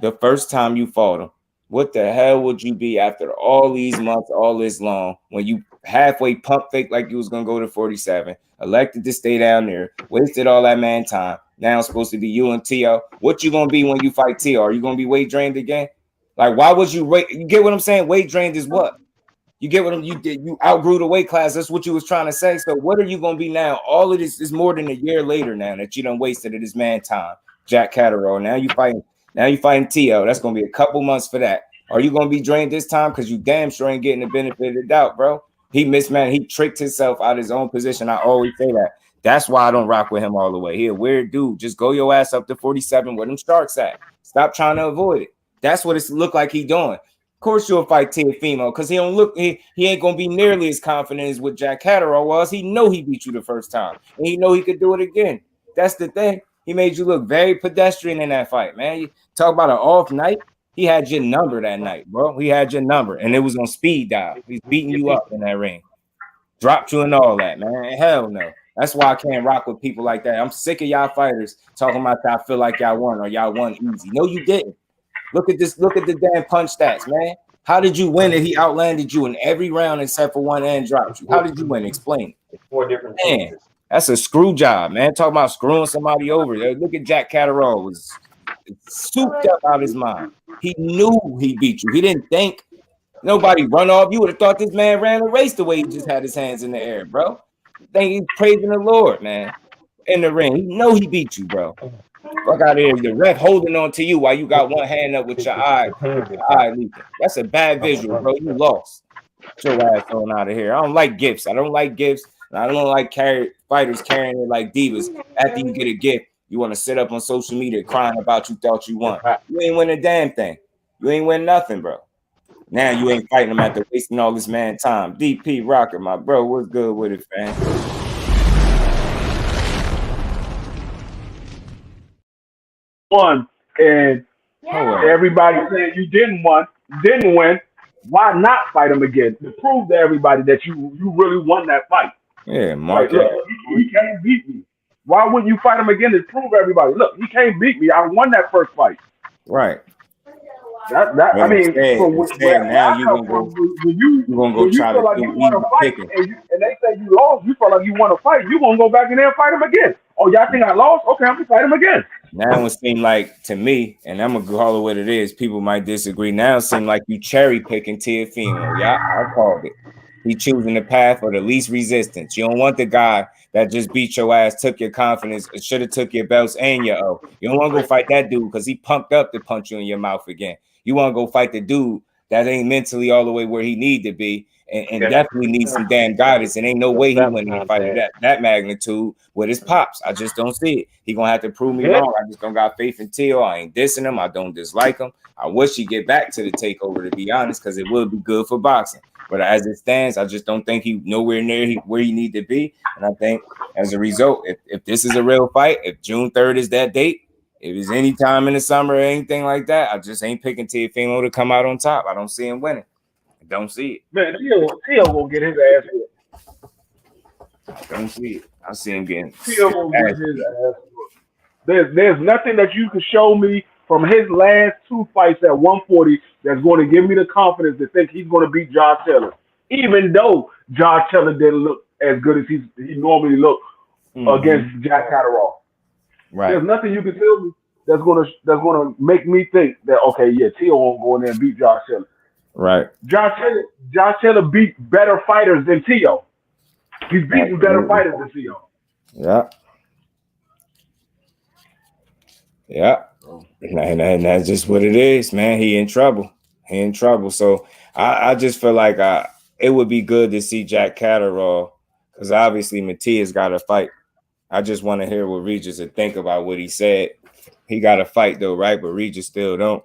the first time you fought him, what the hell would you be after all these months, all this long, when you halfway pump fake like you was gonna go to 47, elected to stay down there, wasted all that man time. Now it's supposed to be you and T.O. What you gonna be when you fight T.O.? Are you gonna be weight drained again? Like, why would you wait? You get what I'm saying? Weight drained is what? You get what you did? You outgrew the weight class. That's what you was trying to say. So what are you gonna be now? All of this is more than a year later now that you done wasted this man time. Jack Catterall. Now you fighting T.O. That's gonna be a couple months for that. Are you gonna be drained this time? Because you damn sure ain't getting the benefit of the doubt, bro. He tricked himself out of his own position. I always say that. That's why I don't rock with him all the way. He a weird dude. Just go your ass up to 47 where them sharks at. Stop trying to avoid it. That's what it look like he doing. Of course you'll fight Teofimo because he ain't gonna be nearly as confident as what Jack Catterall was. He know he beat you the first time, and he know he could do it again. That's the thing. He made you look very pedestrian in that fight, man. You talk about an off night. He had your number that night, bro. He had your number, and it was on speed dial. He's beating you up in that ring, dropped you and all that, man. Hell no. That's why I can't rock with people like that. I'm sick of y'all fighters talking about I feel like y'all won or y'all won easy. No, you didn't. Look at this. Look at the damn punch stats, man. How did you win it? He outlanded you in every round except for one and dropped you. How did you win? Explain it. 4 different man, that's a screw job, man. Talk about screwing somebody over. Look at Jack Catterall was souped up out of his mind. He knew he beat you. He didn't think. Nobody run off. You would have thought this man ran a race the way he just had his hands in the air, bro. Think he's praising the Lord, man. In the ring. He know he beat you, bro. Fuck out of here. The ref holding on to you while you got one hand up with your eye leaking. That's a bad visual, bro. You lost. Get your ass on out of here. I don't like gifts. I don't like gifts. And I don't like fighters carrying it like divas. After you get a gift, you want to sit up on social media crying about you thought you won. You ain't win a damn thing. You ain't win nothing, bro. Now you ain't fighting them after wasting all this man time. DP Rocker, my bro. What's good with it, fam? Won, and everybody saying you didn't win. Why not fight him again to prove to everybody that you really won that fight? Yeah, Mark. Like, look, he can't beat me. Why wouldn't you fight him again to prove everybody? Look, he can't beat me. I won that first fight. Right. I mean, now you're gonna go try to do easy picking. And they say you lost. You feel like you want to fight. You gonna go back in there and fight him again? Oh, y'all think I lost? Okay, I'm gonna fight him again. Now it seems like to me, and I'm gonna call it what it is. People might disagree. Now it seems like you cherry picking Teofimo. Yeah, I called it. He choosing the path of the least resistance. You don't want the guy that just beat your ass, took your confidence, should have took your belts and your O. You don't want to go fight that dude because he pumped up to punch you in your mouth again. You want to go fight the dude that ain't mentally all the way where he need to be and definitely needs some damn guidance. And ain't no way he went and fight that magnitude with his pops. I just don't see it. He gonna have to prove me wrong. I just don't got faith in Teo. I ain't dissing him. I don't dislike him. I wish he get back to the takeover, to be honest, because it would be good for boxing. But as it stands, I just don't think he nowhere near where he need to be. And I think as a result, if this is a real fight, if June 3rd is that date, if it's any time in the summer or anything like that, I just ain't picking Teofimo to come out on top. I don't see him winning. I don't see it. Man, Teo gonna get his ass whipped. I don't see it. I see him getting Teo gonna get his ass whipped. There's nothing that you can show me from his last 2 fights at 140 that's going to give me the confidence to think he's going to beat Josh Taylor. Even though Josh Taylor didn't look as good as he normally looked against Jack Catterall. Right. There's nothing you can tell me that's gonna make me think that okay, yeah, Tio won't go in there and beat Josh Taylor. Right. Josh Taylor beat better fighters than Tio. He's beaten better fighters than Tio. Yeah. Yeah. And that's just what it is, man. He in trouble. So I just feel like it would be good to see Jack Catterall, because obviously Mathias got to fight. I just want to hear what Regis would think about what he said. He got to fight though, right? But Regis still don't.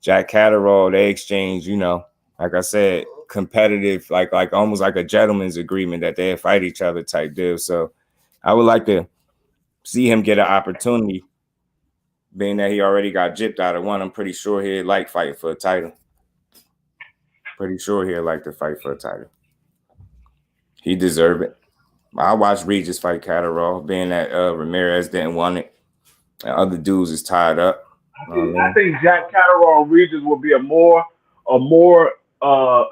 Jack Catterall, they exchange, like I said, competitive, like almost like a gentleman's agreement that they fight each other type deal. So I would like to see him get an opportunity, being that he already got gypped out of one. I'm pretty sure he'd like fighting for a title. Pretty sure he'd like to fight for a title. He deserve it. I watched Regis fight Catterall, being that Ramirez didn't want it, and other dudes is tied up. I think Jack Catterall and Regis will be a more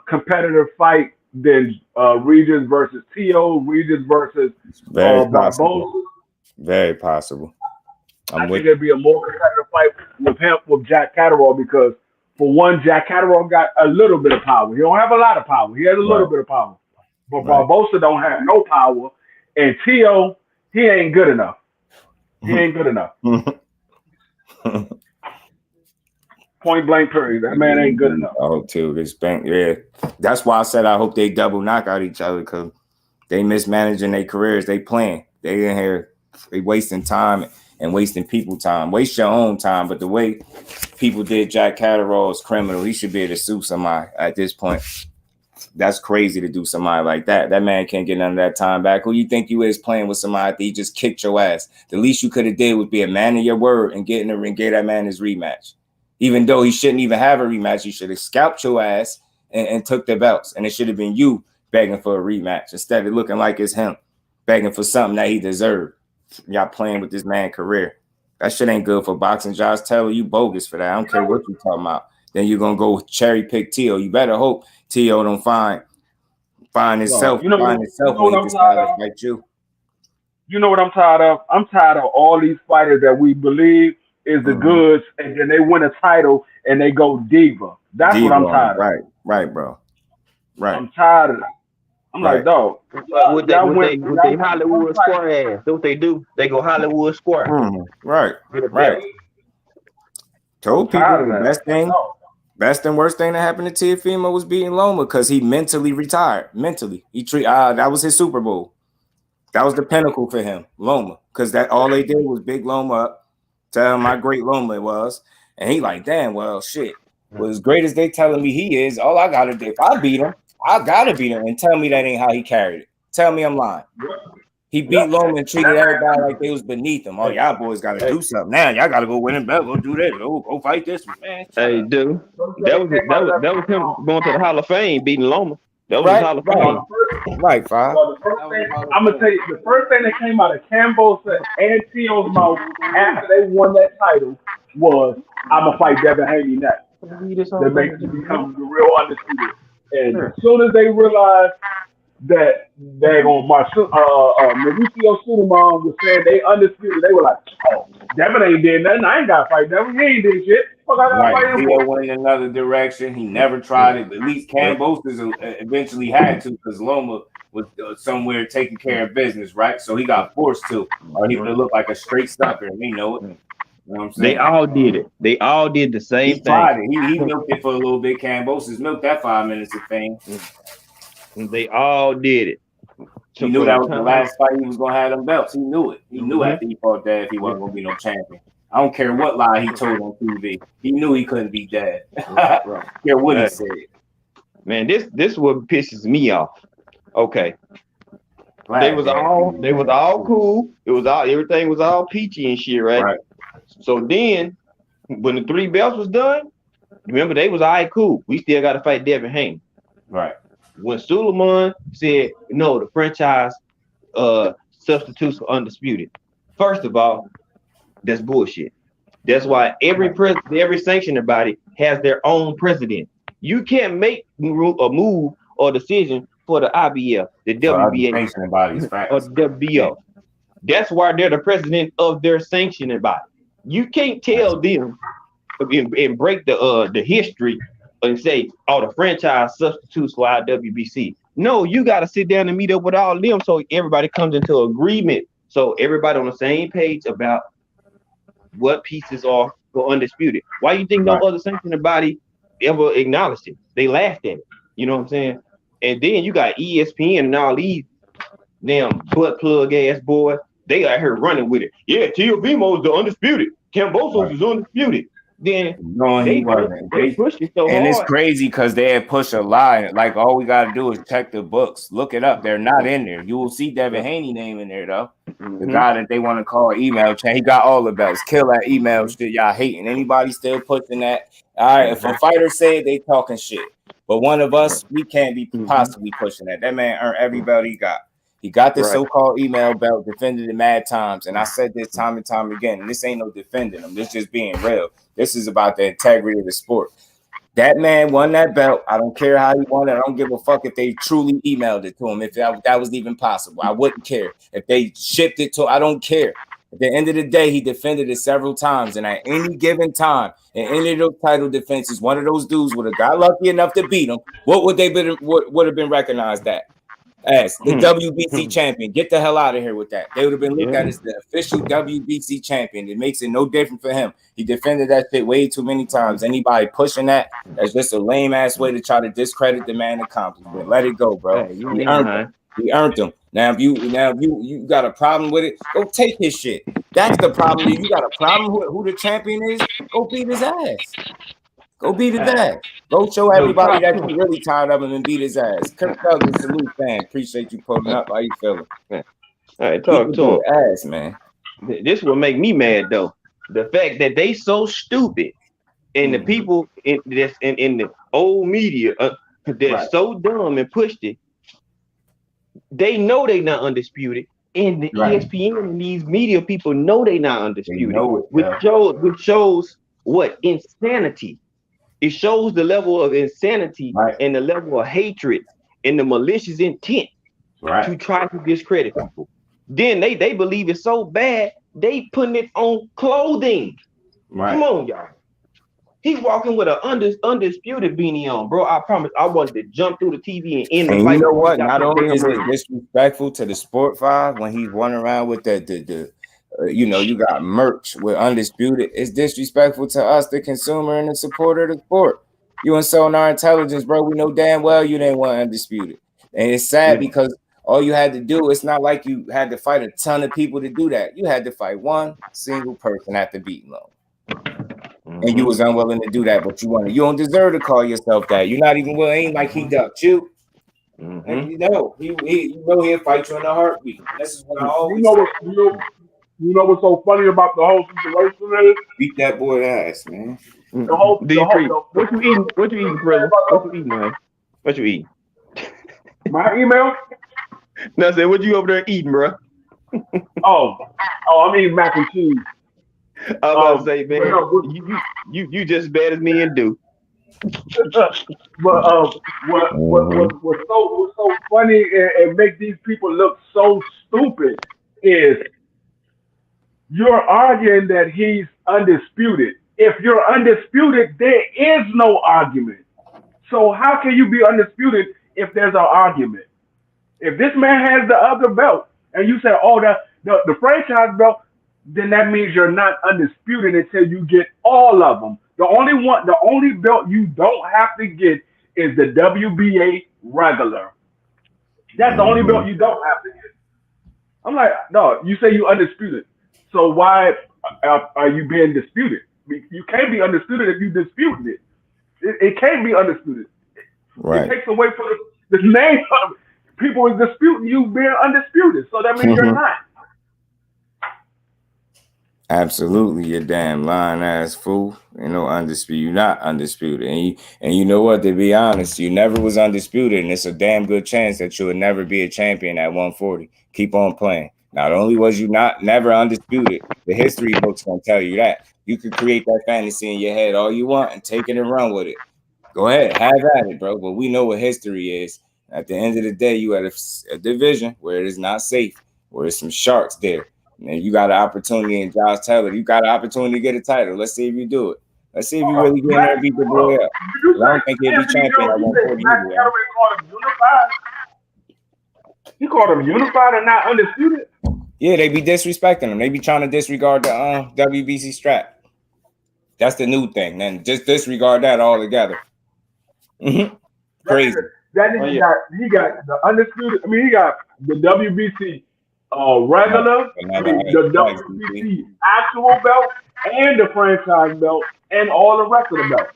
competitive fight than Regis versus Tio, Regis versus Barbosa. Very possible. I think it'd be a more competitive fight with Jack Catterall, because for one, Jack Catterall got a little bit of power. He don't have a lot of power. He has a little bit of power. But Barbosa don't have no power. And Tio, he ain't good enough. Point blank period. That man ain't good enough. Oh, too. This bank, yeah. That's why I said I hope they double knock out each other, because they mismanaging their careers. They playing. They in here. They wasting time and wasting people time. Waste your own time. But the way people did Jack Catterall is criminal. He should be able to sue somebody at this point. That's crazy to do somebody like that. That man can't get none of that time back. Who you think you is playing with somebody that he just kicked your ass? The least you could have did would be a man of your word and get in the ring, get that man his rematch. Even though he shouldn't even have a rematch, he should have scalped your ass and took the belts. And it should have been you begging for a rematch instead of looking like it's him begging for something that he deserved. Y'all playing with this man's career. That shit ain't good for boxing. Josh Taylor, you bogus for that. I don't care what you talking about. Then you're gonna go cherry pick Tio. You better hope Tio don't find himself when he decides to fight you. You know what I'm tired of? I'm tired of all these fighters that we believe is the goods, and then they win a title and they go diva. That's what I'm tired of. Right, bro. Right. I'm tired of that. I'm like, dog. With they Hollywood square ass. That's what they do. They go Hollywood square. Right. Told people the best and worst thing that happened to Teofimo was beating Loma, because he mentally retired. Mentally. That was his Super Bowl. That was the pinnacle for him, Loma. Because that all they did was big Loma up, tell him how great Loma it was. And he like, damn, well, shit. Well, as great as they telling me he is, all I gotta do, if I beat him, I gotta beat him, and tell me that ain't how he carried it. Tell me I'm lying. He beat Loma and treated everybody like they was beneath him. Oh, y'all boys gotta do something now. Y'all gotta go win him belt. Go do this. Go fight this one, man. Hey, dude, that was him going to the Hall of Fame, beating Loma. That was his Hall of Fame. Right, Five. Well, I'm gonna tell you, the first thing that came out of Cambosa and Tio's mouth after they won that title was, "I'm gonna fight Devin Haney next." That makes you become the real undisputed. And as soon as they realized that they're gonna Mauricio Suleiman was saying they undisputed, they were like, "Oh, Devin ain't did nothing. I ain't gotta fight Devin. He ain't did shit." He went in another direction. He never tried it. At least Cambosa eventually had to, because Loma was somewhere taking care of business, right? So he got forced to, or he would have looked like a straight sucker, and we know it. You know what I'm saying? They all did it. They all did the same thing. Tried it. He milked it for a little bit. Cambosa's milked that 5 minutes of fame. They all did it. He knew that was the last fight he was gonna have them belts. He knew it. He knew after he fought Dad he wasn't gonna be no champion. I don't care what lie he told on TV. He knew he couldn't beat Dad. I don't care what he said. Man, this what pisses me off. Okay. They was all cool. Everything was all peachy and shit, right? So then when the 3 belts was done, remember they was all right, cool. We still gotta fight Devin Haney. Right. When Suleiman said no, the franchise substitutes for undisputed. First of all, that's bullshit. That's why every sanctioning body has their own president. You can't make a move or decision for the IBF, the WBA, or the WBO. That's why they're the president of their sanctioning body. You can't tell them and break the history and say, oh, the franchise substitutes for our WBC. No, you got to sit down and meet up with all of them so everybody comes into agreement. So everybody on the same page about what pieces are for undisputed. Why you think no other sanctioning body ever acknowledged it? They laughed at it. You know what I'm saying? And then you got ESPN and all these damn butt plug ass boy. They out here running with it. Yeah, Tio Vimo's the undisputed. Cambosos is undisputed. Then he wasn't. They pushed it so and hard. It's crazy because they had pushed a lie. Like all we got to do is check the books, look it up. They're not in there. You will see Devin Haney name in there though. The guy that they want to call email chain. He got all the belts. Kill that email shit. Y'all hating. Anybody still pushing that? All right. If a fighter said they talking shit, but one of us, we can't be possibly pushing that. That man earned every belt he got. He got this so-called email belt, defended it mad times. And I said this time and time again, and this ain't no defending him. This just being real. This is about the integrity of the sport. That man won that belt. I don't care how he won it. I don't give a fuck if they truly emailed it to him, if that was even possible. I wouldn't care. If they shipped it to him, I don't care. At the end of the day, he defended it several times. And at any given time, in any of those title defenses, one of those dudes would have got lucky enough to beat him. What would have been recognized at? As the WBC champion. Get the hell out of here with that. They would have been looked at as the official WBC champion. It makes it no different for him. He defended that shit way too many times. Anybody pushing that's just a lame ass way to try to discredit the man accomplishment. Let it go, bro. He earned them. Now if you got a problem with it, go take his shit. That's the problem. If you got a problem with who the champion is, go beat his ass. Go beat his ass. Go show everybody that you really tired of him and beat his ass. Kirk Douglas, salute fan. Appreciate you pulling up. How you feeling? All right, talk to him. Ass, man. This will make me mad though. The fact that they so stupid and the people in the old media that's so dumb and pushed it. They know they not undisputed. And the ESPN and these media people know they not undisputed. Which shows what? Insanity. It shows the level of insanity and the level of hatred and the malicious intent to try to discredit people. Then they believe it's so bad, they putting it on clothing. Come on, y'all. He's walking with an undisputed beanie on, bro. I promise I wanted to jump through the TV and end the fight. You know what? Not only is it disrespectful to the Sport 5 when he's running around with the you got merch with undisputed. It's disrespectful to us, the consumer and the supporter of the sport. You insulting our intelligence, bro. We know damn well you didn't want undisputed. And it's sad because all you had to do, it's not like you had to fight a ton of people to do that. You had to fight one single person at the beating low. And you was unwilling to do that, but you wanted. You don't deserve to call yourself that. You're not even willing. Ain't like he ducked you. And he'll fight you in a heartbeat. This is what I always You know what's so funny about the whole situation is? Beat that boy ass, man. What you eating? What you eating, brother? What you eating, man? What you eating? My email? No, I said, what you over there eating, bro? I'm eating mac and cheese. I was about to say, man, you just as bad as me and do. But what's so funny and make these people look so stupid is you're arguing that he's undisputed. If you're undisputed, there is no argument. So how can you be undisputed if there's an argument? If this man has the other belt and you say, the franchise belt, then that means you're not undisputed until you get all of them. The only belt you don't have to get is the WBA regular. That's the only belt you don't have to get. I'm like, no, you say you're undisputed. So why are you being disputed? You can't be undisputed if you disputed it. It can't be undisputed. It takes away from the name of people is disputing you being undisputed. So that means you're not. Absolutely, you damn lying ass fool. Ain't no undisputed. You're not undisputed. And you know what? To be honest, you never was undisputed, and it's a damn good chance that you would never be a champion at 140. Keep on playing. Not only was you never undisputed, the history books gonna tell you that. You could create that fantasy in your head all you want and take it and run with it. Go ahead, have at it, bro. But we know what history is. At the end of the day, you at a division where it is not safe. where there's some sharks there. And you got an opportunity in Josh Taylor. You got an opportunity to get a title. Let's see if you do it. Let's see if you really get in there and beat the boy up. I don't think he'll be champion at 140 either. Called him unified. He called him unified and not undisputed. Yeah, they be disrespecting him. They be trying to disregard the WBC strap. That's the new thing. Then just disregard that altogether. Crazy. That nigga he got the undisputed. I mean, he got the WBC regular, the WBC actual belt, and the franchise belt, and all the rest of the belts.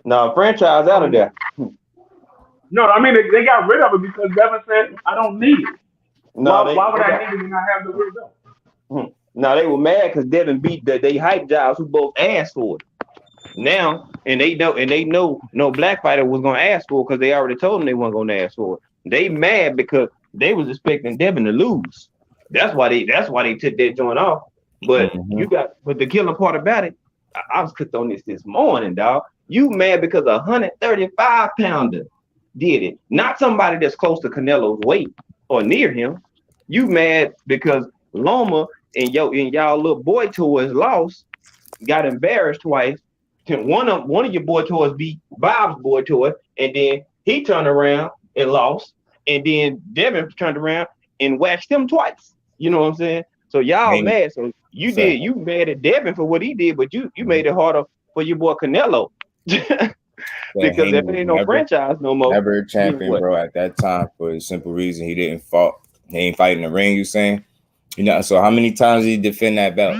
No, franchise out of there. No, I mean they got rid of it because Devin said, "I don't need it." No, why would I need it and not have the real belt? No, they were mad because Devin beat they hype jobs who both asked for it. Now, and they know no black fighter was gonna ask for it because they already told them they weren't gonna ask for it. They mad because they was expecting Devin to lose. That's why they took that joint off. But but the killer part about it, I was cooked on this morning, dog. You mad because a 135-pounder did it, not somebody that's close to Canelo's weight or near him. You mad because Loma and y'all little boy toys lost, got embarrassed twice. One of your boy toys beat Bob's boy toy, and then he turned around and lost, and then Devin turned around and waxed him twice. You know what I'm saying? So y'all mad. So you mad at Devin for what he did, but you made it harder for your boy Canelo. Because if it ain't no franchise no more. Never a champion, bro, at that time for the simple reason he didn't fight. He ain't fighting the ring, you saying? You know, so how many times did he defend that belt?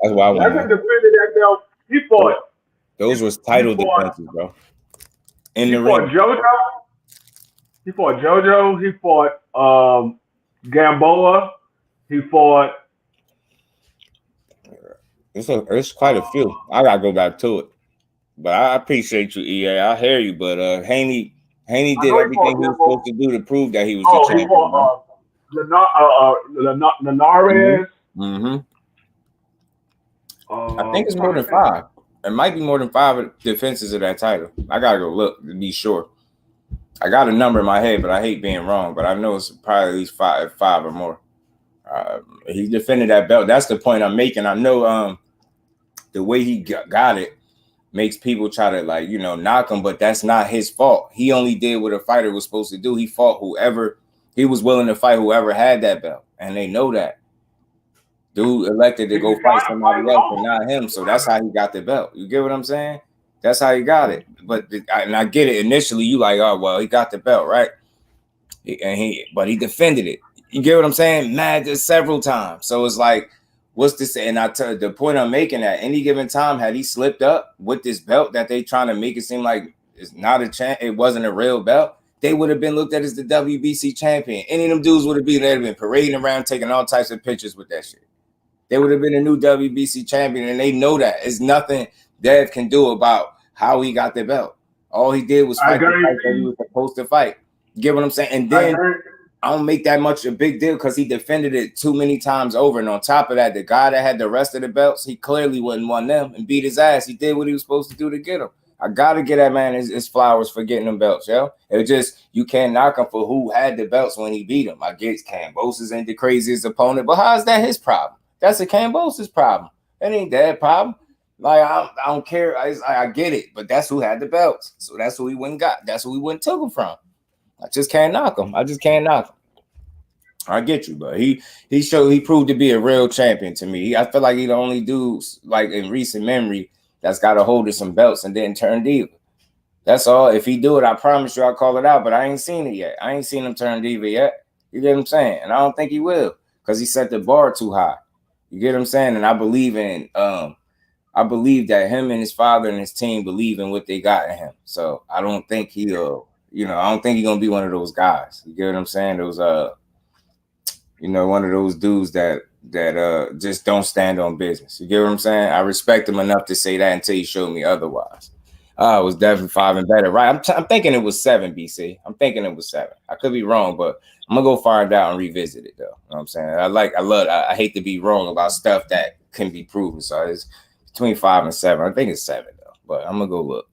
That's why I want to defended that belt. He fought. Those was title defenses, bro. In the ring. He fought JoJo. He fought Gamboa. He fought. It's quite a few. I gotta go back to it. But I appreciate you, EA. I hear you, but Haney did everything he was supposed to do to prove that he was the champion. Linares. I think it's more than 5. It might be more than 5 defenses of that title. I gotta go look to be sure. I got a number in my head, but I hate being wrong. But I know it's probably at least 5 or more. He defended that belt. That's the point I'm making. I know the way he got it makes people try to knock him, but that's not his fault. He only did what a fighter was supposed to do. He fought whoever he was willing to fight, whoever had that belt, and they know that. Dude elected to go fight somebody else and not him, so that's how he got the belt. You get what I'm saying? That's how he got it. But I get it. Initially, you like, oh well, he got the belt, right? But he defended it. You get what I'm saying? Mad several times. So it's like, what's this? And the point I'm making at any given time, had he slipped up with this belt that they trying to make it seem like it's not a champ, it wasn't a real belt, they would have been looked at as the WBC champion. Any of them dudes would have been parading around, taking all types of pictures with that shit. They would have been a new WBC champion, and they know that. It's nothing Dev can do about how he got the belt. All he did was fight the fight that he was supposed to fight. You get what I'm saying? And then I don't make that much a big deal because he defended it too many times over. And on top of that, the guy that had the rest of the belts, he clearly wouldn't want them and beat his ass. He did what he was supposed to do to get him. I got to get that man his flowers for getting them belts, yo. It just, you can't knock him for who had the belts when he beat him. I get Cambosis ain't the craziest opponent, but how is that his problem? That's a Cambosis problem. That ain't that problem. Like, I don't care. I get it, but that's who had the belts. So that's who he went and got. That's who he went and took him from. I just can't knock him. I just can't knock him. I get you, but he proved to be a real champion to me. I feel like he the only dude, like in recent memory, that's got a hold of some belts and didn't turn diva. That's all. If he do it, I promise you I'll call it out, but I ain't seen it yet. I ain't seen him turn diva yet. You get what I'm saying? And I don't think he will because he set the bar too high. You get what I'm saying? And I believe that him and his father and his team believe in what they got in him. So I don't think he'll, I don't think he's gonna be one of those guys. You get what I'm saying? Those one of those dudes that just don't stand on business. You get what I'm saying? I respect him enough to say that until he showed me otherwise. It was definitely 5 and better, right? I'm thinking it was 7, BC. I'm thinking it was 7. I could be wrong, but I'm gonna go find out and revisit it though. You know what I'm saying? I hate to be wrong about stuff that can be proven. So it's between 5 and 7. I think it's 7 though, but I'm gonna go look.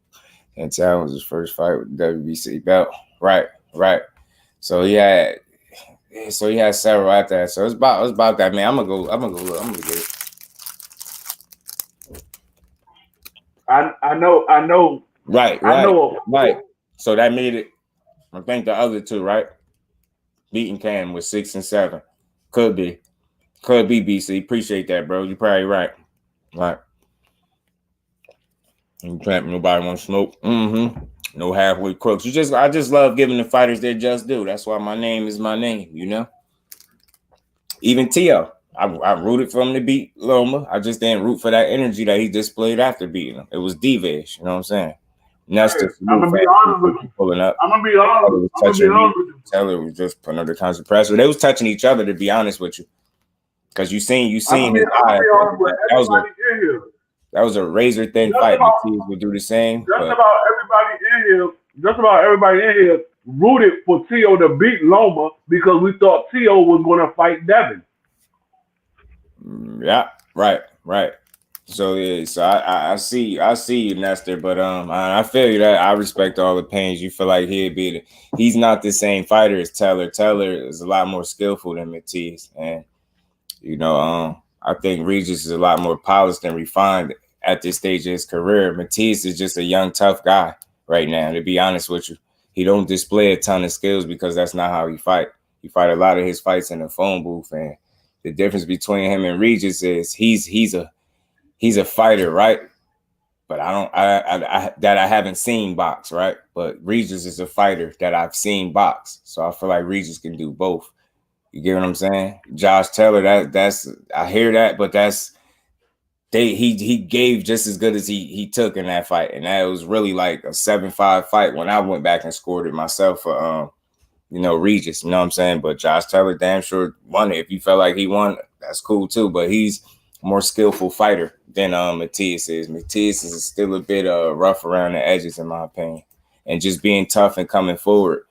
And that was his first fight with the WBC belt. Right. So he had Yeah, so he has several after that. So it's about that, man. I'm gonna go look. I'm gonna get it. I know. Right. So that made it. I think the other two, right? Beating Cam was 6 and 7. Could be BC. Appreciate that, bro. You're probably right. Right. Nobody want to smoke. No halfway crooks. I just love giving the fighters their just due. That's why my name is my name, you know. Even Tio, I rooted for him to beat Loma. I just didn't root for that energy that he displayed after beating him. It was diva-ish, you know what I'm saying? Nestor, I'm gonna be honest with you. Pulling up. I'm gonna be honest with you. Taylor was just putting under constant pressure. They was touching each other, to be honest with you, because you seen his eye. That was a razor thin fight. Mathias would do the same. Just about everybody in here rooted for Tio to beat Loma because we thought Tio was going to fight Devin. Yeah, right. So yeah, so I see you, Nestor, but I feel you that I respect all the pains. You feel like he's not the same fighter as Taylor. Taylor is a lot more skillful than Mathias, and you know, I think Regis is a lot more polished and refined at this stage of his career. Mathias is just a young, tough guy right now, to be honest with you. He don't display a ton of skills because that's not how he fight. He fight a lot of his fights in the phone booth, and the difference between him and Regis is he's a fighter, right? But I haven't seen box, right? But Regis is a fighter that I've seen box. So I feel like Regis can do both. You get what I'm saying? Josh Taylor, that's I hear that, but he gave just as good as he took in that fight. And that was really like a 7-5 fight when I went back and scored it myself for Regis, you know what I'm saying? But Josh Taylor damn sure won it. If you felt like he won, that's cool too. But he's a more skillful fighter than Mathias is. Mathias is still a bit rough around the edges, in my opinion. And just being tough and coming forward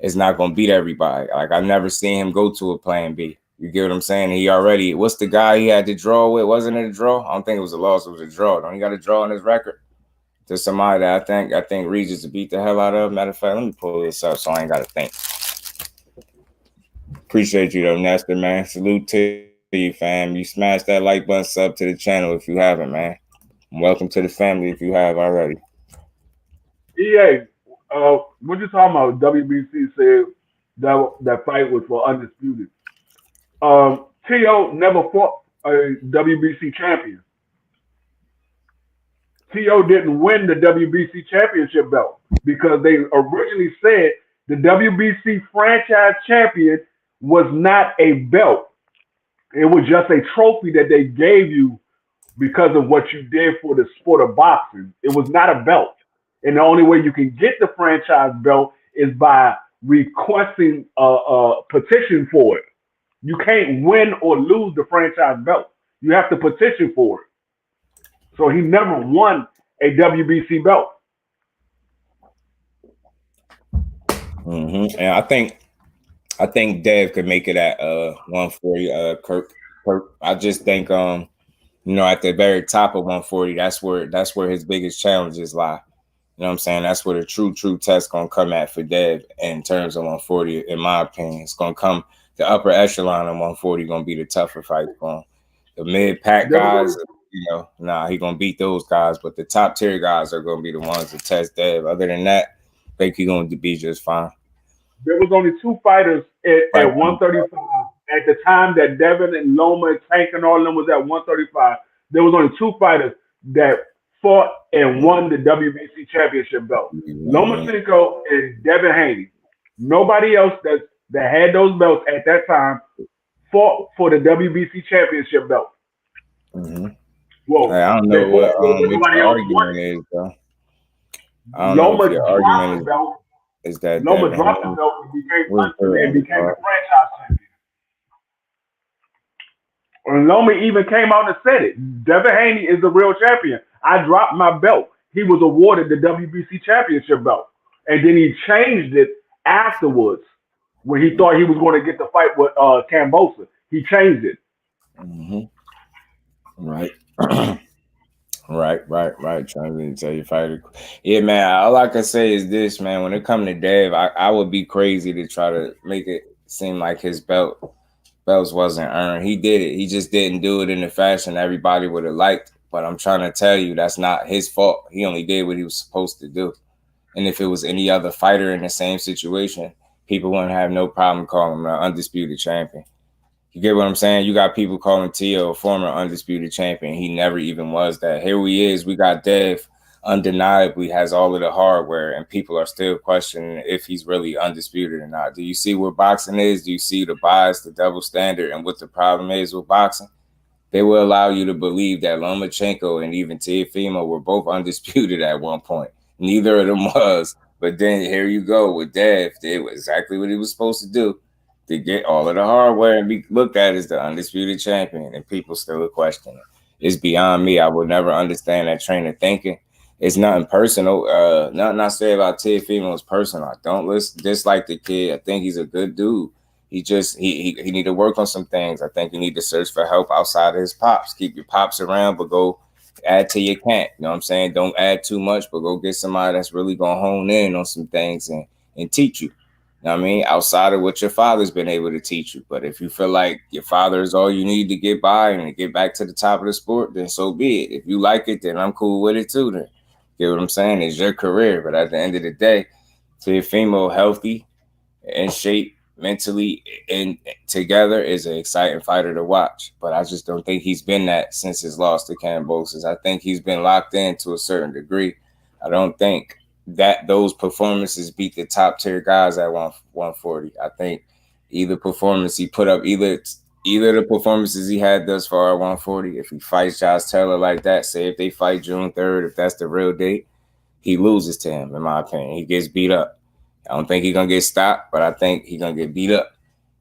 is not going to beat everybody. Like, I never seen him go to a plan B. You get what I'm saying? What's the guy he had to draw with? Wasn't it a draw? I don't think it was a loss. It was a draw. Don't he got a draw on his record? To somebody that I think Regis to beat the hell out of. Matter of fact, let me pull this up so I ain't got to think. Appreciate you though, Nestor, man. Salute to you, fam. You smash that like button, sub to the channel if you haven't, man. Welcome to the family if you have already. EA, what you talking about? WBC said that fight was for undisputed. Tio never fought a WBC champion. Tio didn't win the WBC championship belt because they originally said the WBC franchise champion was not a belt. It was just a trophy that they gave you because of what you did for the sport of boxing. It was not a belt. And the only way you can get the franchise belt is by requesting a petition for it. You can't win or lose the franchise belt. You have to petition for it. So he never won a WBC belt. And I think Dev could make it at 140. Kirk. I just think at the very top of 140, that's where his biggest challenges lie. You know what I'm saying? That's where the true test gonna come at for Dev in terms of 140. In my opinion, it's gonna come. The upper echelon of 140 gonna be the tougher fight for him. The mid pack guys, he gonna beat those guys. But the top tier guys are gonna be the ones to test Dev. Other than that, I think he's gonna be just fine. There was only two fighters at 135 at the time that Devin and Loma and Tank and all of them was at 135. There was only two fighters that fought and won the WBC championship belt. Lomachenko and Devin Haney. Nobody else that had those belts at that time fought for the WBC championship belt. Well, I don't know what your argument is, though. I don't know if your argument is that Loma dropped the belt and became the franchise champion. And Loma even came out and said it. Devin Haney is the real champion. I dropped my belt. He was awarded the WBC championship belt. And then he changed it afterwards when he thought he was going to get the fight with Cambosa. He changed it. Right. Right. Trying to tell you, fighter. Yeah, man. All I can say is this, man. When it comes to Dev, I would be crazy to try to make it seemed like his belts wasn't earned. He did it. He just didn't do it in the fashion everybody would have liked. But I'm trying to tell you, that's not his fault. He only did what he was supposed to do. And if it was any other fighter in the same situation, people wouldn't have no problem calling him an undisputed champion. You get what I'm saying? You got people calling Tio a former undisputed champion. He never even was that. Here he is. We got Dev, undeniably has all of the hardware, and people are still questioning if he's really undisputed or not. Do you see what boxing is? Do you see the bias, the double standard, and what the problem is with boxing? They will allow you to believe that Lomachenko and even Teofimo were both undisputed at one point. Neither of them was. But then here you go with Dev. Did exactly what he was supposed to do, to get all of the hardware and be looked at as the undisputed champion, and people still question it. It's beyond me. I would never understand that train of thinking. It's nothing personal. Nothing I say about Teofimo is personal. I don't dislike the kid. I think he's a good dude. He need to work on some things. I think you need to search for help outside of his pops. Keep your pops around, but go add to your camp. You know what I'm saying? Don't add too much, but go get somebody that's really gonna hone in on some things and teach you. You know what I mean? Outside of what your father's been able to teach you. But if you feel like your father is all you need to get by and to get back to the top of the sport, then so be it. If you like it, then I'm cool with it too. Then you know what I'm saying? It's your career. But at the end of the day, Teofimo healthy, in shape, mentally, and together is an exciting fighter to watch. But I just don't think he's been that since his loss to Kambosos. I think he's been locked in to a certain degree. I don't think that those performances beat the top tier guys at 140. I think either performance he put up, either the performances he had thus far at 140, if he fights Josh Taylor like that, say if they fight June 3rd, if that's the real date, he loses to him, in my opinion. He gets beat up. I don't think he's going to get stopped, but I think he's going to get beat up.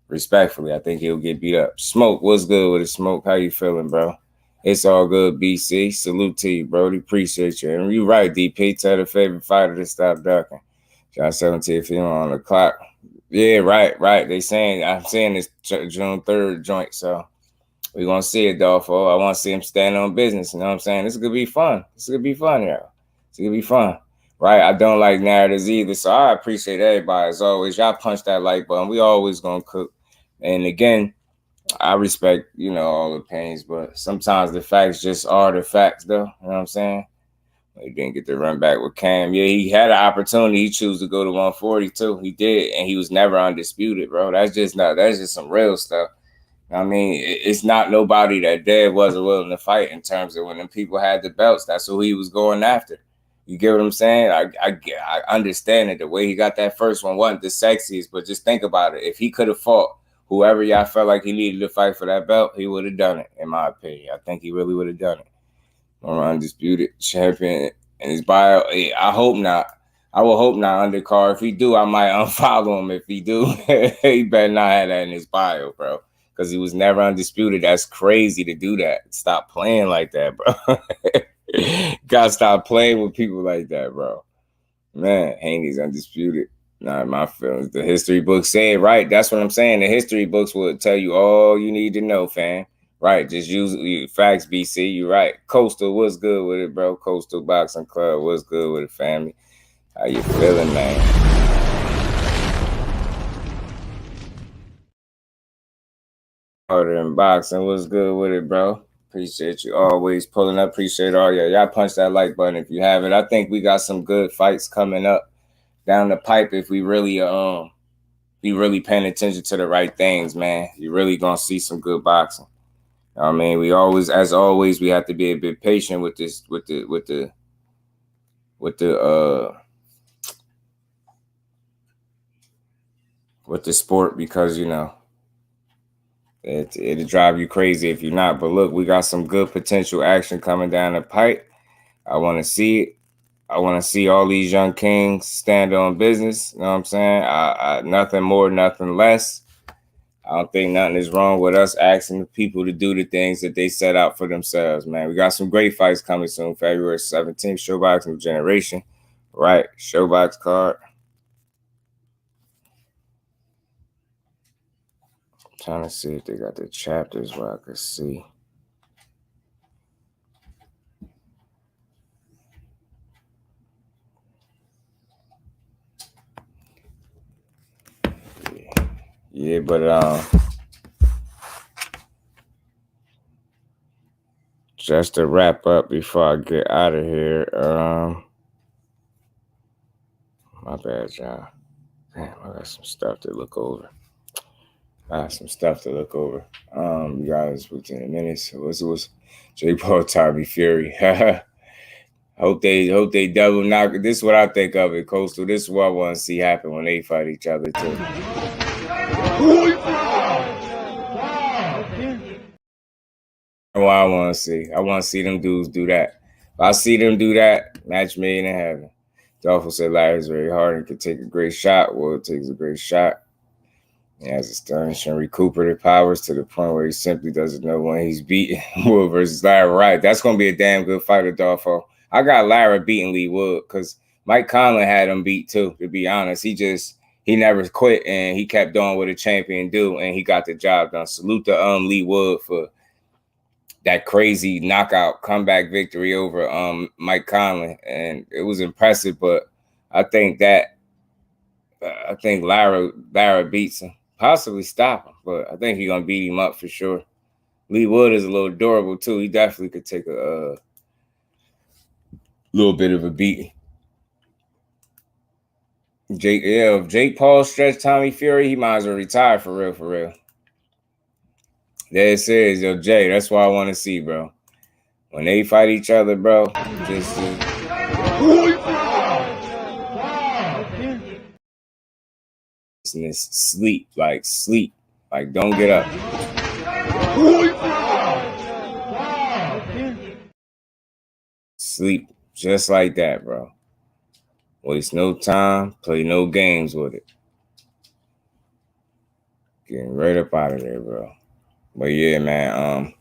Respectfully, I think he'll get beat up. Smoke, what's good with it, Smoke? How you feeling, bro? It's all good, BC. Salute to you, Brody. Appreciate you. And you're right, DP. Tell the favorite fighter to stop ducking. Josh 17 if you're on the clock. Yeah, right. I'm saying this June 3rd joint, so we're going to see it, Dolfo. I want to see him stand on business. You know what I'm saying? This is going to be fun. Yo. It's going to be fun. Right, I don't like narratives either, so I appreciate everybody as always. Y'all punch that like button. We always gonna cook. And again, I respect, all the pains, but sometimes the facts just are the facts, though. You know what I'm saying? He didn't get the run back with Cam. Yeah, he had an opportunity. He chose to go to 140 too. He did, and he was never undisputed, bro. That's just some real stuff. I mean, it's not nobody that Dev wasn't willing to fight in terms of when them people had the belts. That's who he was going after. You get what I'm saying? I understand it. The way he got that first one wasn't the sexiest, but just think about it. If he could have fought whoever y'all felt like he needed to fight for that belt, he would have done it, in my opinion. I think he really would have done it. Former undisputed champion in his bio. I hope not. I will hope not, undercard. If he do, I might unfollow him. If he do, he better not have that in his bio, bro. Because he was never undisputed. That's crazy to do that. Stop playing like that, bro. Gotta stop playing with people like that, bro. Man, Haney's undisputed. Not my feelings. The history books say it right. That's what I'm saying. The history books will tell you all you need to know, fam. Right. Just use facts, BC. You're right. Coastal, what's good with it, bro? Coastal Boxing Club, what's good with it, family? How you feeling, man? Harder than boxing, what's good with it, bro? Appreciate you always pulling up. Appreciate all y'all punch that like button if you have it. I think we got some good fights coming up down the pipe if we really be really paying attention to the right things, man. You're really gonna see some good boxing. I mean, we always have to be a bit patient with this, with the sport, because it'll drive you crazy if you're not. But look, we got some good potential action coming down the pipe. I want to see it. I want to see all these young kings stand on business. You know what I'm saying? Nothing more, nothing less. I don't think nothing is wrong with us asking the people to do the things that they set out for themselves, man. We got some great fights coming soon. February 17th, Showbox New Generation. Right, Showbox card. I'm trying to see if they got the chapters where I could see. Yeah, but just to wrap up before I get out of here, my bad, y'all. Damn, I got some stuff to look over. You guys, within a minute. So it was Jake Paul, Tommy Fury. Hope they double knock. This is what I think of it, Coastal. This is what I want to see happen when they fight each other too. What I want to see. I want to see them dudes do that. If I see them do that, match made in heaven. Dolphin said Larry's very hard and can take a great shot. Will takes a great shot. He has astonishing recuperative powers to the point where he simply doesn't know when he's beaten. Wood versus Larry. Right. That's going to be a damn good fight, Adolfo. I got Larry beating Lee Wood because Mike Conlon had him beat too, to be honest. He never quit and he kept doing what a champion do and he got the job done. Salute to Lee Wood for that crazy knockout comeback victory over Mike Conlon. And it was impressive, but I think Lara beats him. Possibly stop him, but I think he's going to beat him up for sure. Lee Wood is a little durable, too. He definitely could take a little bit of a beating. If Jake Paul stretched Tommy Fury, he might as well retire for real. There it says, yo, Jay, that's what I want to see, bro. When they fight each other, bro, just sleep, like don't get up. Sleep just like that, bro. Waste no time, play no games with it. Getting right up out of there, bro. But yeah, man.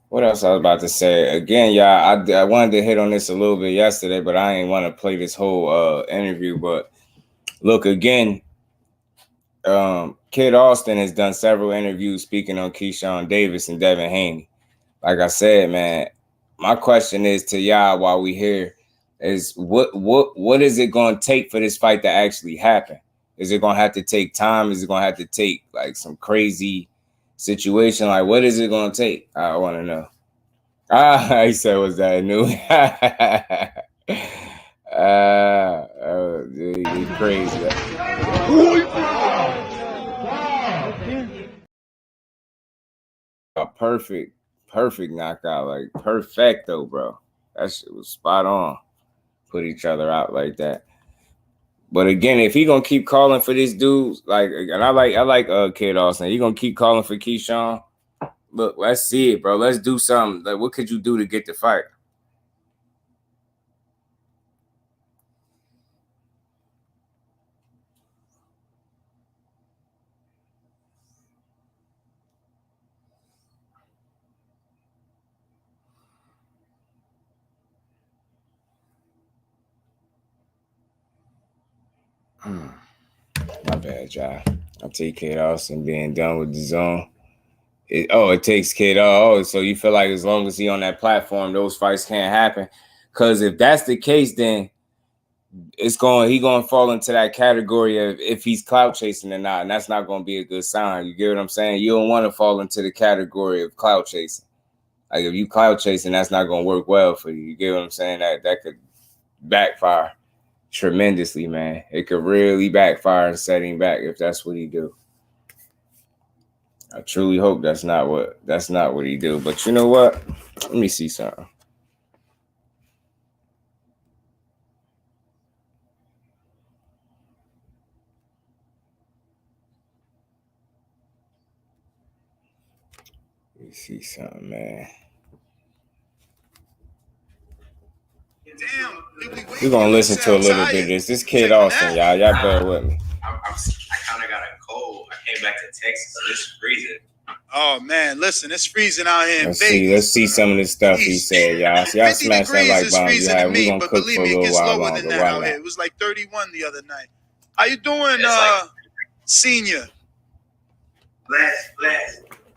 What else I was about to say? Again, y'all, I wanted to hit on this a little bit yesterday, but I ain't want to play this whole interview. But look, again, Kid Austin has done several interviews speaking on Keyshawn Davis and Devin Haney. Like I said, man, my question is to y'all while we here is what is it going to take for this fight to actually happen? Is it going to have to take time? Is it going to have to take like some crazy situation? Like, what is it going to take? I want to know. He said, was that new? He's crazy. A perfect knockout, like perfecto, bro. That shit was spot on. Put each other out like that. But again, if he gonna keep calling for these dudes, like, and I like Kid Austin, he gonna keep calling for Keyshawn. Look, let's see it, bro. Let's do something. Like, what could you do to get the fight? My bad, y'all. I'll take Kid Austin being done with the zone. It takes Kid. So you feel like as long as he on that platform, those fights can't happen? Because if that's the case, then he gonna fall into that category of if he's clout chasing or not, and that's not gonna be a good sign. You get what I'm saying? You don't want to fall into the category of clout chasing. Like if you clout chasing, that's not gonna work well for you. You get what I'm saying? That could backfire tremendously, man. It could really backfire and set him back if that's what he do. I truly hope that's not what he do. But you know what? Let me see something. Let me see something, man. We're gonna listen to a little bit of this. This Kid Austin, y'all. Y'all bear with me. I kind of got a cold. I came back to Texas, so it's freezing. Oh man, listen, it's freezing out here in Let's see some of this stuff he said, y'all. So y'all smash that like bomb. We're gonna cook for a little while longer. Why it was like 31 the other night. How you doing, senior? Bless.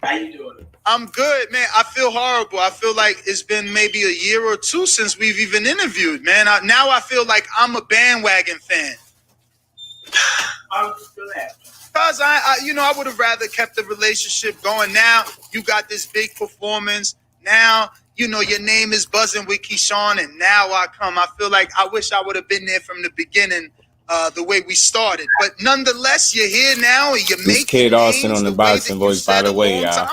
How you doing? I'm good, man. I feel horrible. I feel like it's been maybe a year or two since we've even interviewed, man. Now I feel like I'm a bandwagon fan. Why would you do that? Because I would have rather kept the relationship going. Now you got this big performance. Now, your name is buzzing with Keyshawn, and now I feel like I wish I would have been there from the beginning, the way we started. But nonetheless, you're here now, and you're This kid Austin on the boxing voice, by the way, y'all.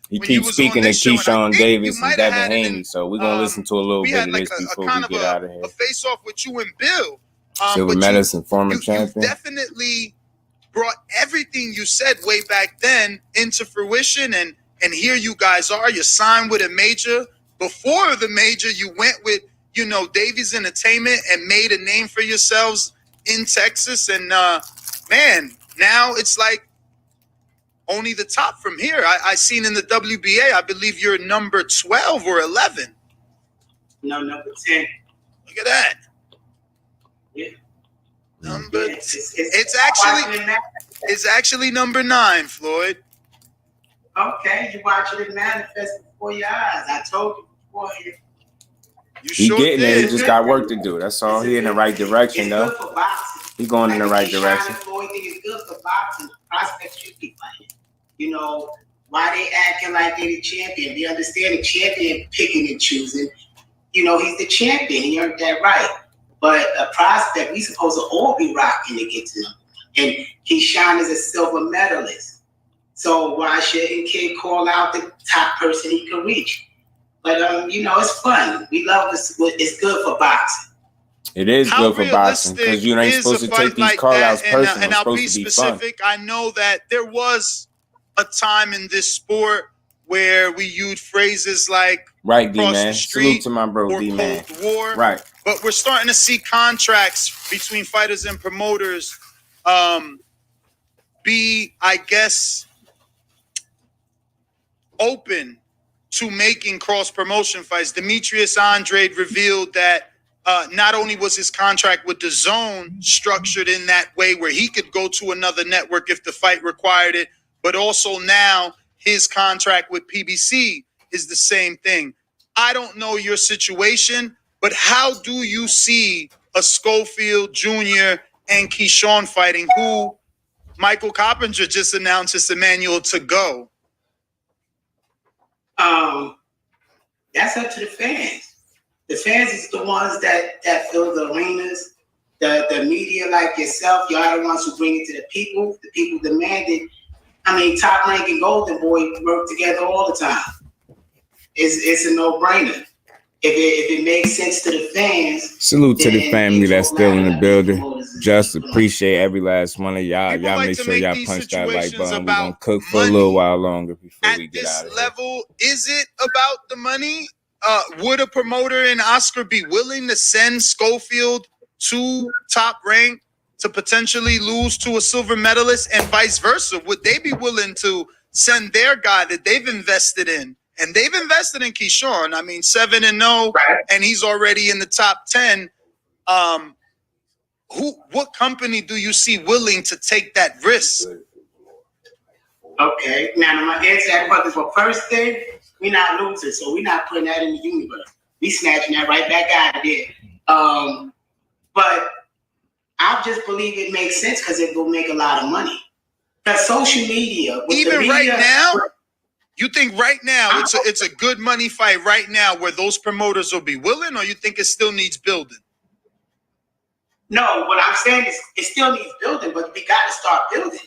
He keeps speaking to Keyshawn Davis and Devin Haney, so we're going to listen to a little bit of this before we get out of here. A face-off with you and Bill. Silver medalist, former champion. Definitely brought everything you said way back then into fruition, and here you guys are. You signed with a major. Before the major, you went with, Davies Entertainment and made a name for yourselves in Texas. And, man, now it's like only the top from here. I seen in the WBA, I believe you're number 12 or 11. No, number 10. Look at that. Yeah. It's actually number 9, Floyd. Okay, you watching it manifest before your eyes. I told you before. He getting it. He just got work to do. That's all. He in the right direction, though. He going in the right direction. Floyd thing is good for boxing. Prospects should be fighting. Why they acting like they the champion? They understand the champion picking and choosing. He's the champion. He earned that right. But a prospect, we supposed to all be rocking to get to him. And Keyshawn is a silver medalist. So why shouldn't Kid call out the top person he can reach? But, it's fun. We love this. It's good for boxing. It is good for boxing because you ain't supposed to take these call-outs personal. And I'll be specific. I know that there was a time in this sport where we used phrases like right, D-man. Salute to my bro, D-man. War. Right. But we're starting to see contracts between fighters and promoters be, I guess, open to making cross-promotion fights. Demetrius Andrade revealed that not only was his contract with DAZN structured in that way where he could go to another network if the fight required it, but also now his contract with PBC is the same thing. I don't know your situation, but how do you see a Schofield Jr. and Keyshawn fighting, who Michael Coppinger just announced is the manual to go? That's up to the fans. The fans is the ones that fill the arenas. The media like yourself, y'all are the ones who bring it to the people. The people demand it. Top Rank and Golden Boy work together all the time. It's a no-brainer. If it makes sense to the fans. Salute to the family that's still in the building. Just appreciate every last one of y'all. Y'all make sure y'all punch that like button. We're going to cook for a little while longer before we get out of here. At this level, is it about the money? Would a promoter and Oscar be willing to send Schofield to Top Rank to potentially lose to a silver medalist and vice versa? Would they be willing to send their guy that they've invested in? And they've invested in Keyshawn. 7-0, and he's already in the top 10. What company do you see willing to take that risk? Okay, now I'm gonna answer that question. For first thing, we're not losing, so we're not putting that in the universe. We snatching that right back out of there. But I just believe it makes sense because it will make a lot of money. Because social media, right now. You think right now it's a good money fight right now where those promoters will be willing, or you think it still needs building? No, what I'm saying is it still needs building, but we got to start building.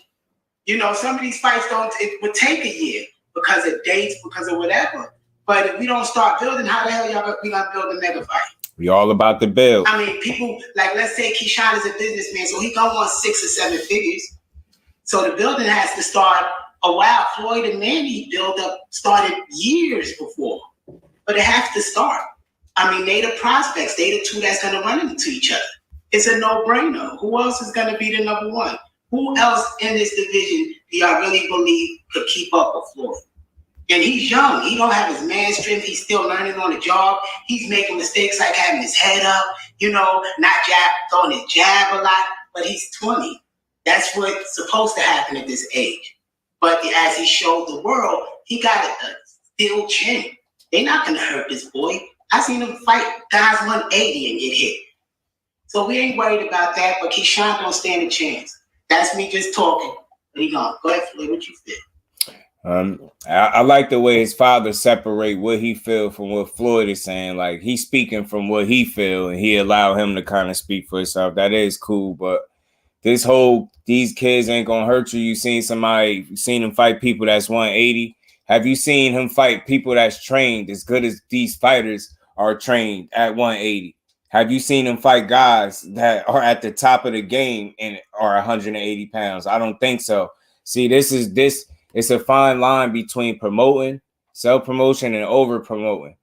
Some of these fights it would take a year because of dates, because of whatever. But if we don't start building, how the hell we gonna build a mega fight? We all about the build. People, let's say Keyshawn is a businessman, so he gonna want 6 or 7 figures. So the building has to start a while. Floyd and Manny started years before, but it has to start. They the prospects. They the two that's gonna run into each other. It's a no-brainer. Who else is gonna be the number one? Who else in this division do y'all really believe could keep up with Floyd? And he's young. He don't have his man strength. He's still learning on the job. He's making mistakes like having his head up, not throwing his jab a lot, but he's 20. That's what's supposed to happen at this age. But as he showed the world, he got a steel chin. They're not going to hurt this boy. I seen him fight guys 180 and get hit. So we ain't worried about that, but Keyshawn don't stand a chance. That's me just talking. What you going? Go ahead, Floyd. What you feel? I like the way his father separate what he feel from what Floyd is saying. Like he's speaking from what he feel, and he allow him to kind of speak for himself. That is cool, but these kids ain't gonna hurt you. You seen him fight people that's 180. Have you seen him fight people that's trained as good as these fighters are trained at 180? Have you seen him fight guys that are at the top of the game and are 180 pounds? I don't think so. See, it's a fine line between promoting, self-promotion, and over-promoting.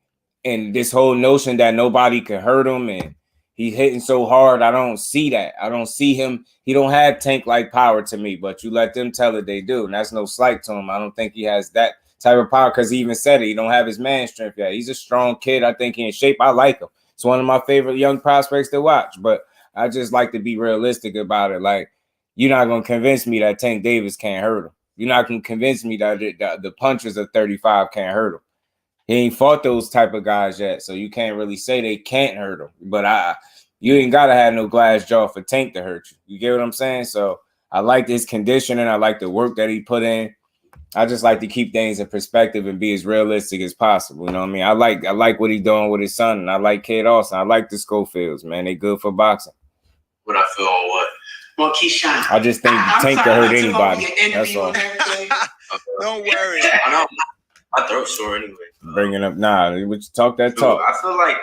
And this whole notion that nobody can hurt him and he's hitting so hard, I don't see that. I don't see him. He don't have tank-like power to me, but you let them tell it they do. And that's no slight to him. I don't think he has that type of power because he even said it. He don't have his man strength yet. He's a strong kid. I think he's in shape. I like him. It's one of my favorite young prospects to watch, but I just like to be realistic about it. Like, you're not going to convince me that Tank Davis can't hurt him. You're not going to convince me that the punchers of 35 can't hurt him. He ain't fought those type of guys yet, so you can't really say they can't hurt him. But you ain't got to have no glass jaw for Tank to hurt you. You get what I'm saying? So I like his conditioning. I like the work that he put in. I just like to keep things in perspective and be as realistic as possible. You know what I mean? I like what he's doing with his son, and I like Kid Austin. I like the Schofields, man. They good for boxing. What I feel on what? Well, Keyshawn, I just think Tank can hurt anybody. That's all. Don't worry. I know. My throat's sore anyway. Bringing up, we talk that talk. I feel like,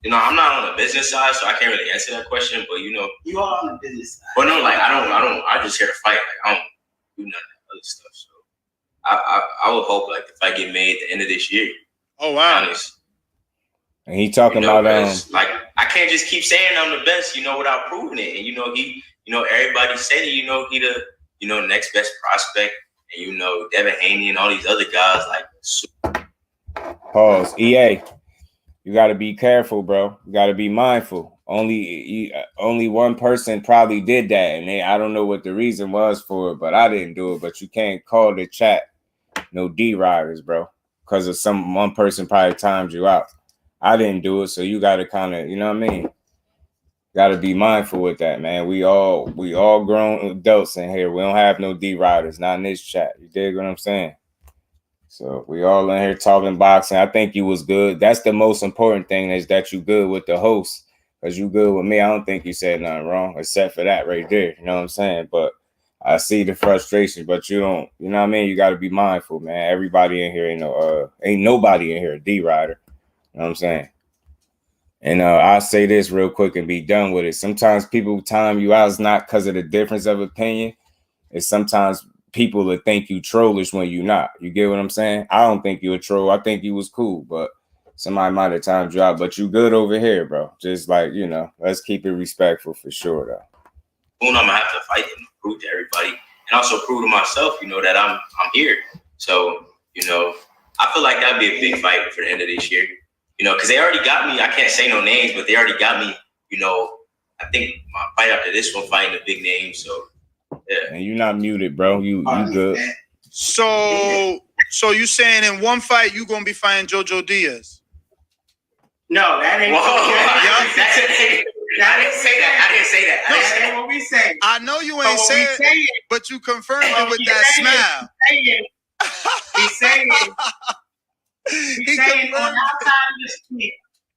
I'm not on the business side, so I can't really answer that question. But you are on the business side. But no, like I just here to fight. Like I don't do none of that other stuff. So I would hope like the fight get made at the end of this year. Oh wow. Honest. And he talking about like I can't just keep saying I'm the best, without proving it. And everybody said it, he the next best prospect. And Devin Haney and all these other guys like. Pause. EA, you got to be careful, bro. You got to be mindful. Only one person probably did that, and I don't know what the reason was for it, but I didn't do it. But you can't call the chat no D riders, bro, because of one person probably timed you out. I didn't do it, so you got to kind of, you know what I mean? Got to be mindful with that, man. We all grown adults in here. We don't have no D riders, not in this chat. You dig what I'm saying? So we all in here talking boxing. I think you was good. That's the most important thing, is that you good with the host, because you good with me. I don't think you said nothing wrong, except for that right there. You know what I'm saying? But I see the frustration, but you don't, you know what I mean? You got to be mindful, man. Everybody in here ain't nobody in here a D rider. You know what I'm saying? And I'll say this real quick and be done with it. Sometimes people time you out is not because of the difference of opinion. It's sometimes people that think you trollish when you're not. You get what I'm saying? I don't think you a troll. I think you was cool, but somebody might have timed you out. But you good over here, bro. Just like, let's keep it respectful for sure, though. I'm gonna have to fight and prove to everybody, and also prove to myself, that I'm here. So, I feel like that'd be a big fight for the end of this year. Because they already got me. I can't say no names, but they already got me. I think my fight after this one, fighting a big name. So, yeah. And you're not muted, bro. You good. So you saying in one fight you gonna be fighting JoJo Diaz? No, that ain't. I didn't say that. That ain't what we say. I know you ain't saying it, but you confirmed it with that smile. He's saying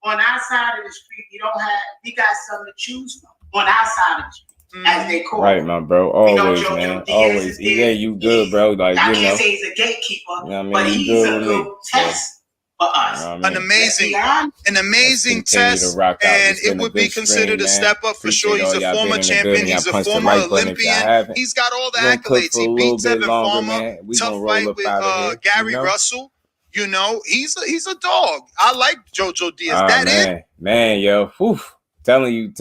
on our side of the street, we got something to choose from. On our side of the street, as they call it. Right, my bro. Always, man. Always. Yeah, you good, bro. Like, I can't say he's a gatekeeper, but he's a good test for us. An amazing test, and it would be considered a step up for sure. He's a former champion. He's a former Olympian. He's got all the accolades. He beat Tevin Farmer. Tough fight with Gary Russell. He's a dog. I like JoJo Diaz. Man, yo, whew. Telling you,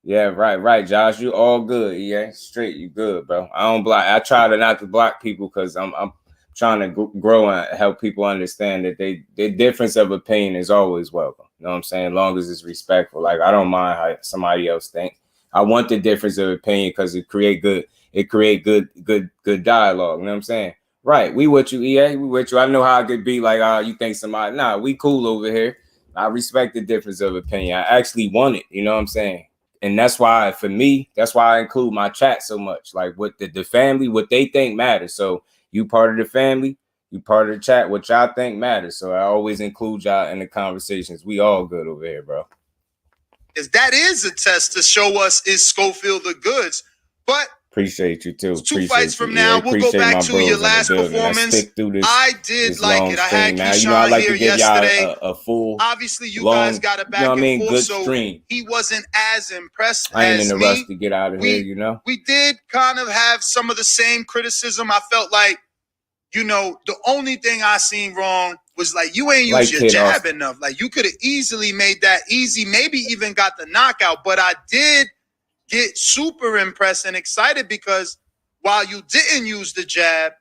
yeah, right, Josh, you all good, yeah, straight, you good, bro. I don't block. I try to not to block people because I'm trying to grow and help people understand that the difference of opinion is always welcome. You know what I'm saying? As long as it's respectful. Like, I don't mind how somebody else think. I want the difference of opinion because it create good dialogue. You know what I'm saying? Right, we with you, EA. We with you. I know how it could be like, you think somebody. Nah, we cool over here. I respect the difference of opinion. I actually want it. You know what I'm saying? and that's why for me, that's why I include my chat so much. Like what the family, what they think matters. So you part of the family, you part of the chat, what y'all think matters. So I always include y'all in the conversations. We all good over here, bro. Because that is a test to show us is Schofield the goods. But appreciate you too. Two fights from now, we'll go back to your last performance. I did like it. I had Keyshawn here yesterday. A full, obviously, you guys got it back and forth, so he wasn't as impressed as me. I ain't in a rush to get out of here, you know. We did kind of have some of the same criticism. I felt like, you know, the only thing I seen wrong was like you ain't used your jab enough. Like you could have easily made that easy, maybe even got the knockout. But I did get super impressed and excited because while you didn't use the jab,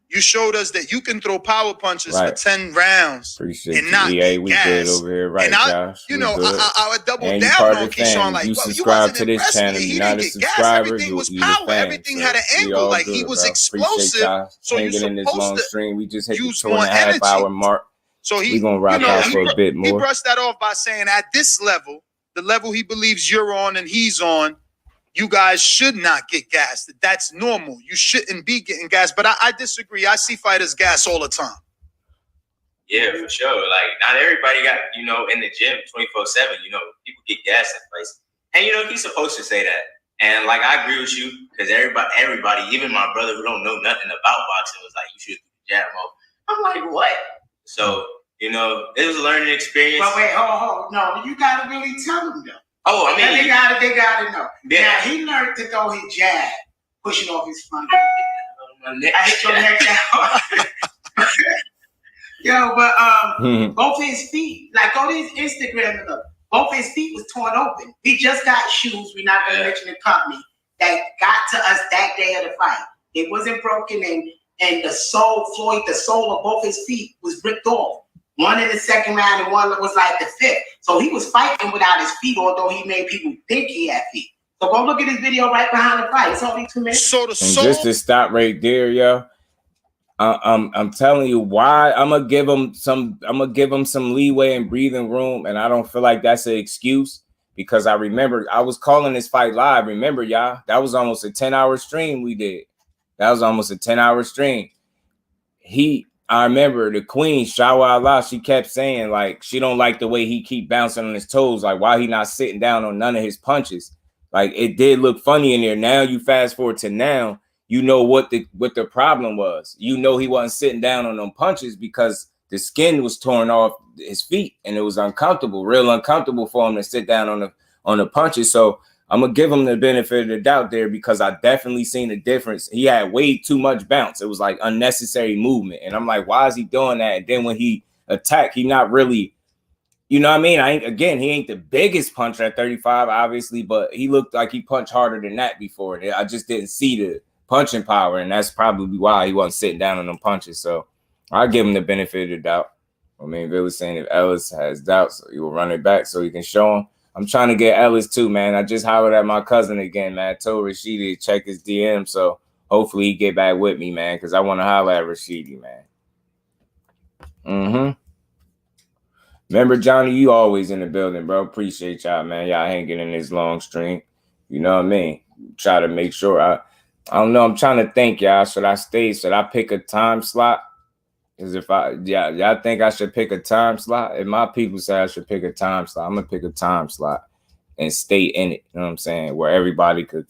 you showed us that you can throw power punches for 10 rounds. Appreciate and not EA, we good over here, right, and Josh? You know, I would double down on Keyshawn. Like, you subscribe to this channel, you're not a subscriber, everything was you power. fan, Everything had an angle. Like he was explosive. So you're hanging in this long supposed stream. We just hit the use 2.5 hour mark. So we gonna rock out for a bit more. He brushed that off by saying at this level, the level he believes you're on and he's on, you guys should not get gassed. That's normal. You shouldn't be getting gassed. But I disagree. I see fighters gas all the time. Yeah, for sure. Like, not everybody got, you know, in the gym 24/7. You know, people get gassed in place. And, you know, he's supposed to say that. And, like, I agree with you because everybody, even my brother who don't know nothing about boxing was like, you should jab him off. I'm like, what? So, you know, it was a learning experience. But wait, hold. No, you got to really tell them, though. Oh, I mean, they gotta know. Yeah. Now he learned to throw his jab, pushing off his front. I hit your neck down. Yo, but both his feet, like go to his Instagram and look, both his feet was torn open. We just got shoes. We're not gonna mention the company that got to us that day of the fight. It wasn't broken, and the sole of both his feet was ripped off. One in the second round and one was like the fifth. So he was fighting without his feet, although he made people think he had feet. So go look at his video right behind the fight. It's only 2 minutes. And just to stop right there, yo. I'm telling you why I'm gonna give him some leeway and breathing room, and I don't feel like that's an excuse because I remember I was calling this fight live. Remember, y'all, that was almost a 10-hour stream we did. That was almost a 10-hour stream. I remember the queen, Shawa Allah, she kept saying, like, she don't like the way he keep bouncing on his toes. Like, why he not sitting down on none of his punches? Like, it did look funny in there. Now you fast forward to now, you know what the problem was. You know he wasn't sitting down on them punches because the skin was torn off his feet and it was uncomfortable, real uncomfortable for him to sit down on the punches. So I'm gonna give him the benefit of the doubt there because I definitely seen a difference. He had way too much bounce. It was like unnecessary movement. And I'm like, why is he doing that? And then when he attacked, he not really, you know what I mean? He ain't the biggest puncher at 35, obviously, but he looked like he punched harder than that before. I just didn't see the punching power, and that's probably why he wasn't sitting down on them punches. So I'll give him the benefit of the doubt. I mean, Bill was saying if Ellis has doubts, he will run it back so he can show him. I'm trying to get Ellis too, man. I just hollered at my cousin again, man. I told Rashidi to check his DM, so hopefully he get back with me, man, because I want to holler at Rashidi, man. Remember, Johnny, you always in the building, bro. Appreciate y'all, man. Y'all hanging in this long stream. You know what I mean? Try to make sure I don't know. I'm trying to think, y'all. Should I pick a time slot? Because y'all think I should pick a time slot? If my people say I should pick a time slot, I'm going to pick a time slot and stay in it. You know what I'm saying? Where everybody could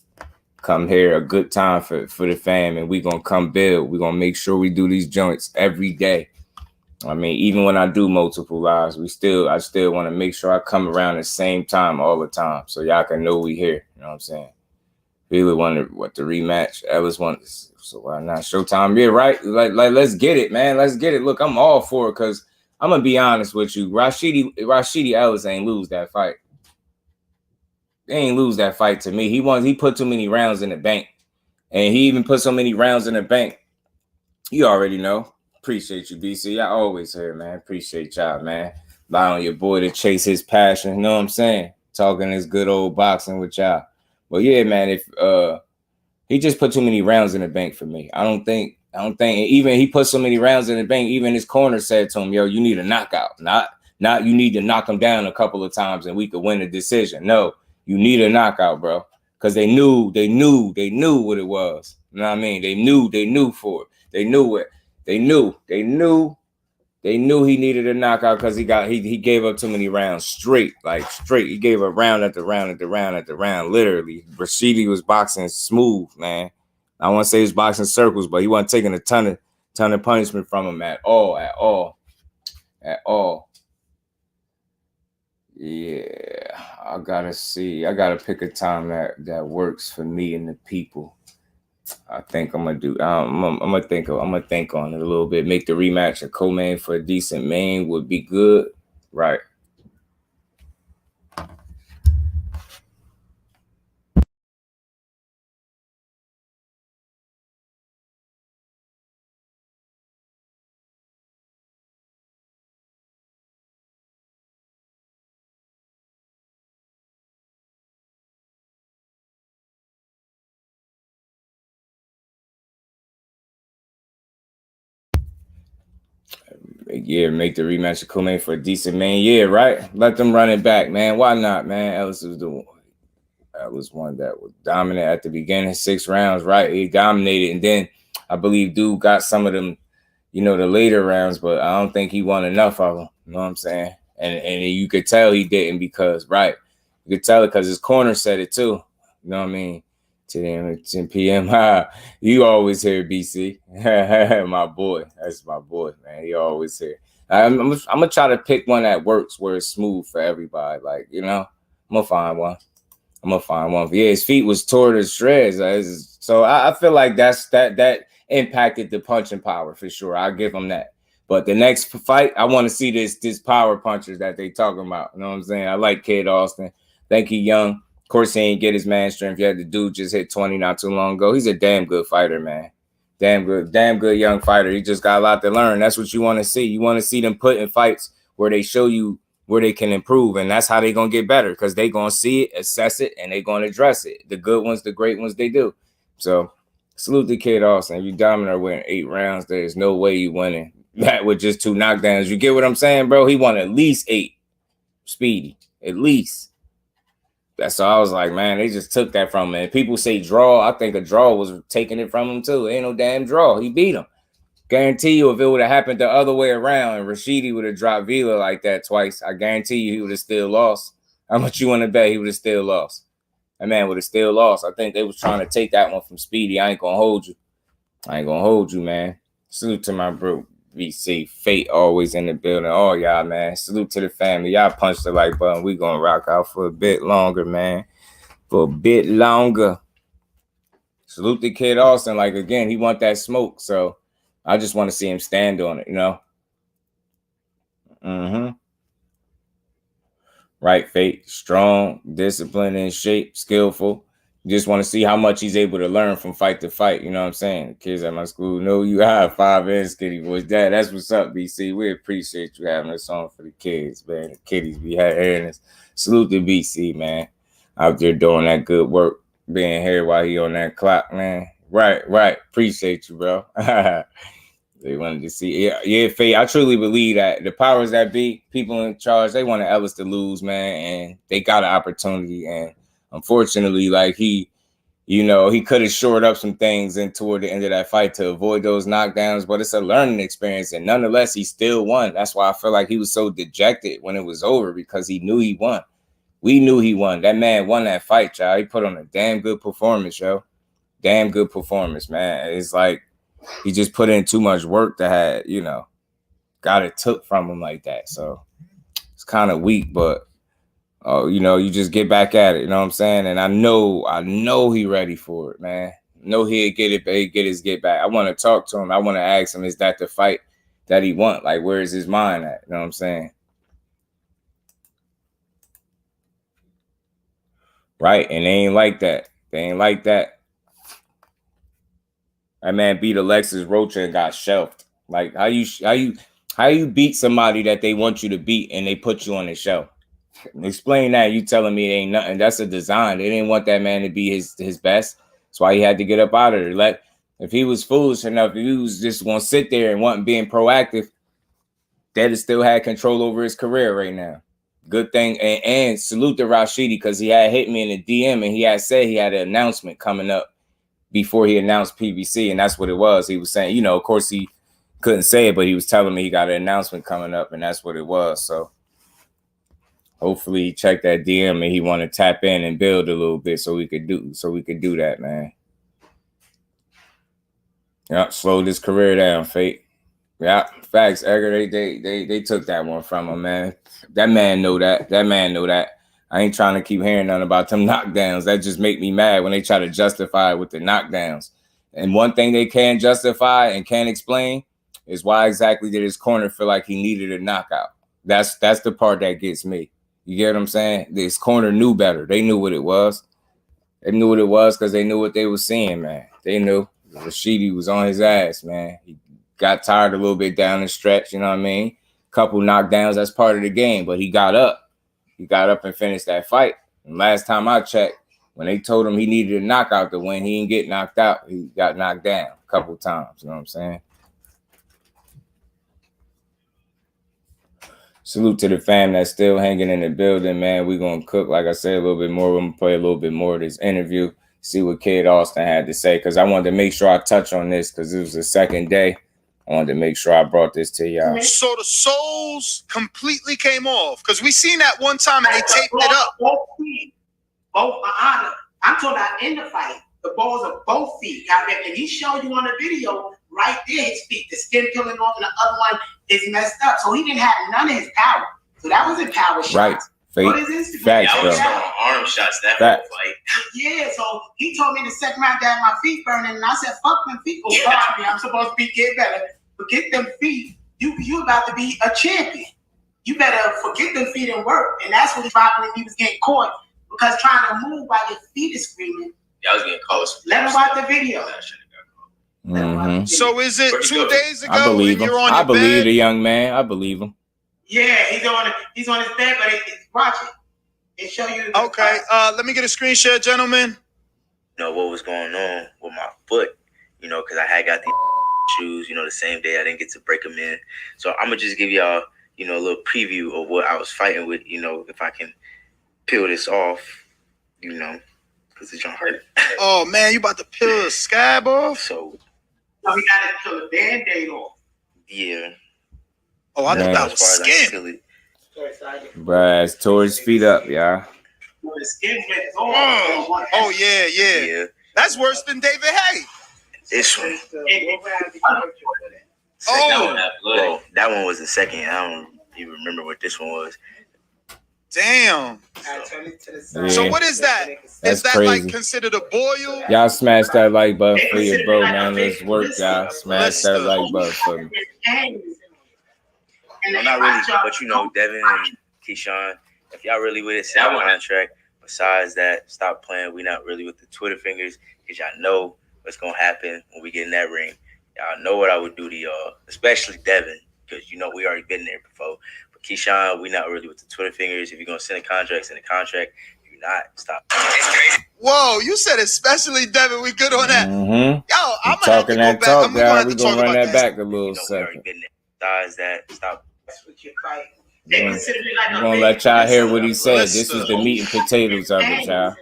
come here, a good time for the fam, and we going to come build. We're going to make sure we do these joints every day. I mean, even when I do multiple lives, I still want to make sure I come around the same time all the time so y'all can know we here. You know what I'm saying? Really wanted what the rematch. Ellis wanted, so why not Showtime? Yeah, right. Like, let's get it, man. Let's get it. Look, I'm all for it because I'm gonna be honest with you. Rashidi Ellis ain't lose that fight. They ain't lose that fight to me. He put too many rounds in the bank, and he even put so many rounds in the bank. You already know. Appreciate you, BC. I always hear, man. Appreciate y'all, man. Lie on your boy to chase his passion. You know what I'm saying? Talking this good old boxing with y'all. Well, yeah, man, if he just put too many rounds in the bank for me. I don't think even he put so many rounds in the bank, even his corner said to him, yo, you need a knockout. Not you need to knock him down a couple of times and we could win a decision. No, You need a knockout, bro. Because they knew what it was. You know what I mean? They knew for it. They knew it. They knew he needed a knockout because he gave up too many rounds straight. He gave up round after round after round after round. Literally. Rashidi was boxing smooth, man. I want to say he was boxing circles, but he wasn't taking a ton of punishment from him at all. Yeah, I gotta pick a time that works for me and the people. I think I'm gonna do. I'm gonna think on it a little bit. Make the rematch a co-main for a decent main would be good, right? Yeah, make the rematch a co-main for a decent main. Yeah, right. Let them run it back, man. Why not, man? Ellis was one that was dominant at the beginning, 6 rounds, right? He dominated, and then I believe dude got some of them, the later rounds, but I don't think he won enough of them. You know what I'm saying? And you could tell he didn't because, right? You could tell it because his corner said it too. You know what I mean? 10 a.m. 10 p.m. You always hear BC. My boy. That's my boy, man. He always here. I'm gonna try to pick one that works where it's smooth for everybody. I'm gonna find one. Yeah, his feet was tore to shreds. So I feel like that impacted the punching power for sure. I'll give him that. But the next fight, I want to see this power punchers that they talking about. You know what I'm saying? I like Kid Austin. Think he young. Of course, he ain't get his man strength yet. The dude just hit 20 not too long ago. He's a damn good fighter, man. Damn good young fighter. He just got a lot to learn. That's what you want to see. You want to see them put in fights where they show you where they can improve, and that's how they're going to get better because they're going to see it, assess it, and they're going to address it. The good ones, the great ones, they do. So salute the Kid Austin. You dominate winning 8 rounds. There's no way you winning that with just 2 knockdowns. You get what I'm saying, bro? He won at least 8. Speedy. At least. That's so I was like, man, they just took that from him. And people say draw. I think a draw was taking it from him too. Ain't no damn draw. He beat him. Guarantee you, if it would have happened the other way around and Rashidi would have dropped Vila like that twice, I guarantee you he would have still lost. How much you want to bet he would have still lost? That man would have still lost. I think they was trying to take that one from Speedy. I ain't gonna hold you, man. Salute to my bro, VC. Fate always in the building. Oh, y'all, man. Salute to the family. Y'all punch the like button. We gonna rock out for a bit longer, man. For a bit longer. Salute the Kid Austin. Like, again, he want that smoke, so I just want to see him stand on it, Right, Fate. Strong, disciplined, in shape, skillful. You just want to see how much he's able to learn from fight to fight. You know what I'm saying? The kids at my school know you have 5 and skinny boys. Dad, that's what's up, BC. We appreciate you having this on for the kids, man. The kiddies be hearing this. Salute to BC, man. Out there doing that good work. Being here while he on that clock, man. Right. Appreciate you, bro. They wanted to see. Yeah, Faye. I truly believe that the powers that be, people in charge, they wanted Ellis to lose, man, and they got an opportunity. And unfortunately, like he could have shored up some things and toward the end of that fight to avoid those knockdowns, but it's a learning experience. And nonetheless, he still won. That's why I feel like he was so dejected when it was over because he knew he won. We knew he won. That man won that fight, y'all. He put on a damn good performance, yo. Damn good performance, man. It's like he just put in too much work to have, got it took from him like that. So it's kind of weak, but you just get back at it. You know what I'm saying? And I know he ready for it, man. Know he'll get it, but he'll get his get back. I want to talk to him. I want to ask him, is that the fight that he want? Like, where is his mind at? You know what I'm saying? Right. And they ain't like that. That man beat Alexis Rocha and got shelved. Like, how you beat somebody that they want you to beat and they put you on the shelf? Explain that. You telling me it ain't nothing. That's a design. They didn't want that man to be his best. That's why he had to get up out of there. If he was foolish enough, if he was just going to sit there and wasn't being proactive, they'd have still had control over his career right now. Good thing, and salute to Rashidi because he had hit me in the DM and he had said he had an announcement coming up before he announced PBC, and that's what it was. He was saying, of course he couldn't say it, but he was telling me he got an announcement coming up, and that's what it was. So hopefully he checked that DM and he want to tap in and build a little bit so we could do that, man. Yeah, slow this career down, Fate. Yeah, facts, Edgar. They took that one from him, man. That man know that. That man know that. I ain't trying to keep hearing nothing about them knockdowns. That just make me mad when they try to justify it with the knockdowns. And one thing they can justify and can't explain is why exactly did his corner feel like he needed a knockout. That's the part that gets me. You get what I'm saying? This corner knew better. They knew what it was. They knew what it was because they knew what they were seeing, man. They knew. Rashidi was on his ass, man. He got tired a little bit down the stretch, you know what I mean? Couple knockdowns, that's part of the game, but he got up. He got up and finished that fight. And last time I checked, when they told him he needed a knockout to win, he didn't get knocked out. He got knocked down a couple times, you know what I'm saying? Salute to the fam that's still hanging in the building, man. We're going to cook, like I said, a little bit more. We're going to play a little bit more of this interview, see what Kid Austin had to say, because I wanted to make sure I touch on this because it was the second day. I wanted to make sure I brought this to y'all. So the soles completely came off because we seen that one time and they taped it up. Both feet. I'm talking about in the fight. The balls of both feet got ripped. And he showed you on the video right there his feet, the skin peeling off, and the other one is messed up. So he didn't have none of his power. So that wasn't power shots. Right. What is this? Facts, I was throwing arm shots that whole fight. Yeah, so he told me the second round that my feet burning, and I said, fuck them feet. Go guard me. I'm supposed to be get better. Forget them feet. You about to be a champion. You better forget them feet and work. And that's what he's probably when he was getting caught because trying to move while your feet is screaming. Yeah, I was getting called. Let him watch the video. Mm-hmm. So is it 2 days ago? I believe him. I believe the young man. I believe him. Yeah, he's on his bed, but watch it. It show you. Okay, let me get a screen share, gentlemen. What was going on with my foot? Because I had got these shoes. The same day I didn't get to break them in. So I'm gonna just give y'all, a little preview of what I was fighting with. If I can peel this off, because it's gonna hurt. Oh man, you about to peel the scab off? So. No, we gotta peel the Band-Aid off. Yeah. Oh, I thought that was skin. Bruh, tore his feet up, y'all. The skin went oh yeah. That's worse than David Hay. This one. Oh, that one was the second. I don't even remember what this one was. Damn. Yeah. So what is that? Is that crazy. like considered a boil? Y'all smash that like button for your bro, man. Let's work, y'all. Smash that like button for me. Well, not really, but Devin and Keyshawn, if y'all really with it, sign a contract. Besides that, stop playing. We not really with the Twitter fingers because y'all know what's gonna happen when we get in that ring. Y'all know what I would do to y'all, especially Devin, because we already been there before. But Keyshawn, we not really with the Twitter fingers. If you're gonna send a contract, send a contract. If you're not, stop. It's crazy. Whoa, you said especially Devin. We good on that. Mm-hmm. Yo, I'm gonna have to go back. Talk, y'all. We gonna run that back a little second. Besides that, stop. We're gonna let y'all hear what he said. This is the meat and potatoes of it, y'all.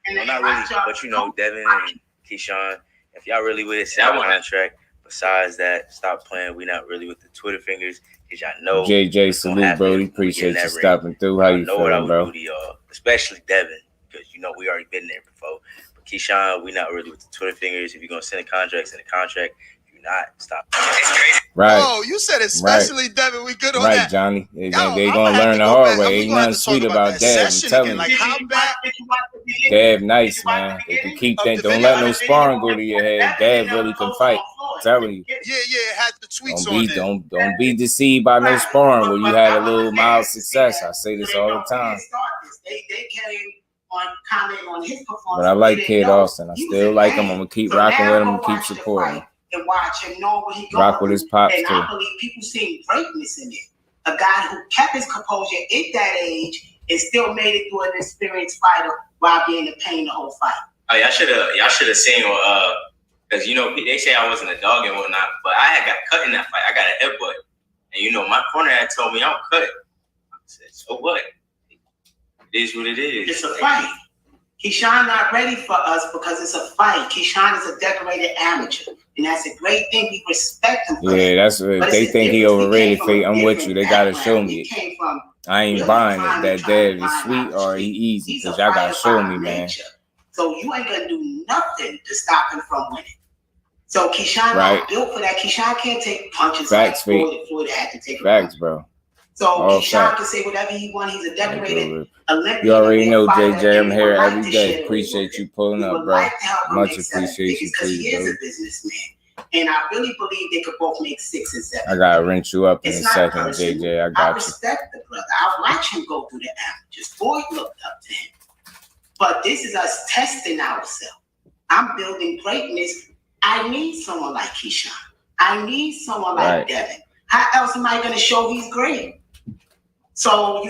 Well, not really, but Devin and Keyshawn, if y'all really with it, sign a contract. Besides that, stop playing. We not really with the Twitter fingers because y'all know. JJ, salute, Brody. Appreciate you stopping through. How you know what I feeling, would bro? do to y'all, especially Devin, because we already been there before. But Keyshawn, we not really with the Twitter fingers. If you're gonna send a contract, send a contract. If you're not, stop. It's crazy. Right. Oh, you said especially Devin. We good on right, that. Johnny. They gonna learn the hard way. Ain't nothing sweet about Dev. I'm telling you. Like, how bad? Dev nice, man. They can keep that. Don't let no sparring go to your head. Dev really can fight. I'm telling you. Yeah, it had the tweets on it. Don't be deceived by no sparring where you had a little mild success. I say this all the time. They came on comment on his performance. But I like Kid Austin. I still like him. I'm gonna keep rocking with him and keep supporting him. And watch him know what he rock with his pops and too. I believe people seeing greatness in it. A guy who kept his composure at that age and still made it through an experienced fighter while being in pain the whole fight. Oh, y'all should have seen because they say I wasn't a dog and whatnot, but I had got cut in that fight. I got a headbutt, and my corner had told me I'm cut. said, so what? It is what it is. It's a fight. Keyshawn not ready for us because it's a fight. Keyshawn is a decorated amateur, and that's a great thing. We respect him for that. That's what they think he overrated. Fate, I'm with you. They gotta show me it. I ain't really buying it. That Dev is sweet or he easy, because y'all gotta show me, man. So you ain't gonna do nothing to stop him from winning. So Keyshawn not built for that. Keyshawn can't take punches. Facts, like Floyd had to take. Facts, bro. So Keyshawn can say whatever he wants. He's a decorated Olympian. You already know, JJ. I'm here every day. Appreciate you pulling up, bro. Much appreciation to you, he is a businessman. And I really believe they could both make 6 and 7. I gotta rinse you up in a second, JJ. I got you. I respect the brother. I've watched him go through the amateurs. Floyd looked up to him. But this is us testing ourselves. I'm building greatness. I need someone like Keyshawn. I need someone like Devin. How else am I going to show he's great? So,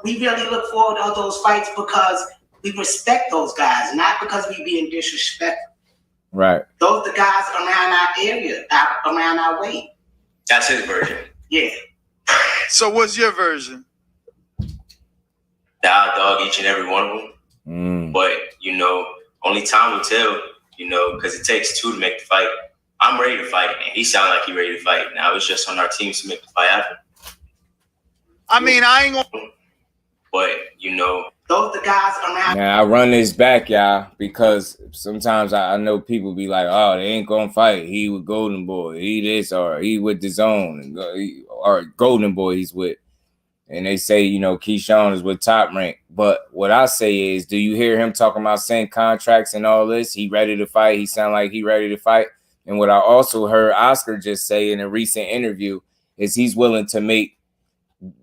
we really look forward to those fights because we respect those guys, not because we being disrespectful. Right. Those are the guys around our area, around our way. That's his version. Yeah. So what's your version? I'll dog each and every one of them. But, only time will tell, because it takes 2 to make the fight. I'm ready to fight, and he sounded like he ready to fight. Now it's just on our teams to make the fight happen. I mean, I ain't gonna. But, those the guys around. Now I run this back, y'all, because sometimes I know people be like, "Oh, they ain't gonna fight. He with Golden Boy. He this or he with the Zone, or Golden Boy he's with." And they say, Keyshawn is with Top Rank. But what I say is, do you hear him talking about saying contracts and all this? He ready to fight. He sound like he ready to fight. And what I also heard Oscar just say in a recent interview is he's willing to make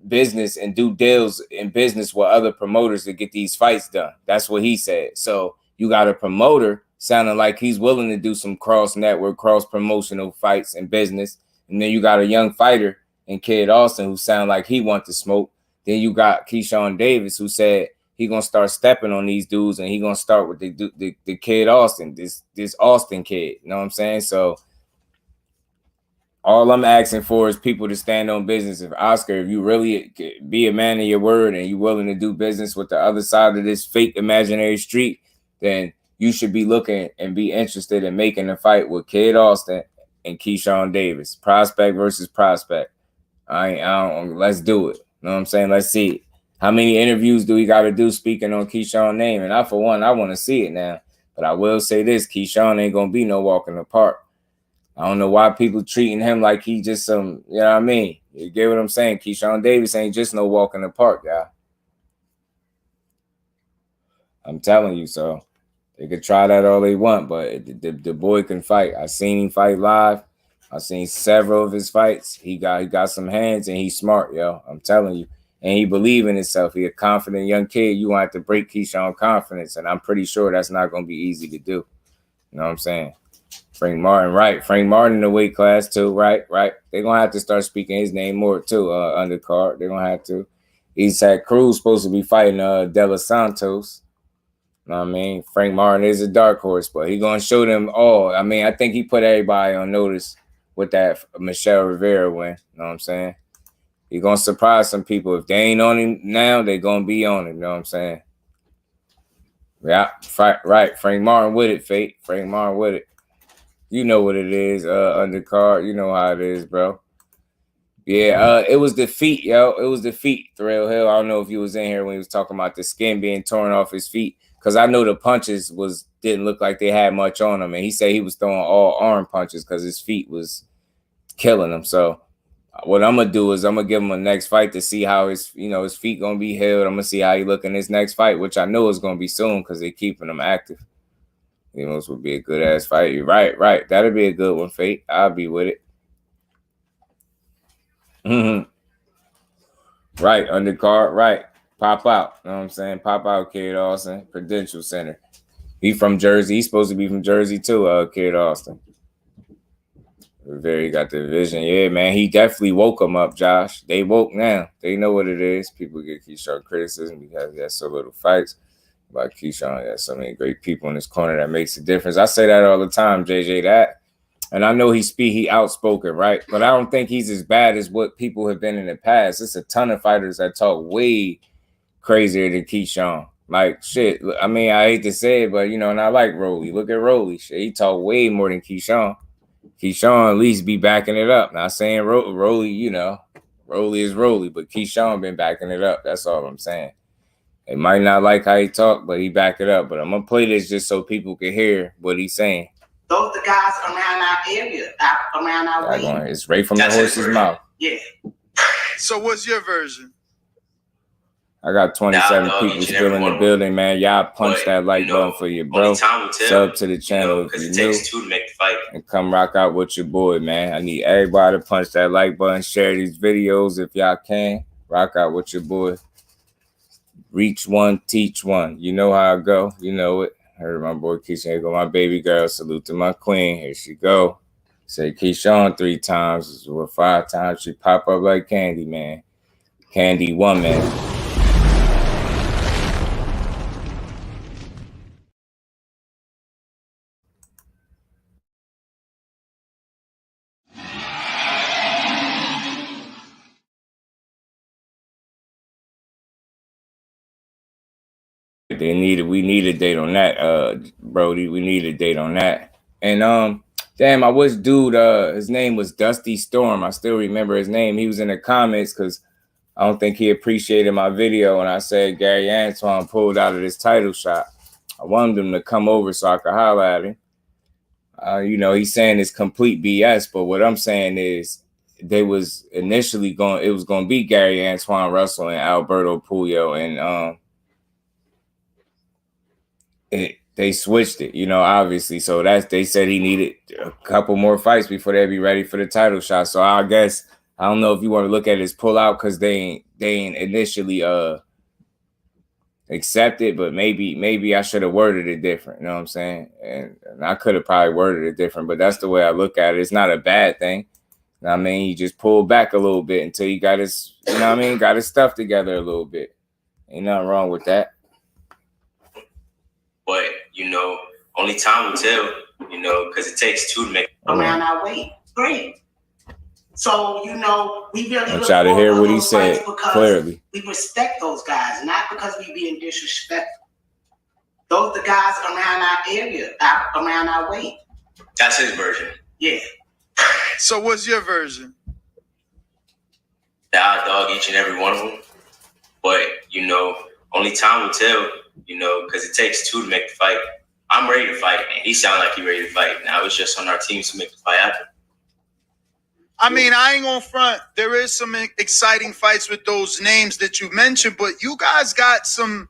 business and do deals in business with other promoters to get these fights done. That's what he said. So you got a promoter sounding like he's willing to do some cross-network, cross-promotional fights and business. And then you got a young fighter and Kid Austin who sound like he want to smoke. Then you got Keyshawn Davis who said he gonna start stepping on these dudes and he gonna start with the Kid Austin, this Austin kid. You know what I'm saying? So all I'm asking for is people to stand on business. If you really be a man of your word and you willing to do business with the other side of this fake imaginary street, then you should be looking and be interested in making a fight with Kid Austin and Keyshawn Davis. Prospect versus prospect. I don't, let's do it. You know what I'm saying? Let's see it. How many interviews do we got to do speaking on Keyshawn's name? And I want to see it now. But I will say this, Keyshawn ain't going to be no walk in the park. I don't know why people treating him like he just some, you know what I mean? You get what I'm saying? Keyshawn Davis ain't just no walk in the park, guy. I'm telling you so. They could try that all they want, but the boy can fight. I seen him fight live. I seen several of his fights. He got some hands and he's smart, yo. I'm telling you. And he believe in himself. He a confident young kid. You want to break Keyshawn's confidence, and I'm pretty sure that's not going to be easy to do. You know what I'm saying? Frank Martin, right. Frank Martin in the weight class too, right. They're going to have to start speaking his name more too, undercard. They're going to have to. Isaac Cruz supposed to be fighting De Los Santos. You know what I mean? Frank Martin is a dark horse, but he's going to show them all. I mean, I think he put everybody on notice with that Michelle Rivera win. You know what I'm saying? He's going to surprise some people. If they ain't on him now, they're going to be on him. You know what I'm saying? Yeah, right. Frank Martin with it, Fate. Frank Martin with it. You know what it is, undercard. You know how it is, bro. Yeah, it was the feet, yo. It was the feet, Thrill Hill. I don't know if you was in here when he was talking about the skin being torn off his feet, because I know the punches didn't look like they had much on him, and he said he was throwing all arm punches because his feet was killing him. So what I'm gonna do is I'm gonna give him a next fight to see how his feet gonna be healed. I'm gonna see how he look in his next fight, which I know is gonna be soon because they're keeping him active. This would be a good ass fight. Right. That'll be a good one, Fate. I'll be with it. Right, undercard, right. Pop out. You know what I'm saying? Pop out, Kid Austin. Prudential Center. He from Jersey. He's supposed to be from Jersey too, Kid Austin. Very got the vision. Yeah, man. He definitely woke him up, Josh. They woke now. They know what it is. People get Keyshawn criticism because he has so little fights. But Keyshawn has so many great people in his corner that makes a difference. I say that all the time, JJ. That And I know he outspoken, right? But I don't think he's as bad as what people have been in the past. It's a ton of fighters that talk way crazier than Keyshawn. Like, shit, I mean, I hate to say it, but, you know, and I like Rolly. Look at Rolly. Shit, he talk way more than Keyshawn. Keyshawn at least be backing it up. Not saying Rolly, you know, Rolly is Rolly, but Keyshawn been backing it up. That's all I'm saying. They might not like how he talk, but he back it up. But I'm going to play this just so people can hear what he's saying. Those the guys around our area, around our way. It's right from the horse's mouth. Yeah. So what's your version? I got 27 people still in the building, man. Y'all punch that like button for your bro. Sub to the channel if you're new. Two to make the fight. And come rock out with your boy, man. I need everybody to punch that like button. Share these videos if y'all can. Rock out with your boy. Reach one, teach one. You know how I go. You know it. Heard my boy Keisha. Here go my baby girl. Salute to my queen. Here she go. Say Keyshawn 3 times. Or 5 times. She pop up like Candy, man. Candy woman. We need a date on that, Brody. We need a date on that. And damn, I wish dude, his name was Dusty Storm. I still remember his name. He was in the comments because I don't think he appreciated my video when I said Gary Antoine pulled out of this title shot. I wanted him to come over so I could holler at him. You know, he's saying it's complete BS, but what I'm saying is they was initially it was going to be Gary Antoine Russell and Alberto Puyo, and they switched it, you know, obviously. So they said he needed a couple more fights before they'd be ready for the title shot. So I guess I don't know if you want to look at his pullout because they ain't initially accepted, but maybe I should have worded it different. You know what I'm saying? And I could have probably worded it different, but that's the way I look at it. It's not a bad thing. You know what I mean? He just pulled back a little bit until he got his, you know what I mean? Got his stuff together a little bit. Ain't nothing wrong with that. But, you know, only time will tell, you know, because it takes 2 to make around our way. Great. So, you know, we really I'm trying to hear what he said clearly. We respect those guys, not because we being disrespectful. Those the guys around our area, around our way. That's his version. Yeah. So what's your version? I dog each and every one of them. But, you know, only time will tell. You know, because it takes 2 to make the fight. I'm ready to fight, and he sounded like he ready to fight. Now it's just on our teams to make the fight happen. I mean, I ain't gonna front. There is some exciting fights with those names that you mentioned, but you guys got some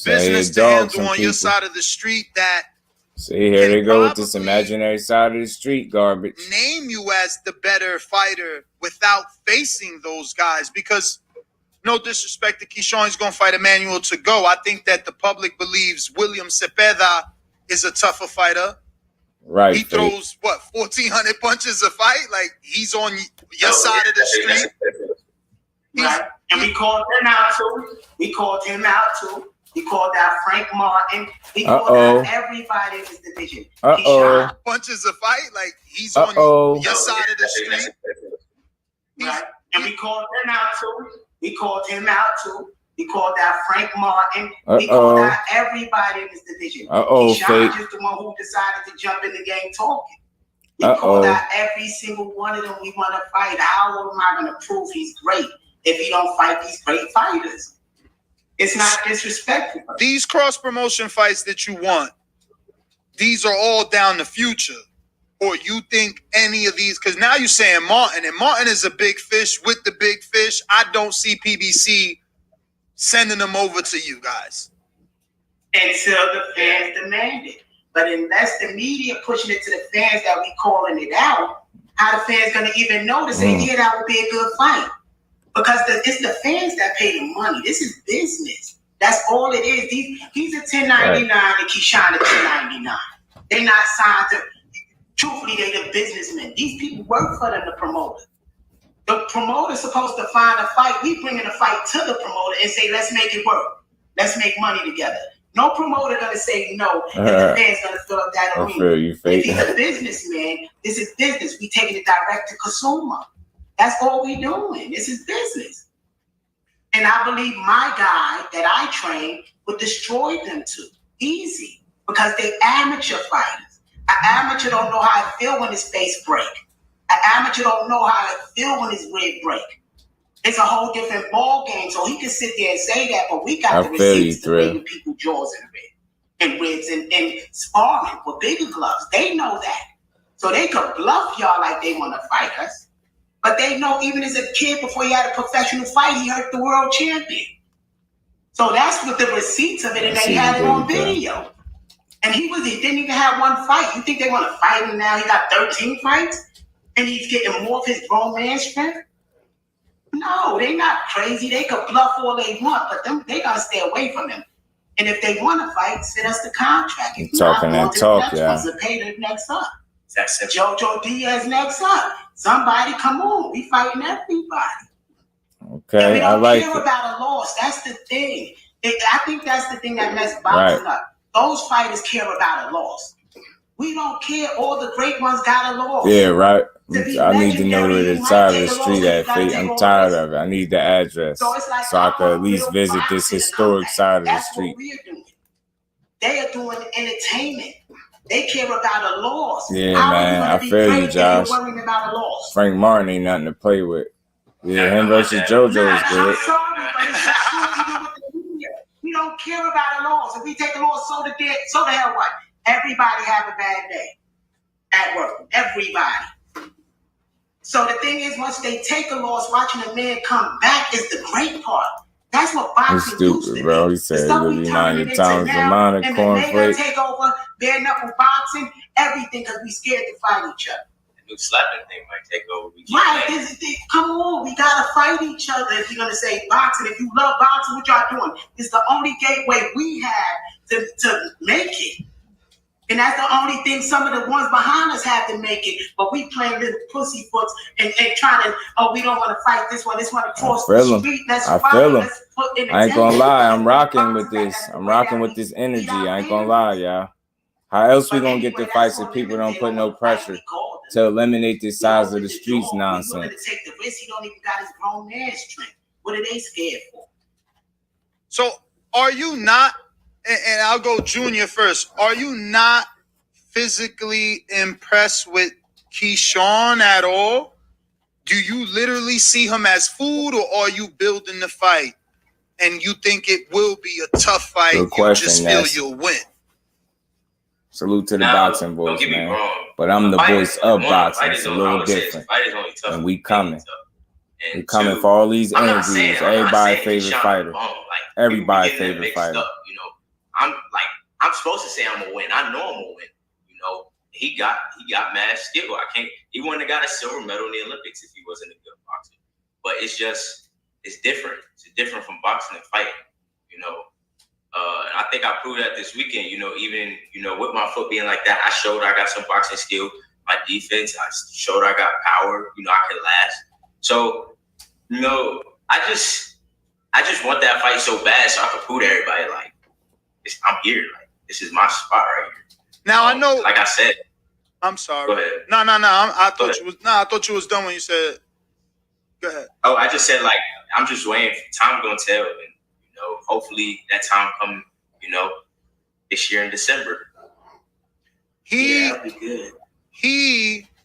business to handle on your side of the street that. See, here they go with this imaginary side of the street garbage. Name you as the better fighter without facing those guys, because. No disrespect to Keyshawn, he's going to fight Emmanuel to go. I think that the public believes William Cepeda is a tougher fighter. Right. He throws, 1,400 punches a fight? Like, he's on your side of the street. Right. And we called him out, too. We called out Frank Martin. We called out everybody in this division. Keyshawn punches a fight? Like, he's on your side of the street. Right. And we called him out, too. We called out Frank Martin. We called out everybody in this division. Keyshawn is the one who decided to jump in the game talking. We called out every single one of them. We want to fight. How am I going to prove he's great if he don't fight these great fighters? It's not disrespectful. These cross-promotion fights that you want, these are all down the future. Or you think any of these, because now you're saying Martin, and Martin is a big fish with the big fish. I don't see PBC sending them over to you guys. Until the fans demand it. But unless the media pushing it to the fans that we calling it out, how the fans going to even know to say, yeah, that would be a good fight? Because it's the fans that pay the money. This is business. That's all it is. He's a 1099 and Keyshawn a 1099. They're not signed to... Truthfully, they the businessmen. These people work for them, the promoter. The promoter's supposed to find a fight. We bringing a fight to the promoter and say, let's make it work. Let's make money together. No promoter gonna say no if the fans gonna fill up that arena. I feel you, If he's a businessman, this is business. We taking it direct to consumer. That's all we doing. This is business. And I believe my guy that I train would destroy them too. Easy. Because they amateur fighters. An amateur don't know how it feel when his face break. An amateur don't know how it feel when his rib break. It's a whole different ball game. So he can sit there and say that, but we got the receipts to breaking people's jaws and ribs and sparring with bigger gloves. They know that. So they could bluff y'all like they want to fight us. But they know even as a kid, before he had a professional fight, he hurt the world champion. So that's what the receipts of it, and they had it on video. And he didn't even have one fight. You think they want to fight him now? He got 13 fights, and he's getting more of his grown man strength? No, they're not crazy. They could bluff all they want, but they gotta stay away from him. And if they want to fight, send us the contract. If talking that talk, yeah. Pay the next up. Jojo Diaz next up. Somebody, come on. We fighting everybody. Okay, and we don't I care about a loss. That's the thing. I think that's the thing that messed boxing up. Those fighters care about a loss. We don't care. All the great ones got a loss. Yeah, right. I need to know where the side of the street at, Fate. I'm tired of it. I need the address so I can at least visit this historic side of the street. What we're doing. They are doing entertainment. They care about a loss. Yeah, man. I feel you, Josh. Frank Martin ain't nothing to play with. Yeah, him versus JoJo is good. I'm sorry, but it's just we don't care about a loss. If we take a loss, so the hell what? Everybody have a bad day at work. Everybody. So the thing is, once they take a loss, watching a man come back is the great part. That's what boxing used to be. Bro. He said, really 90 times the amount of cornflakes. And take over bare knuckle boxing, everything, because we scared to fight each other. The new slapping thing might take over. Right. Come on, we got to fight each other if you're going to say boxing. If you love boxing, what y'all doing? It's the only gateway we have to make it. And that's the only thing some of the ones behind us have to make it. But we playing little pussyfoots and trying to, we don't want to fight this one across the street. I feel him. I ain't gonna lie. I'm rocking with this. I'm rocking with this energy. I ain't gonna lie, y'all. How else we gonna get the fights if people don't put no pressure to eliminate this size of the streets nonsense? To take the risk, he don't even got his grown man strength. What are they scared for? So are you not? And I'll go Junior first. Are you not physically impressed with Keyshawn at all? Do you literally see him as food, or are you building the fight and you think it will be a tough fight? Good question, you just feel you'll win. Salute to the boxing boys, man. But I'm the voice of boxing. It's a little different. And we coming. We coming for all these interviews. Everybody's favorite fighter. Everybody's favorite fighter. I'm supposed to say I'm gonna win. I know I'm gonna win. You know, he got mad skill. He wouldn't have got a silver medal in the Olympics if he wasn't a good boxer. But it's different. It's different from boxing and fighting. You know, and I think I proved that this weekend. You know, even with my foot being like that, I showed I got some boxing skill. My defense, I showed I got power. You know, I could last. So, I just want that fight so bad, so I could prove to everybody I'm here. This is my spot right here. Now I know. Like I said. I'm sorry. Go ahead. No. I thought you was done when you said. Go ahead. Oh, I just said I'm just waiting. Time gonna tell, and hopefully that time come. This year in December. That'll be good.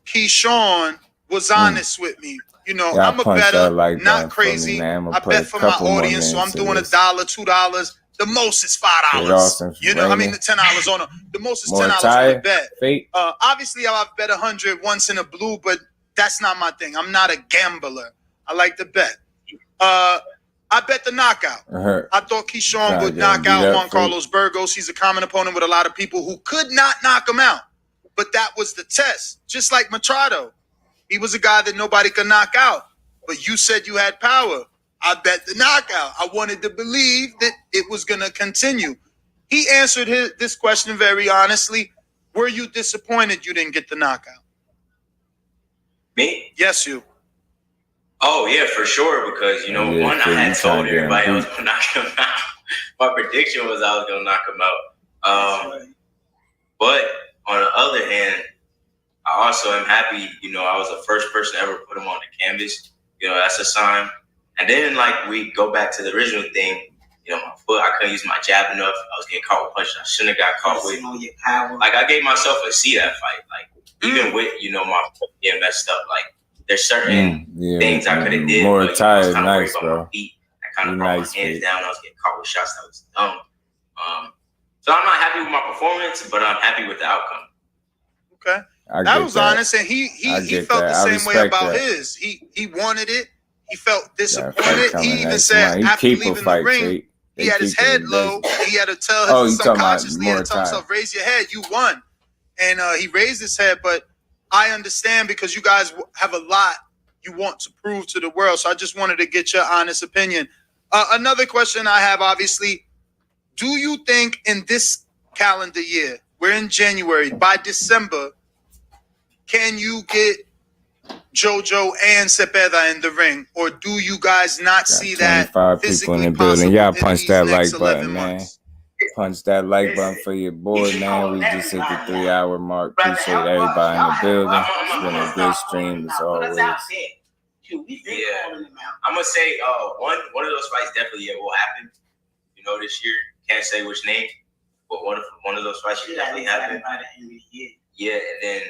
Keyshawn was honest with me. I'm a better, not crazy. I bet for my audience, so I'm doing $1, $2. The most is $5. $10 on the most is $10 on the bet. Obviously, I've bet 100 once in a blue, but that's not my thing. I'm not a gambler. I like to bet. I bet the knockout. I thought Keyshawn would knock out Juan Carlos Burgos. He's a common opponent with a lot of people who could not knock him out. But that was the test. Just like Machado. He was a guy that nobody could knock out. But you said you had power. I bet the knockout. I wanted to believe that it was going to continue. He answered this question very honestly. Were you disappointed you didn't get the knockout? Me? Yes, you. Oh, yeah, for sure. Because, I had told everybody I was going to knock him out. my prediction was I was gonna knock him out. But on the other hand, I also am happy. I was the first person to ever put him on the canvas. That's a sign. And then we go back to the original thing. My foot, I couldn't use my jab enough. I was getting caught with punches I shouldn't have got caught with. I gave myself a C that fight. Even with my foot getting messed up, there's certain things I could have did. More but, tired, I was nice, bro. My feet. I kind of brought my hands down. I was getting caught with shots that was dumb. So I'm not happy with my performance, but I'm happy with the outcome. Okay. That was honest, and he felt the same way about his. He wanted it. He felt disappointed. He even said after leaving the ring, he had his head low. He had to tell his subconsciously, he had to tell himself, raise your head, you won. And he raised his head, but I understand because you guys have a lot you want to prove to the world. So I just wanted to get your honest opinion. Another question I have, obviously, do you think in this calendar year, we're in January, by December, can you get JoJo and Cepeda in the ring, or do you guys not see that 25 people in the building. Y'all punch that like button, man. Punch that like button for your boy, man. We just hit the 3-hour mark. Appreciate everybody in the building. It's been a good stream as always. Yeah, I'm gonna say one of those fights definitely will happen. This year, can't say which name, but one of those fights should definitely happen. Yeah, and then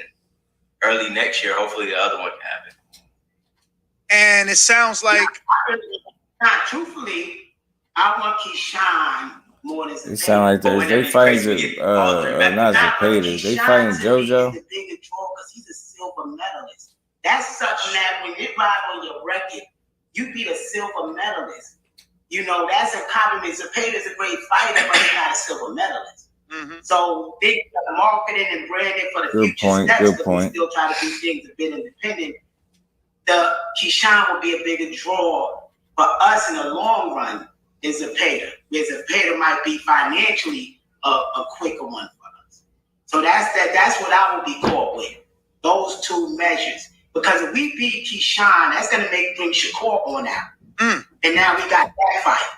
early next year, hopefully the other one can happen. And it sounds like, truthfully, I want Keyshawn more than it sounds like they fighting not Cepeda. They fighting JoJo. The bigger draw because he's a silver medalist. That's something that when you ride on your record, you beat a silver medalist. That's a compliment. Cepeda's a great fighter, but he's not a silver medalist. Mm-hmm. So they marketing and branding for the future steps. Good point. We still try to do things a bit independent. The Keyshawn will be a bigger draw for us in the long run is Cepeda. Where Cepeda might be financially a quicker one for us. So that's what I will be caught with. Those two measures. Because if we beat Keyshawn, that's gonna bring Shakur on out. And now we got that fight.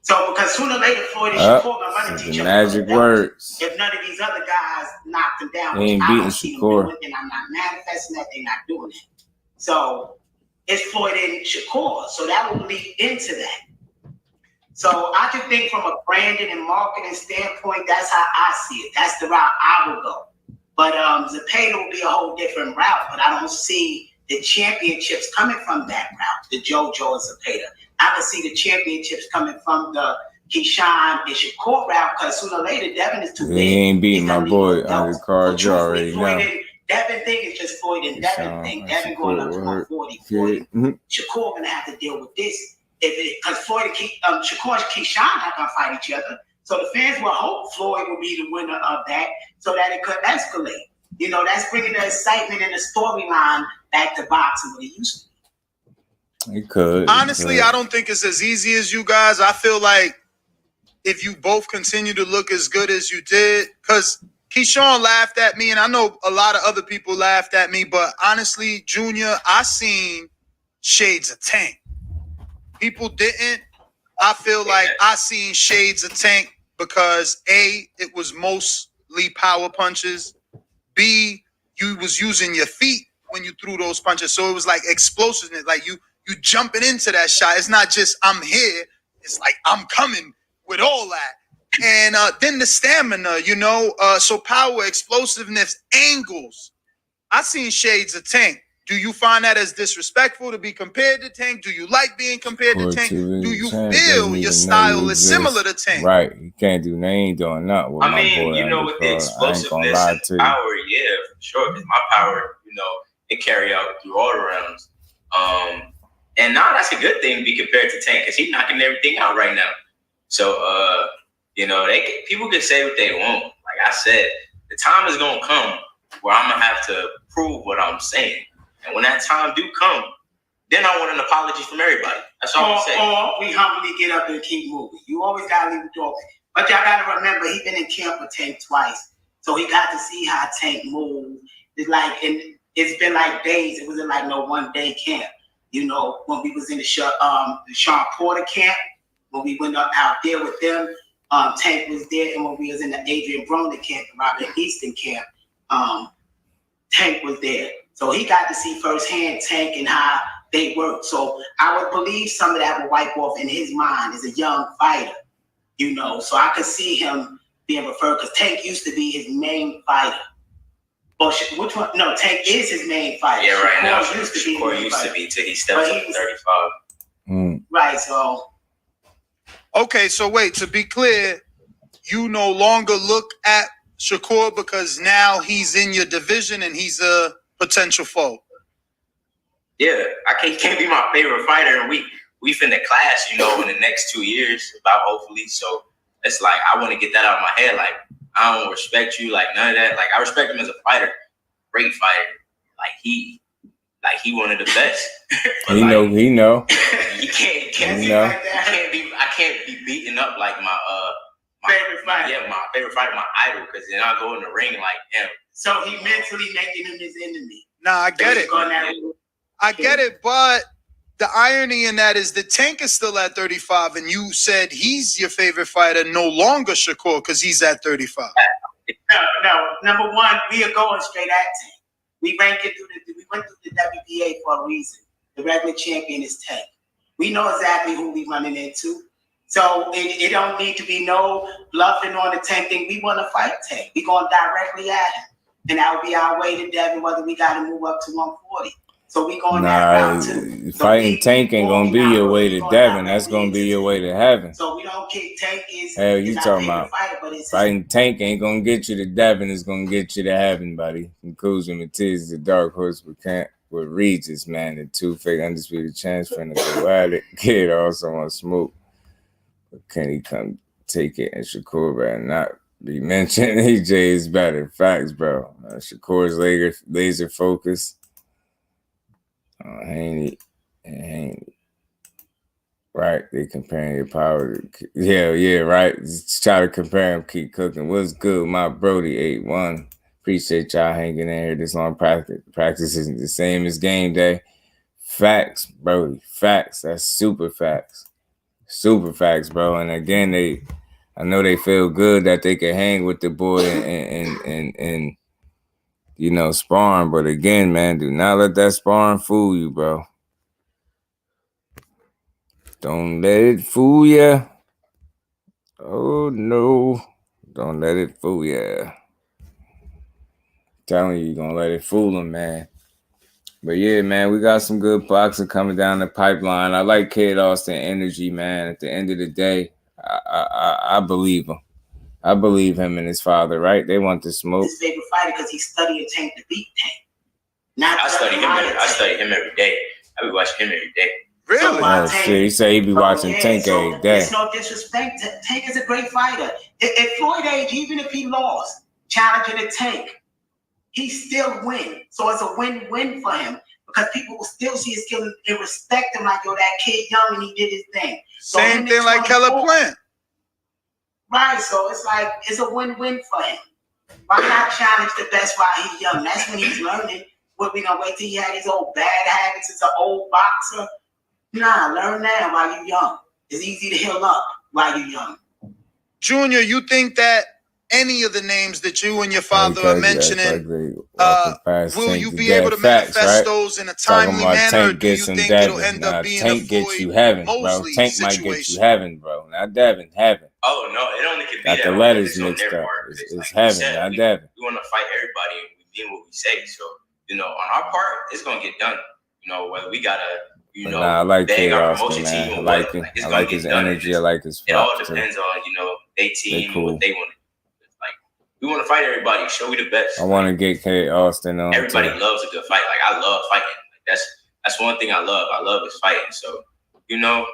So because sooner or later Floyd and Shakur gonna run into each other. Magic words. If none of these other guys knock them down, they ain't beating Shakur. And I'm not manifesting that, they're not doing it. So it's Floyd and Shakur. So that will lead into that. So I just think from a branding and marketing standpoint, that's how I see it. That's the route I will go. But Cepeda will be a whole different route. But I don't see the championships coming from that route, the JoJo and Cepeda. I can see the championships coming from the Keyshawn and Shakur route because sooner or later Devin is too big. He ain't beating my boy undercard. You already know. Devin thing is just Floyd and Devin thing. Devin going up to 140, 40. Shakur gonna have to deal with this because Floyd and Shakur and Keyshawn not gonna fight each other. So the fans will hope Floyd will be the winner of that, so that it could escalate. That's bringing the excitement and the storyline back to boxing what it used to be. It could. Honestly, I don't think it's as easy as you guys. I feel like if you both continue to look as good as you did, because Keyshawn laughed at me, and I know a lot of other people laughed at me, but honestly, Junior, I seen shades of Tank. People didn't. I feel like I seen shades of Tank because A, it was mostly power punches. B, you was using your feet when you threw those punches. So it was like explosiveness, like you jumping into that shot. It's not just I'm here. It's like I'm coming with all that. And then the stamina, so power, explosiveness, angles. I seen shades of Tank. Do you find that as disrespectful to be compared to Tank? Do you like being compared to Tank? Do you feel your style is similar to Tank? Right. You can't do, they ain't doing nothing with my boy. With the explosiveness and power, yeah, for sure. Because my power, it carry out through all the rounds. And now that's a good thing to be compared to Tank because he's knocking everything out right now. So, people can say what they want. Like I said, the time is going to come where I'm going to have to prove what I'm saying. And when that time do come, then I want an apology from everybody. That's all I'm saying. Or we humbly get up and keep moving. You always got to leave the door open. But y'all got to remember, he been in camp with Tank twice. So he got to see how Tank moved. It's been like days. It wasn't like no one-day camp. When we was in the Sean Porter camp, when we went out there with them, Tank was there, and when we was in the Adrian Broner camp, Robert Easton camp, Tank was there. So he got to see firsthand Tank and how they work. So I would believe some of that would wipe off in his mind as a young fighter, you know. So I could see him being referred, because Tank used to be his main fighter. Well, which one? No, Tank is his main fighter. Yeah, right now. Shakur used to be till he stepped up to 35. Right, so. Okay, so wait, to be clear, you no longer look at Shakur because now he's in your division and he's a potential foe. Yeah, he can't be my favorite fighter, and we finna clash, you know, in the next 2 years, about hopefully. So it's like I want to get that out of my head. Like, I don't respect you, like none of that. Like, I respect him as a fighter, great fighter. Like he one of the best. He know. He can't be like that. I can't be beating up like my favorite fighter. Yeah, my favorite fighter, my idol, because then I go in the ring like him. So he mentally making him his enemy. Nah, I get it. I get it, but the irony in that is the Tank is still at 35, and you said he's your favorite fighter, no longer Shakur, because he's at 35. No. Number one, we are going straight at Tank. We went through the WBA for a reason. The regular champion is Tank. We know exactly who we running into. So it don't need to be no bluffing on the Tank thing. We want to fight Tank. We going directly at him. And that will be our way to Devin, whether we got to move up to 140. So we going that route too. Fighting Tank ain't gonna be your way to Devin. That's gonna be your way to heaven. So we don't kick Tank is. Hell, you talking about fighting Tank ain't gonna get you to Devin. It's gonna get you to heaven, buddy. Conclusion: Mathias, the dark horse with Regis, man, the two fake undisputed champs finna go at it. Kid also want smoke, but can he come take it? And Shakur better not be mentioned. AJ is better. Facts, bro. Shakur's laser focus. Ain't it? Right, they comparing your power to, yeah, right. Just try to compare him, keep cooking. What's good, my Brody 8-1. Appreciate y'all hanging in here this long. Practice isn't the same as game day. Facts, Brody. Facts. That's super facts. Super facts, bro. And again, I know they feel good that they can hang with the boy and you know, sparring. But again, man, do not let that sparring fool you, bro. Don't let it fool ya. Oh, no. Don't let it fool ya. Telling you, you're going to let it fool him, man. But yeah, man, we got some good boxing coming down the pipeline. I like Kid Austin energy, man. At the end of the day, I believe him. I believe him and his father, right? They want to smoke. His favorite fighter because he's studying Tank to beat Tank. I study him every day. I be watching him every day. Really? Oh, shit. He say he be watching Tank every day. It's no disrespect. Tank is a great fighter. At Floyd age, even if he lost, challenging a Tank, he still win. So it's a win-win for him because people will still see his skill and respect him like, yo, that kid young and he did his thing. So same thing like Keller Plant. Right, so it's like, it's a win-win for him. Why not challenge the best while he's young? That's when he's learning. What, we gonna wait till he had his old bad habits as an old boxer? Nah, learn now while you're young. It's easy to heal up while you're young. Junior, you think that any of the names that you and your father are mentioning, will you be able to manifest those in a timely manner, or do you think it'll end up being Tank gets you heaven, bro. Tank might get you heaven, bro. Not Devin, heaven. Oh, no, it only could be got that. the letters mixed up. It's heaven, not Devin. We want to fight everybody, and we mean what we say. So, you know, on our part, it's going to get done. You know, whether we got to, you know, I like beg Kid our Austin, promotion man. team. I like him. I like his energy. I like his fight. It all depends on, you know, they team and what they want to do. Like, we want to fight everybody. Show we the best. I want to get Kid Austin on. Everybody loves a good fight. Like, I love fighting. Like, that's one thing I love. I love is fighting. So, you know,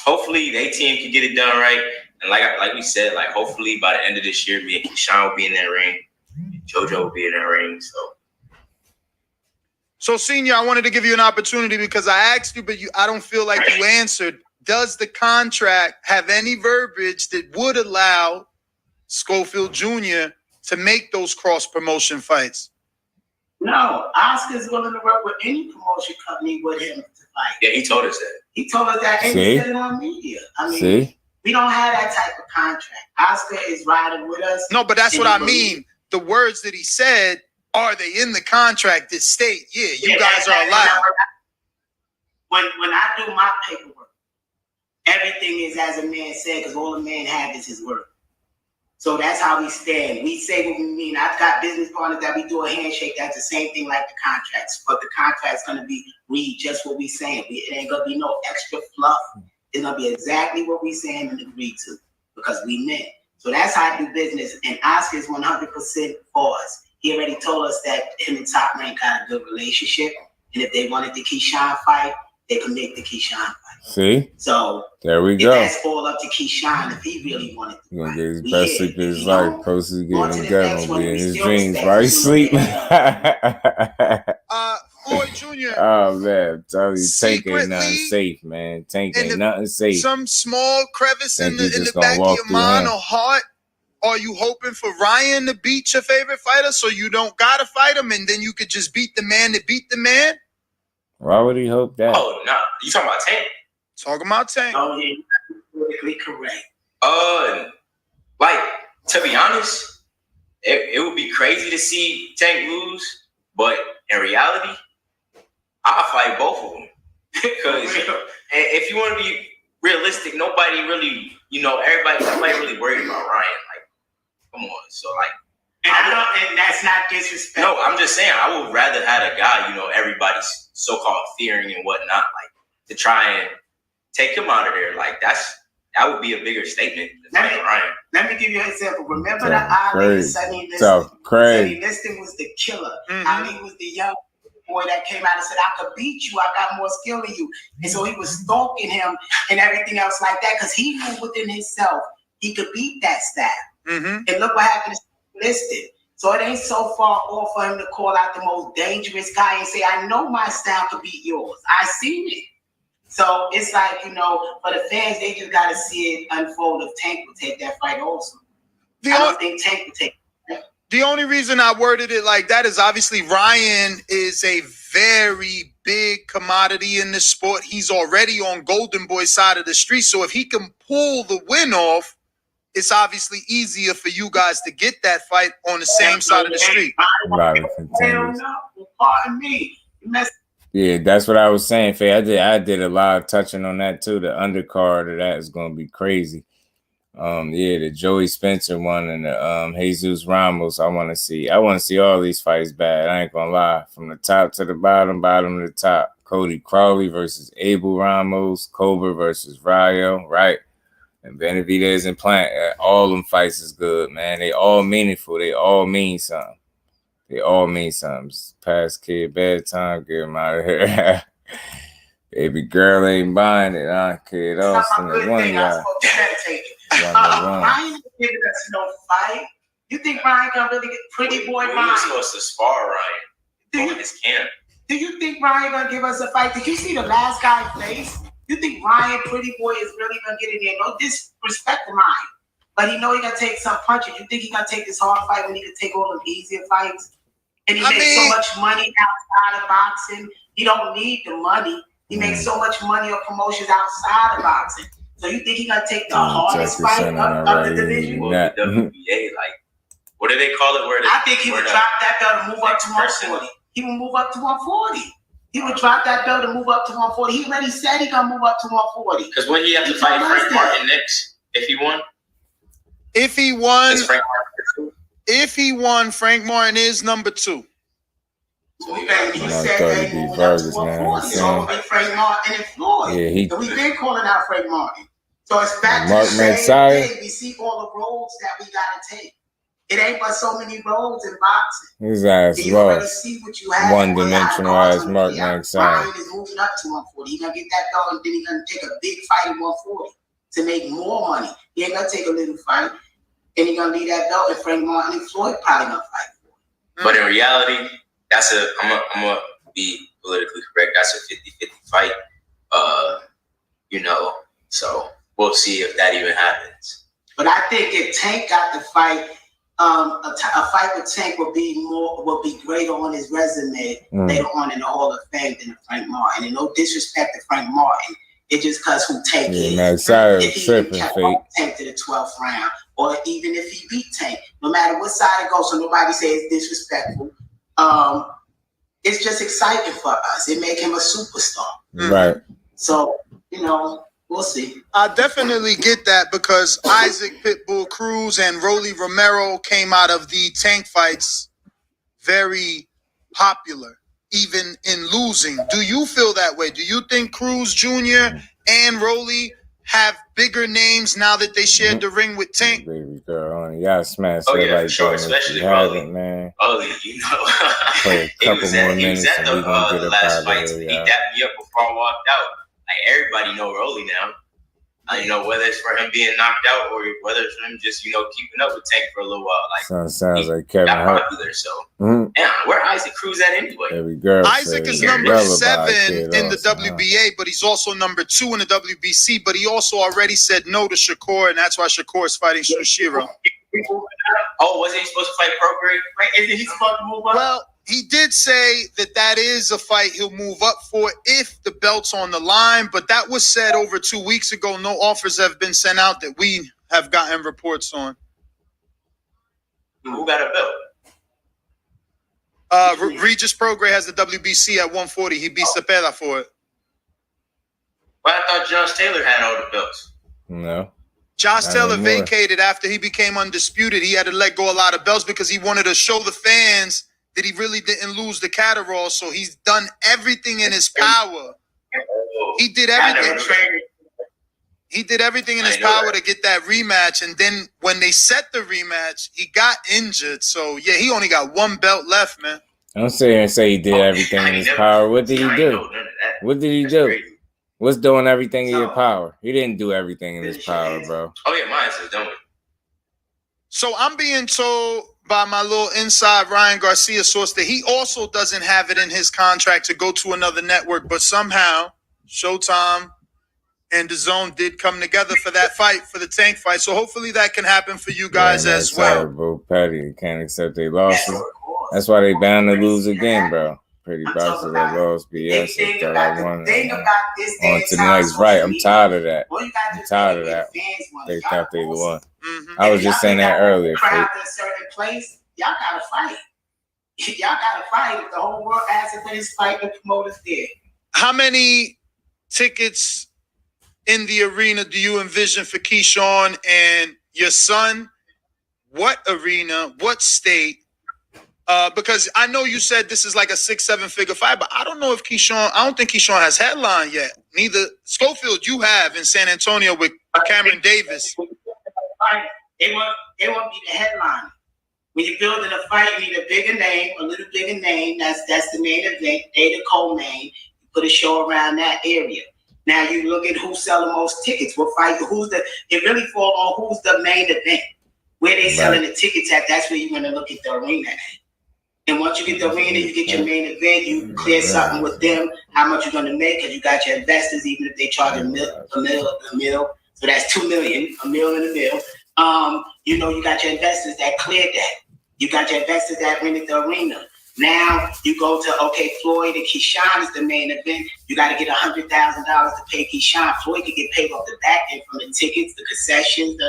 hopefully they team can get it done right. And like we said, like, hopefully by the end of this year, me and Keyshawn will be in that ring. JoJo will be in that ring. So, Senior, I wanted to give you an opportunity because I asked you, but I don't feel like you answered. Does the contract have any verbiage that would allow Schofield Jr. to make those cross-promotion fights? No, Oscar's willing to work with any promotion company with him to fight. Yeah, he told us that. He told us that, and he said it on media. I mean, we don't have that type of contract. Oscar is riding with us. No, but that's what I mean. The words that he said, are they in the contract that state, you guys are allowed? When I do my paperwork, everything is as a man said, because all a man has is his word. So that's how we stand. We say what we mean. I've got business partners that we do a handshake. That's the same thing like the contracts. But the contract's going to be read just what we saying. It ain't going to be no extra fluff. It's going to be exactly what we saying and agreed to because we meant. So that's how I do business. And Oscar is 100% for us. He already told us that him and Top Rank got a good relationship. And if they wanted the Keyshawn fight, they could make the Keyshawn fight. See? So there we go. That's all up to Keyshawn if he really wanted to. He's gonna get his best sleep of his life. Proceed getting together, will be in his dreams while he's sleeping. Floyd Jr. Oh man, I'm telling you, Tank ain't nothing safe, man. Tank ain't nothing safe. Some small crevice in the back of your mind or heart. Are you hoping for Ryan to beat your favorite fighter so you don't gotta fight him and then you could just beat the man that beat the man? Why would he hope that? Oh no, you talking about Tank? Talking about Tank. Oh yeah, politically correct. Like to be honest, it would be crazy to see Tank lose, but in reality, I'll fight both of them because if you want to be realistic, nobody really, everybody really worried about Ryan. Like, come on, so like. And that's not disrespectful. No, I'm just saying I would rather have a guy, everybody's so-called fearing and whatnot, like to try and take him out of there. Like that would be a bigger statement than Ryan. Let me give you an example. Remember the Ali and Sonny Liston? Sonny Liston was the killer. Ali was the young boy that came out and said, I could beat you. I got more skill than you. And so he was stalking him and everything else like that because he knew within himself he could beat that style. And look what happened to Liston. So it ain't so far off for him to call out the most dangerous guy and say, I know my style could beat yours. I seen it. So it's like, for the fans, they just got to see it unfold if Tank would take that fight also. I don't think Tank would take it. The only reason I worded it like that is obviously Ryan is a very big commodity in this sport. He's already on Golden Boy's side of the street. So if he can pull the win off, it's obviously easier for you guys to get that fight on the same side of the street. Pardon me. Yeah, that's what I was saying, Faye. I did a lot of touching on that too. The undercard of that is going to be crazy. The Joey Spencer one and the Jesus Ramos. I want to see all these fights bad. I ain't gonna lie, from the top to the bottom to the top. Cody Crawley versus Abel Ramos, Cobra versus Rayo, right? And Benavidez and Plant. All them fights is good, man. They all meaningful. They all mean something. Past kid bedtime, get him out of here. Baby girl ain't buying it, huh? Kid Austin and one guy. Ryan ain't giving us no fight. You think Ryan gonna really get pretty boy Ryan? We're supposed to spar Ryan. His camp. Do you think Ryan gonna give us a fight? Did you see the last guy face? You think Ryan Pretty Boy is really gonna get in there? No disrespect to Ryan, but he know he gonna take some punches. You think he gonna take this hard fight when he could take all them easier fights? And he makes so much money outside of boxing. He don't need the money. He makes so much money on promotions outside of boxing. So you think he gonna take the hardest fight up the division? Well, the WBA, like, what do they call it? I think he would drop that belt and move up to 140. He would move up to 140. He would drop that belt and move up to 140. He already said he gonna move up to 140. Because when he have to fight Frank Martin next, if he won? If he won, Frank Martin is number 2. So he said he moving up to 140. So Frank Martin and Floyd. Yeah, we've been calling out Frank Martin. So it's back to the same thing. We see all the roads that we gotta take. It ain't but so many roads in boxing. His ass lost. One-dimensional ass Mark McSide. Ryan is moving up to 140. He's gonna get that belt and then he's gonna take a big fight at 140 to make more money. He ain't gonna take a little fight. And he's gonna leave that belt and Frank Martin and Floyd probably gonna fight for it. But in reality, I'm gonna be politically correct. That's a 50-50 fight. So we'll see if that even happens. But I think if Tank got the fight, a fight with Tank will be greater on his resume later on in the Hall of Fame than Frank Martin. And no disrespect to Frank Martin, It's just because who Tank is. If he even kept Tank to the 12th round, or even if he beat Tank, no matter what side it goes, so nobody says it's disrespectful. It's just exciting for us. It make him a superstar. Right. So, you know, we'll see. I definitely get that because Isaac Pitbull Cruz and Rolly Romero came out of the Tank fights very popular, even in losing. Do you feel that way? Do you think Cruz Jr. and Rolly have bigger names now that they shared the ring with Tank? Baby girl, y'all smash Oh it yeah, like for sure, that. especially You haven't, man. Rolly, you know. Play a couple more minutes and we gonna get up last out fight. of here, He y'all. dapped me up before I walked out. Like everybody know Rolly now. You know, whether it's for him being knocked out or whether it's for him just, you know, keeping up with Tank for a little while. Like Sounds like Kevin Hart. Popular, so where Isaac Cruz at anyway? Every girl Isaac is number 7 in the WBA, but he's also number 2 in the WBC. But he also already said no to Shakur, and that's why Shakur is fighting Shushiro. Oh, wasn't he supposed to fight Prograis? Isn't he supposed to move up? Well, he did say that is a fight he'll move up for if the belt's on the line, but that was said over 2 weeks ago. No offers have been sent out that we have gotten reports on. Who got a belt? Regis Prograis has the WBC at 140. He beat Cepeda for it. But I thought Josh Taylor had all the belts. No. Josh Taylor vacated after he became undisputed. He had to let go a lot of belts because he wanted to show the fans that he really didn't lose the Catterall. So he's done everything in his power. He did everything. He did everything in his power to get that rematch. And then when they set the rematch, he got injured. So, yeah, he only got 1 belt left, man. Don't sit here and say he did everything in his power. What did he do? What did he do? What's doing everything in your power? He didn't do everything in his power, bro. Oh, yeah, mine says don't. So I'm being told by my little inside Ryan Garcia source that he also doesn't have it in his contract to go to another network, but somehow Showtime and DAZN did come together for that fight, for the Tank fight. So hopefully that can happen for you guys as well. Bro, Patty can't accept their losses. That's why they bound to lose again, bro. Pretty boxers that lost BS and thought I won. On to the next fight. I'm tired of that. I'm tired of that. They thought they won. I was just saying that earlier. Crowd in a certain place, y'all gotta fight. Y'all gotta fight. If the whole world asks for this fight, the promoters did. How many tickets in the arena do you envision for Keyshawn and your son? What arena? What state? Because I know you said this is like a 6-7 figure fight, but I don't know if I don't think Keyshawn has headline yet. Neither Schofield you have in San Antonio with Cameron Davis. It won't be the headline. When you're building a fight, you need a bigger name, a little bigger name. That's the main event. They the co-main. You put a show around that area. Now you look at who's selling most tickets. What fight? It really falls on who's the main event. Where they selling the tickets at, that's where you're going to look at the arena. And once you get the arena, you get your main event, you clear something with them, how much you're going to make, because you got your investors, even if they charge a mil. So that's $2 million, $1 million and $1 million. You know, you got your investors that cleared that. You got your investors that rented the arena. Now you go to, Floyd and Keyshawn is the main event. You got to get $100,000 to pay Keyshawn. Floyd can get paid off the back end from the tickets, the concessions,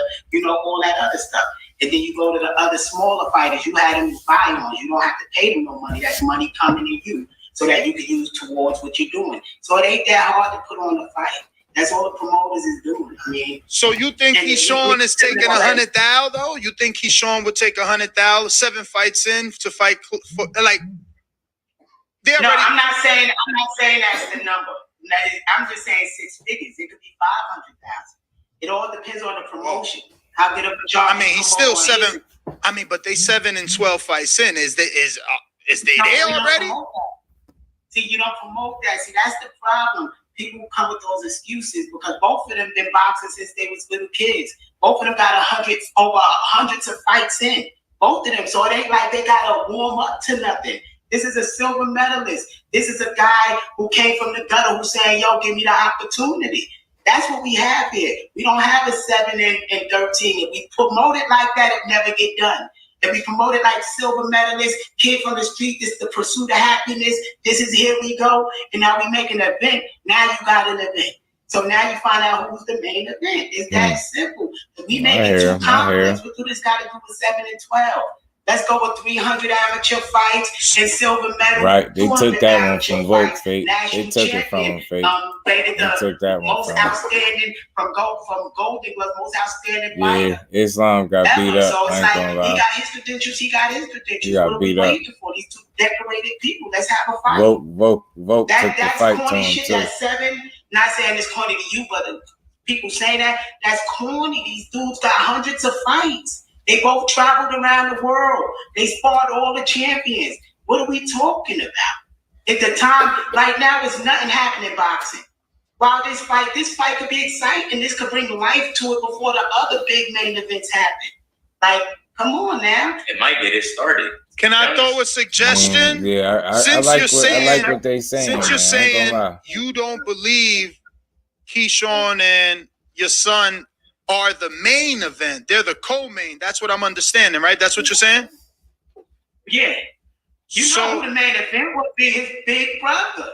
all that other stuff. And then you go to the other smaller fighters. You had them as buy-ons. You don't have to pay them no money. That's money coming to you so that you can use towards what you're doing. So it ain't that hard to put on the fight. That's all the promoters is doing. I mean, so you think Keyshawn is taking $100,000 though? You think Keyshawn would take $100,000, 7 fights in to fight for, like? No, I'm not saying that's the number. I'm just saying 6 figures. It could be 500,000. It all depends on the promotion. How good of a job? I mean, he's still 7. I mean, but they 7 and 12 fights in. Is they there already? See, you don't promote that. See, that's the problem. People come with those excuses because both of them been boxing since they was little kids. Both of them got over hundreds of fights in. Both of them. So it ain't like they got to warm up to nothing. This is a silver medalist. This is a guy who came from the gutter who's saying, yo, give me the opportunity. That's what we have here. We don't have a 7 and 13. If we promote it like that, it never get done. If we promote it like silver medalist, kid from the street, this is the pursuit of happiness. This is here we go. And now we make an event. Now you got an event. So now you find out who's the main event. It's that simple. We make it too complex. What do this got to do with 7 and 12? Let's go with 300 amateur fights and silver medal. Right, they took that one from Vogue, Fate. They took it from him, Fate. They took that one most from outstanding from Golden Glove, most outstanding fighter. Yeah, Islam got beat up. So it's I ain't like gonna lie. he got his credentials. He got his credentials. He got beat up. For these two decorated people. Let's have a fight. Vogue took the fight to him shit, too. That's 7. Not saying it's corny to you, but people say that's corny. These dudes got hundreds of fights. They both traveled around the world. They sparred all the champions. What are we talking about? At the time, like now, it's nothing happening in boxing. While this fight could be exciting. This could bring life to it before the other big main events happen. Like, come on now. It might get it started. Can I throw a suggestion? Yeah, I like what they saying. Since you're saying you don't believe Keyshawn and your son are the main event, they're the co-main. That's what I'm understanding, right? That's what you're saying? Yeah. You know who the main event would be? His big brother.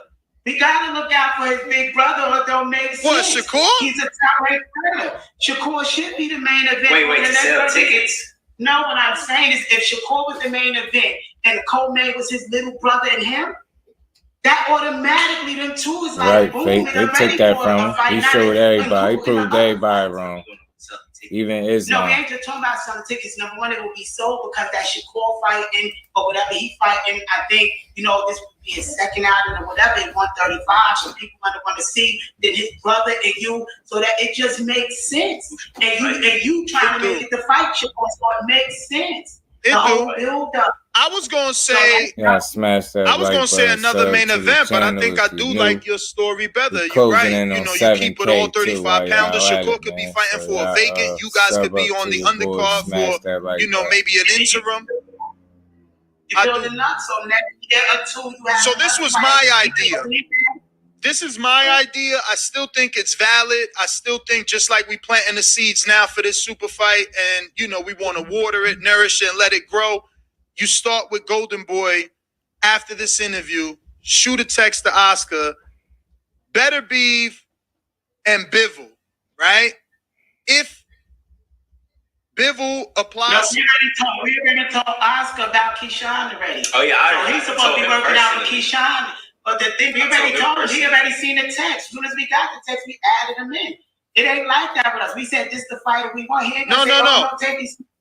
We gotta look out for his big brother or it don't make sense. What, Shakur? He's a top-ranked fighter. Shakur should be the main event. Wait, to sell tickets? No, what I'm saying is if Shakur was the main event and the co-main was his little brother and him, that automatically them two is like right, boom. Fate. They took that from him. He showed everybody. He proved everybody wrong. Even Islam. No, we ain't just talking about some tickets. Number one, it will be sold because that Shakur fighting or whatever he fighting. I think, this would be his second outing or whatever at 135. So people want to see that his brother and you, so that it just makes sense. And you trying to make it the fight Shakur, so it makes sense. The whole build up. I was gonna say, smash that. I was gonna say another main event, but I think I do like your story better. You're right. You keep it all 35 pounders. Shakur could be fighting for a vacant. You guys could be on the undercard for, maybe an interim. So this was my idea. This is my idea. I still think it's valid. I still think just like we planting the seeds now for this super fight and, we want to water it, nourish it, and let it grow. You start with Golden Boy after this interview. Shoot a text to Oscar. Better Beef and Bivol, right? If Bivol applies... No, we already told Oscar about Keyshawn already. Oh, yeah. So he's supposed to be working out with Keyshawn. But the thing, we already told him. He already seen the text. As soon as we got the text, we added him in. It ain't like that with us. We said this the fighter we want. No.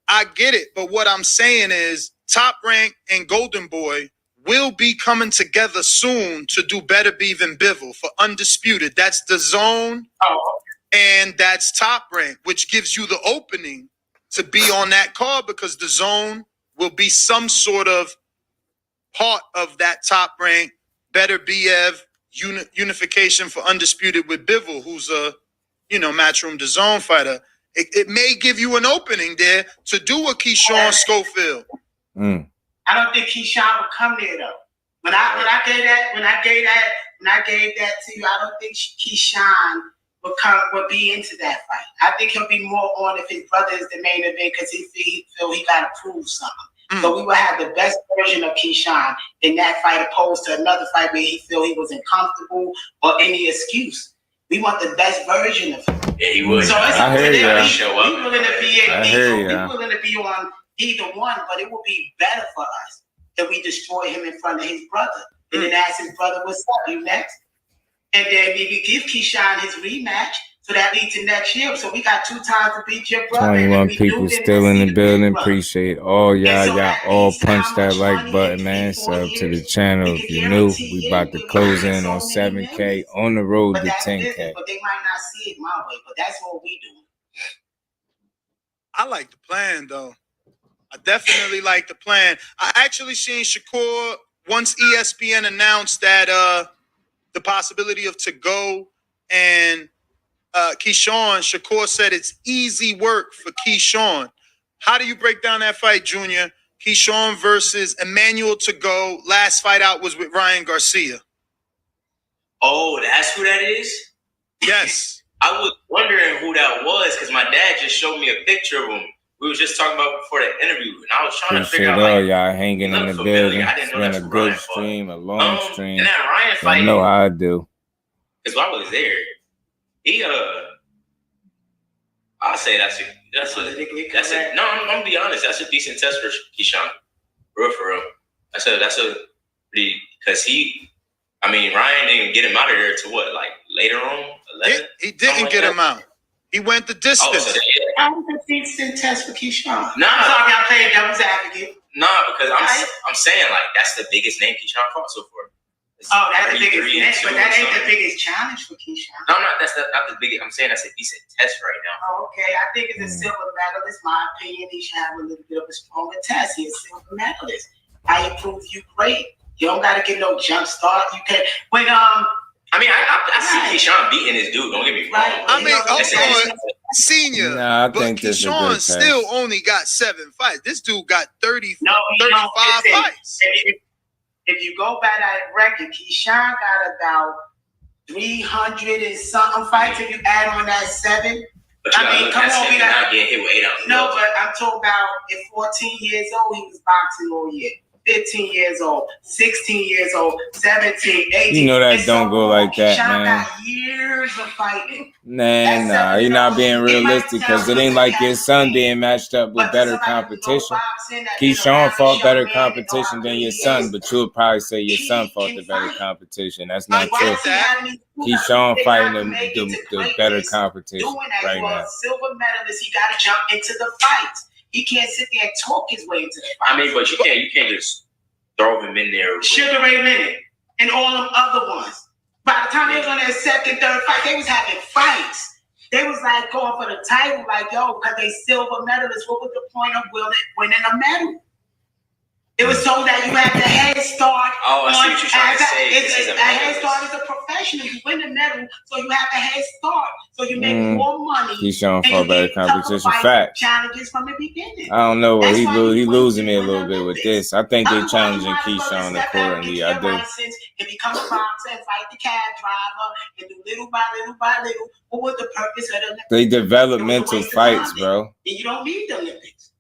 I get it. But what I'm saying is Top Rank and Golden Boy will be coming together soon to do Better Beef and Bivol for Undisputed. That's the zone. And that's Top Rank, which gives you the opening to be on that card because the zone will be some sort of part of that Top Rank Better BF unification for Undisputed with Bivol, who's a, Matchroom DAZN fighter. It may give you an opening there to do a Keyshawn Schofield. I don't think Keyshawn would come there though. When I gave that to you, I don't think Keyshawn would be into that fight. I think he'll be more on if his brother is the main event because he feel he got to prove something. So we will have the best version of Keyshawn in that fight opposed to another fight where he feel he was uncomfortable or any excuse. We want the best version of him. Yeah, he would. So it's I hear you. Show up. We're willing to be on either one, but it will be better for us if we destroy him in front of his brother. And then ask his brother, what's up, you next? And then maybe give Keyshawn his rematch. So that leads to next year. So we got 2 times to beat your brother. 21 people still in the building. Appreciate all y'all. Y'all all punch that like button, man. Sub to the channel if you're new. We about to close in on 7K on the road to 10K. But they might not see it my way. But that's what we do. I like the plan, though. I definitely like the plan. I actually seen Shakur once ESPN announced that the possibility of to-go and Keyshawn, Shakur said it's easy work for Keyshawn. How do you break down that fight, Junior? Keyshawn versus Emmanuel to-go. Last fight out was with Ryan Garcia. Oh, that's who that is? Yes. I was wondering who that was because my dad just showed me a picture of him. We was just talking about before the interview, and I was trying to figure out. All y'all hanging in the building. It's been a good stream, a long stream. And that Ryan fight. I know how I do. Because I was there. He I'll say that's a no. I'm gonna be honest. That's a decent test for Keyshawn. For real. That's a pretty because Ryan didn't get him out of there to what, like later on? 11? He didn't get him out. He went the distance. That was a decent test for Keyshawn. No, I'm sorry, I played devil's advocate. No, because I'm saying like that's the biggest name Keyshawn fought so far. That's the biggest name, but that ain't the biggest challenge for Keyshawn. No, that's not the biggest. I'm saying that's a decent test right now. Oh, okay. I think it's a silver medalist. My opinion, he should have a little bit of a stronger test. He's a silver medalist. How you prove you great? You don't got to get no jump start. You can when I see Keyshawn beating this dude. Don't get me wrong. Senior. Nah, I think this is a good Keyshawn still only got 7 fights. This dude got 35 fights. If you go by that record, Keyshawn got about 300 and something fights. If you add on that 7, but come on, we got getting hit with 8 ounces. No, but I'm talking about at 14 years old, he was boxing all year. 15 years old, 16 years old, 17, 18. You know that don't go like that, Keyshawn man. got years of fighting. Nah, you're not being realistic because it ain't like your son being matched up with better competition. Keyshawn fought better competition than your son, but you would probably say your son fought the better competition. That's not true. Keyshawn fighting the better competition right now. Silver medalist, he got to jump into the fight. He can't sit there and talk his way into the fight. But you can't just throw him in there. Sugar Ray Leonard and all them other ones. By the time they was on their second, third fight, they was having fights. They was like going for the title, like, yo, because they silver medalists. What was the point of winning a medal? It was so that you have the head start. Oh, I see what you're trying to say. A head start is a professional. You win the medal, so you have a head start. So you make more money. Keyshawn fought better competition. Fact. Challenges from the beginning. I don't know what he losing me a little bit with this. I think they're challenging Keyshawn accordingly. I do. And become a boxer and fight the cab driver and do little by little. What was the purpose of the Olympics? They developmental fights, bro. And you don't need the Olympics.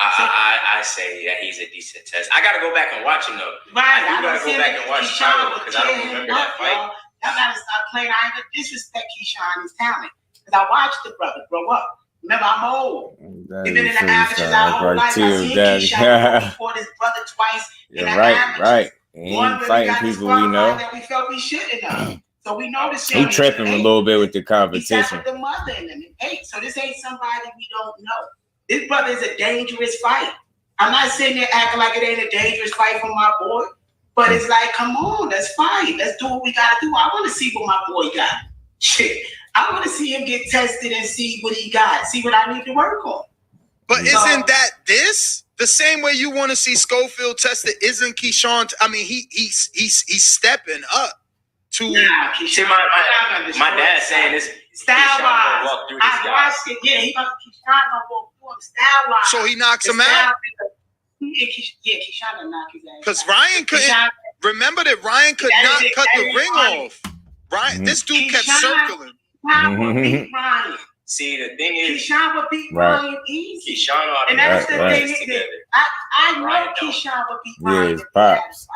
I say that he's a decent test. I gotta go back and watch him though. Right, I gotta go back and watch Chicago because I don't remember that fight. Y'all gotta stop playing. I ain't gonna disrespect Keyshawn his talent because I watched the brother grow up. Remember, I'm old. He's been in the amateurs our whole life. I seen Keyshawn before his brother twice in the amateurs. Right. He ain't fighting people we know. That we felt we shouldn't have. So we know this. He tripping a little bit with the competition. He sat with the mother in them. So this ain't somebody we don't know. This brother is a dangerous fight. I'm not sitting there acting like it ain't a dangerous fight for my boy, but it's like, come on, let's fight. Let's do what we gotta do. I want to see what my boy got. Shit, I want to see him get tested and see what he got, see what I need to work on. But isn't that this the same way you want to see Schofield tested? Isn't Keyshawn? He's stepping up to. Nah, see, my dad saying this. Style wise, I watched it. Yeah, Keyshawn gonna walk through him style wise. So he knocks him out. Keyshawn gonna knock his ass. Because Ryan couldn't remember that Ryan could not cut the ring off. Ryan, this dude kept circling. Keyshawn would beat Ryan. See, the thing is, Keyshawn would beat Ryan easy. Keyshawn ought to and that's the thing. I know Keyshawn would beat Ryan. Pops.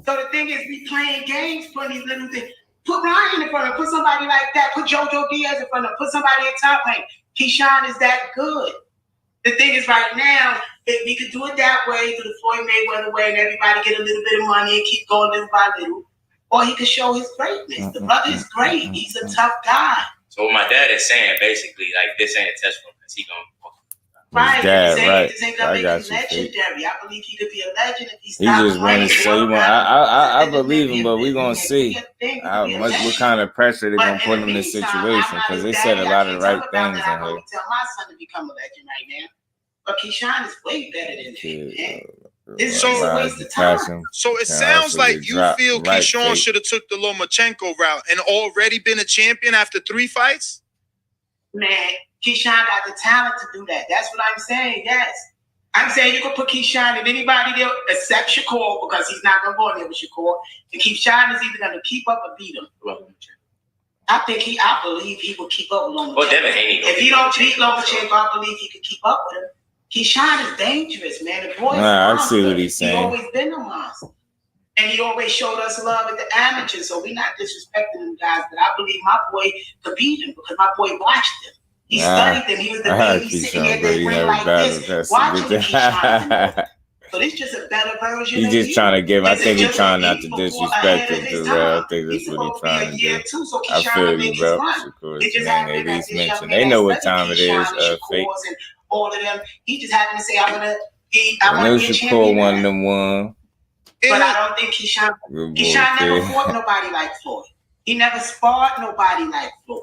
So the thing is, we playing games for these little things. Put Ryan in front of him. Put somebody like that. Put JoJo Diaz in front of him. Put somebody in top rank. Keyshawn is that good. The thing is, right now, if we could do it that way, do the Floyd Mayweather way, and everybody get a little bit of money and keep going little by little, or he could show his greatness. The brother is great. He's a tough guy. So what my dad is saying, basically, like, this ain't a test for him because he gonna. Right, this ain't gonna make him legendary. I believe he could be a legend if he just wanted to say, I believe him, but we're gonna see what kind of pressure they're gonna put him in this situation because they said a lot of right things in here. I tell my son to become a legend right now, but Keyshawn is way better than him. This is a waste of time. So it sounds like you feel Keyshawn should have took the Lomachenko route and already been a champion after 3 fights. Man, Keyshawn got the talent to do that. That's what I'm saying. Yes. I'm saying you can put Keyshawn and anybody there except Shakur because he's not going to go in there with Shakur. And Keyshawn is either going to keep up or beat him. I believe he will keep up with Lomachenko. If he don't beat Lomachenko, I believe he can keep up with him. Keyshawn is dangerous, man. The boy I see what he's saying. He's always been a monster. And he always showed us love at the amateurs, so we're not disrespecting them guys. But I believe my boy could beat him because my boy watched him. He studied them. He was the baby sitting there in the ring like this, watching Keyshawn. So this is just a better version. He's just trying to give. I think he's trying not to disrespect him, Subriel. I think that's what he's trying to do. I feel you, bro. Of course, man. At least mention. They know what time it is. Fake. All of them. He just happened to say, "I want to be a champion." One of them won. But I don't think Keyshawn never fought nobody like Floyd. He never sparred nobody like Floyd.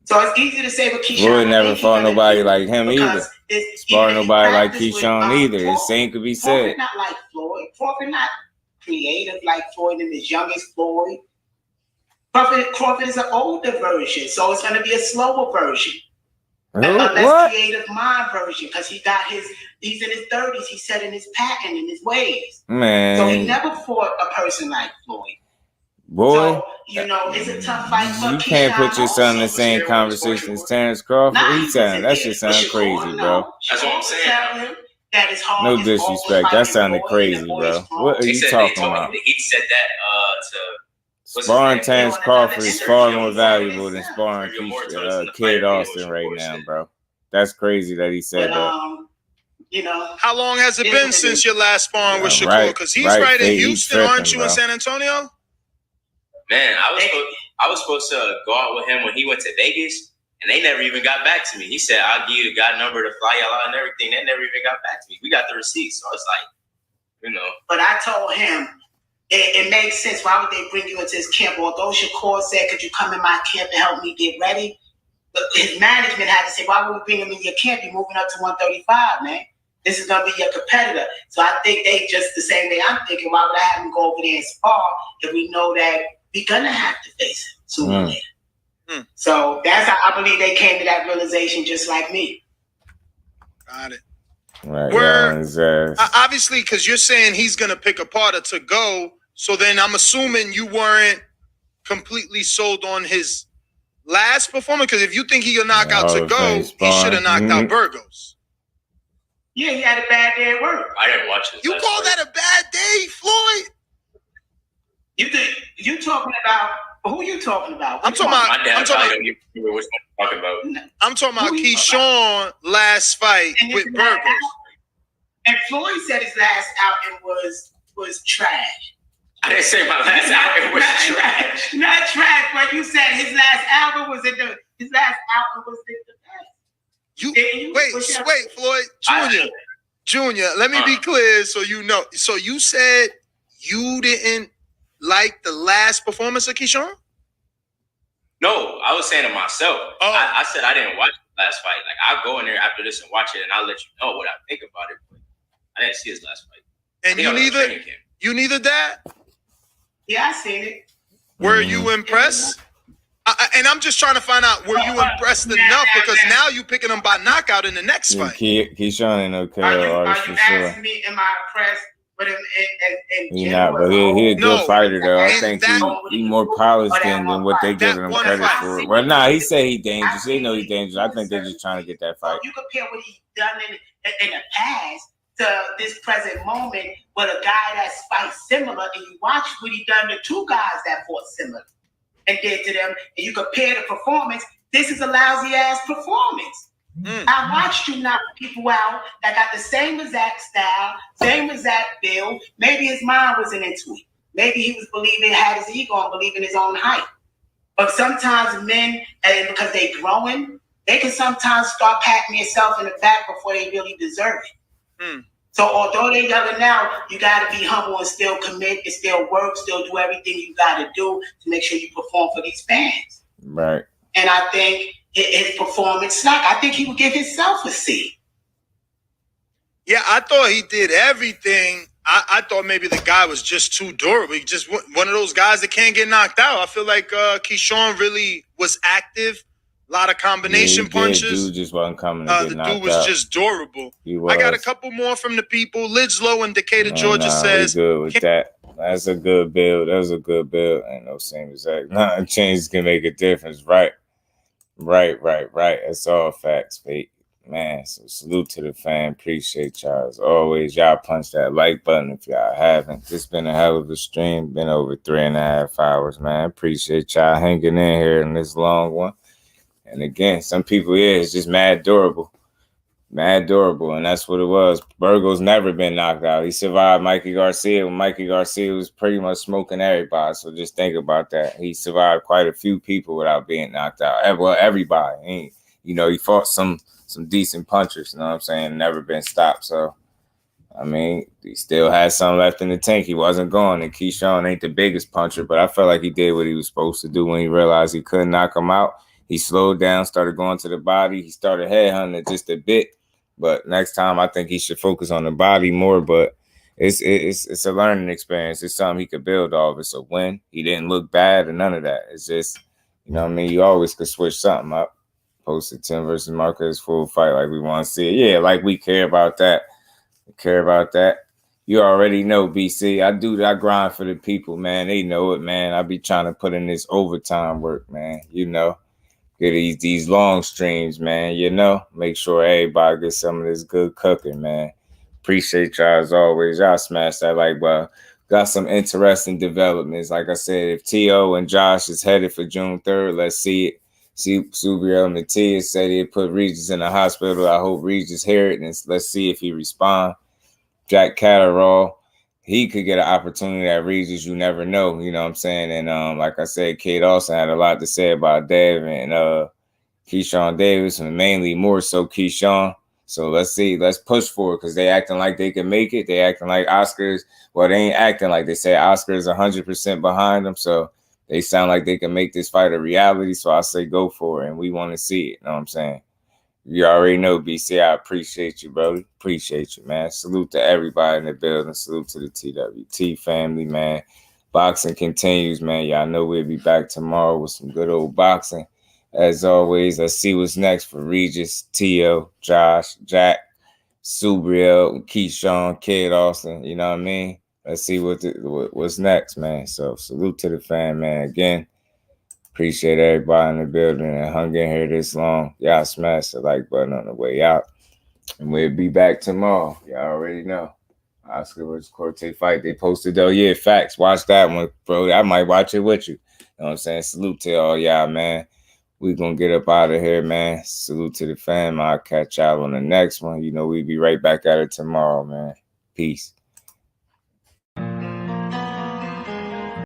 So it's easy to say, but Keyshawn Floyd never fought nobody like him either. Sparred nobody like Keyshawn either. The same could be said. Crawford not like Floyd. Crawford not creative like Floyd and his youngest Floyd. Crawford is an older version, so it's going to be a slower version. A less creative mind version, because he's in his 30s, he's set in his pattern and his ways. Man. So he never fought a person like Floyd. Boy. So, it's a tough fight for you can't put your son in the same conversation as Terrence Crawford. That shit sound crazy, bro. That's what I'm saying. That is hard. No disrespect. That sounded crazy, bro. What are you talking about? He said that to... Sparring Terrence Crawford is far more valuable than sparring Kid Austin right now, bro. That's crazy that he said that. How long has it been since your last sparring with Shakur? Because he's right in Houston, aren't you, in San Antonio? Man, I was supposed to go out with him when he went to Vegas, and they never even got back to me. He said, "I'll give you the guy number to fly y'all out and everything." They never even got back to me. We got the receipts, so it's like, But I told him, it makes sense. Why would they bring you into his camp? Although Shakur said, "Could you come in my camp and help me get ready?" But his management had to say, "Why would we bring him in your camp? You're moving up to 135, man. This is going to be your competitor." So I think they just the same way I'm thinking, why would I have him go over there and spar if we know that we're going to have to face him sooner or later? So that's how I believe they came to that realization, just like me. Got it. Right, obviously, because you're saying he's going to pick apart a to go, so then I'm assuming you weren't completely sold on his last performance. Because if you think he can knock out to go, he should have knocked out Burgos. Yeah, he had a bad day at work. I didn't watch this. You call that a bad day, Floyd? You talking about? Who you talking about? I'm talking about. I'm talking about Keyshawn last fight with Burgos. And Floyd said his last outing was trash. I didn't say my last album was trash. Not trash, but you said his last album was the best. Wait, Floyd, Junior. Let me be clear, so you know. So you said you didn't like the last performance of Keyshawn? No, I was saying to myself. I said I didn't watch the last fight. Like, I'll go in there after this and watch it, and I'll let you know what I think about it. But I didn't see his last fight. And you neither, Dad? Yeah, I seen it. Were you impressed? And I'm just trying to find out, were you impressed enough? Because now you picking him by knockout in the next fight. Keyshawn ain't no KO artist for sure. Asking me, am I impressed? But He's not, but he a good fighter though. I think he more polished than what they giving him credit for. Well, he said he dangerous. They know he's dangerous. I think they're just trying to get that fight. You compare what he's done in the past to this present moment with a guy that's fight similar, and you watch what he done to two guys that fought similar and did to them, and you compare the performance. This is a lousy ass performance. I watched you knock people out that got the same exact style, same exact build. Maybe his mind wasn't into it. Maybe he was had his ego and believing his own hype. But sometimes men, and because they growing, they can sometimes start patting themselves in the back before they really deserve it. So although they're younger now, you got to be humble and still commit and still work, still do everything you got to do to make sure you perform for these fans. Right. And I think his performance sucked. I think he would give himself a C. Yeah, I thought he did everything. I thought maybe the guy was just too durable. He just one of those guys that can't get knocked out. I feel like Keyshawn really was active. A lot of combination punches. Dude just wasn't coming to get knocked out. The dude was just durable. I got a couple more from the people. Lidslow in Decatur, Georgia says. Good with that. That's a good build. That was a good build. Ain't no same exact. Changes can make a difference. Right. That's all facts, mate. man. So salute to the fan. Appreciate y'all as always. Y'all punch that like button if y'all haven't. It's been a hell of a stream. Been over 3.5 hours, man. Appreciate y'all hanging in here in this long one. And again, some people, it's just mad durable. Mad durable, and that's what it was. Burgo's never been knocked out. He survived Mikey Garcia when Mikey Garcia was pretty much smoking everybody. So just think about that. He survived quite a few people without being knocked out. Well, everybody. He fought some decent punchers, you know what I'm saying? Never been stopped. So, I mean, he still had some left in the tank. He wasn't going. And Keyshawn ain't the biggest puncher, but I felt like he did what he was supposed to do when he realized he couldn't knock him out. He slowed down, started going to the body. He started headhunting just a bit. But next time, I think he should focus on the body more. But it's a learning experience. It's something he could build off. It's a win. He didn't look bad or none of that. It's just, you know what I mean? You always could switch something up. Posted Tim versus Marquez full fight like we want to see it. Yeah, like we care about that. We care about that. You already know, BC. I grind for the people, man. They know it, man. I be trying to put in this overtime work, man. You know. Get these long streams, man, make sure everybody gets some of this good cooking, man. Appreciate y'all as always. Y'all smash that like button. Got some interesting developments. Like I said, if T.O. and Josh is headed for June 3rd, let's see it. See, Subriel and Mathias said they put Regis in the hospital. I hope Regis hear it, and let's see if he respond. Jack Catterall, he could get an opportunity at Regis. You never know, you know what I'm saying? And like I said, Kate also had a lot to say about Dev and Keyshawn Davis, and mainly more so Keyshawn. So let's see. Let's push for it because they acting like they can make it. They acting like Oscars. Well, they ain't acting like they say Oscars 100% behind them. So they sound like they can make this fight a reality. So I say go for it, and we want to see it. You know what I'm saying? You already know, BC. I appreciate you, brother. Appreciate you, man. Salute to everybody in the building. Salute to the TWT family, man. Boxing continues, man. Y'all know we'll be back tomorrow with some good old boxing. As always, let's see what's next for Regis, Tio, Josh, Jack, Subriel, Keyshawn, Kid Austin. You know what I mean? Let's see what's next, man. So salute to the fan, man. Again, appreciate everybody in the building and hung in here this long. Y'all smash the like button on the way out. And we'll be back tomorrow. Y'all already know. Oscar versus Corte fight. They posted, though. Yeah, facts. Watch that one, bro. I might watch it with you. You know what I'm saying? Salute to all y'all, man. We gonna get up out of here, man. Salute to the fam. I'll catch y'all on the next one. You know, we'll be right back at it tomorrow, man. Peace.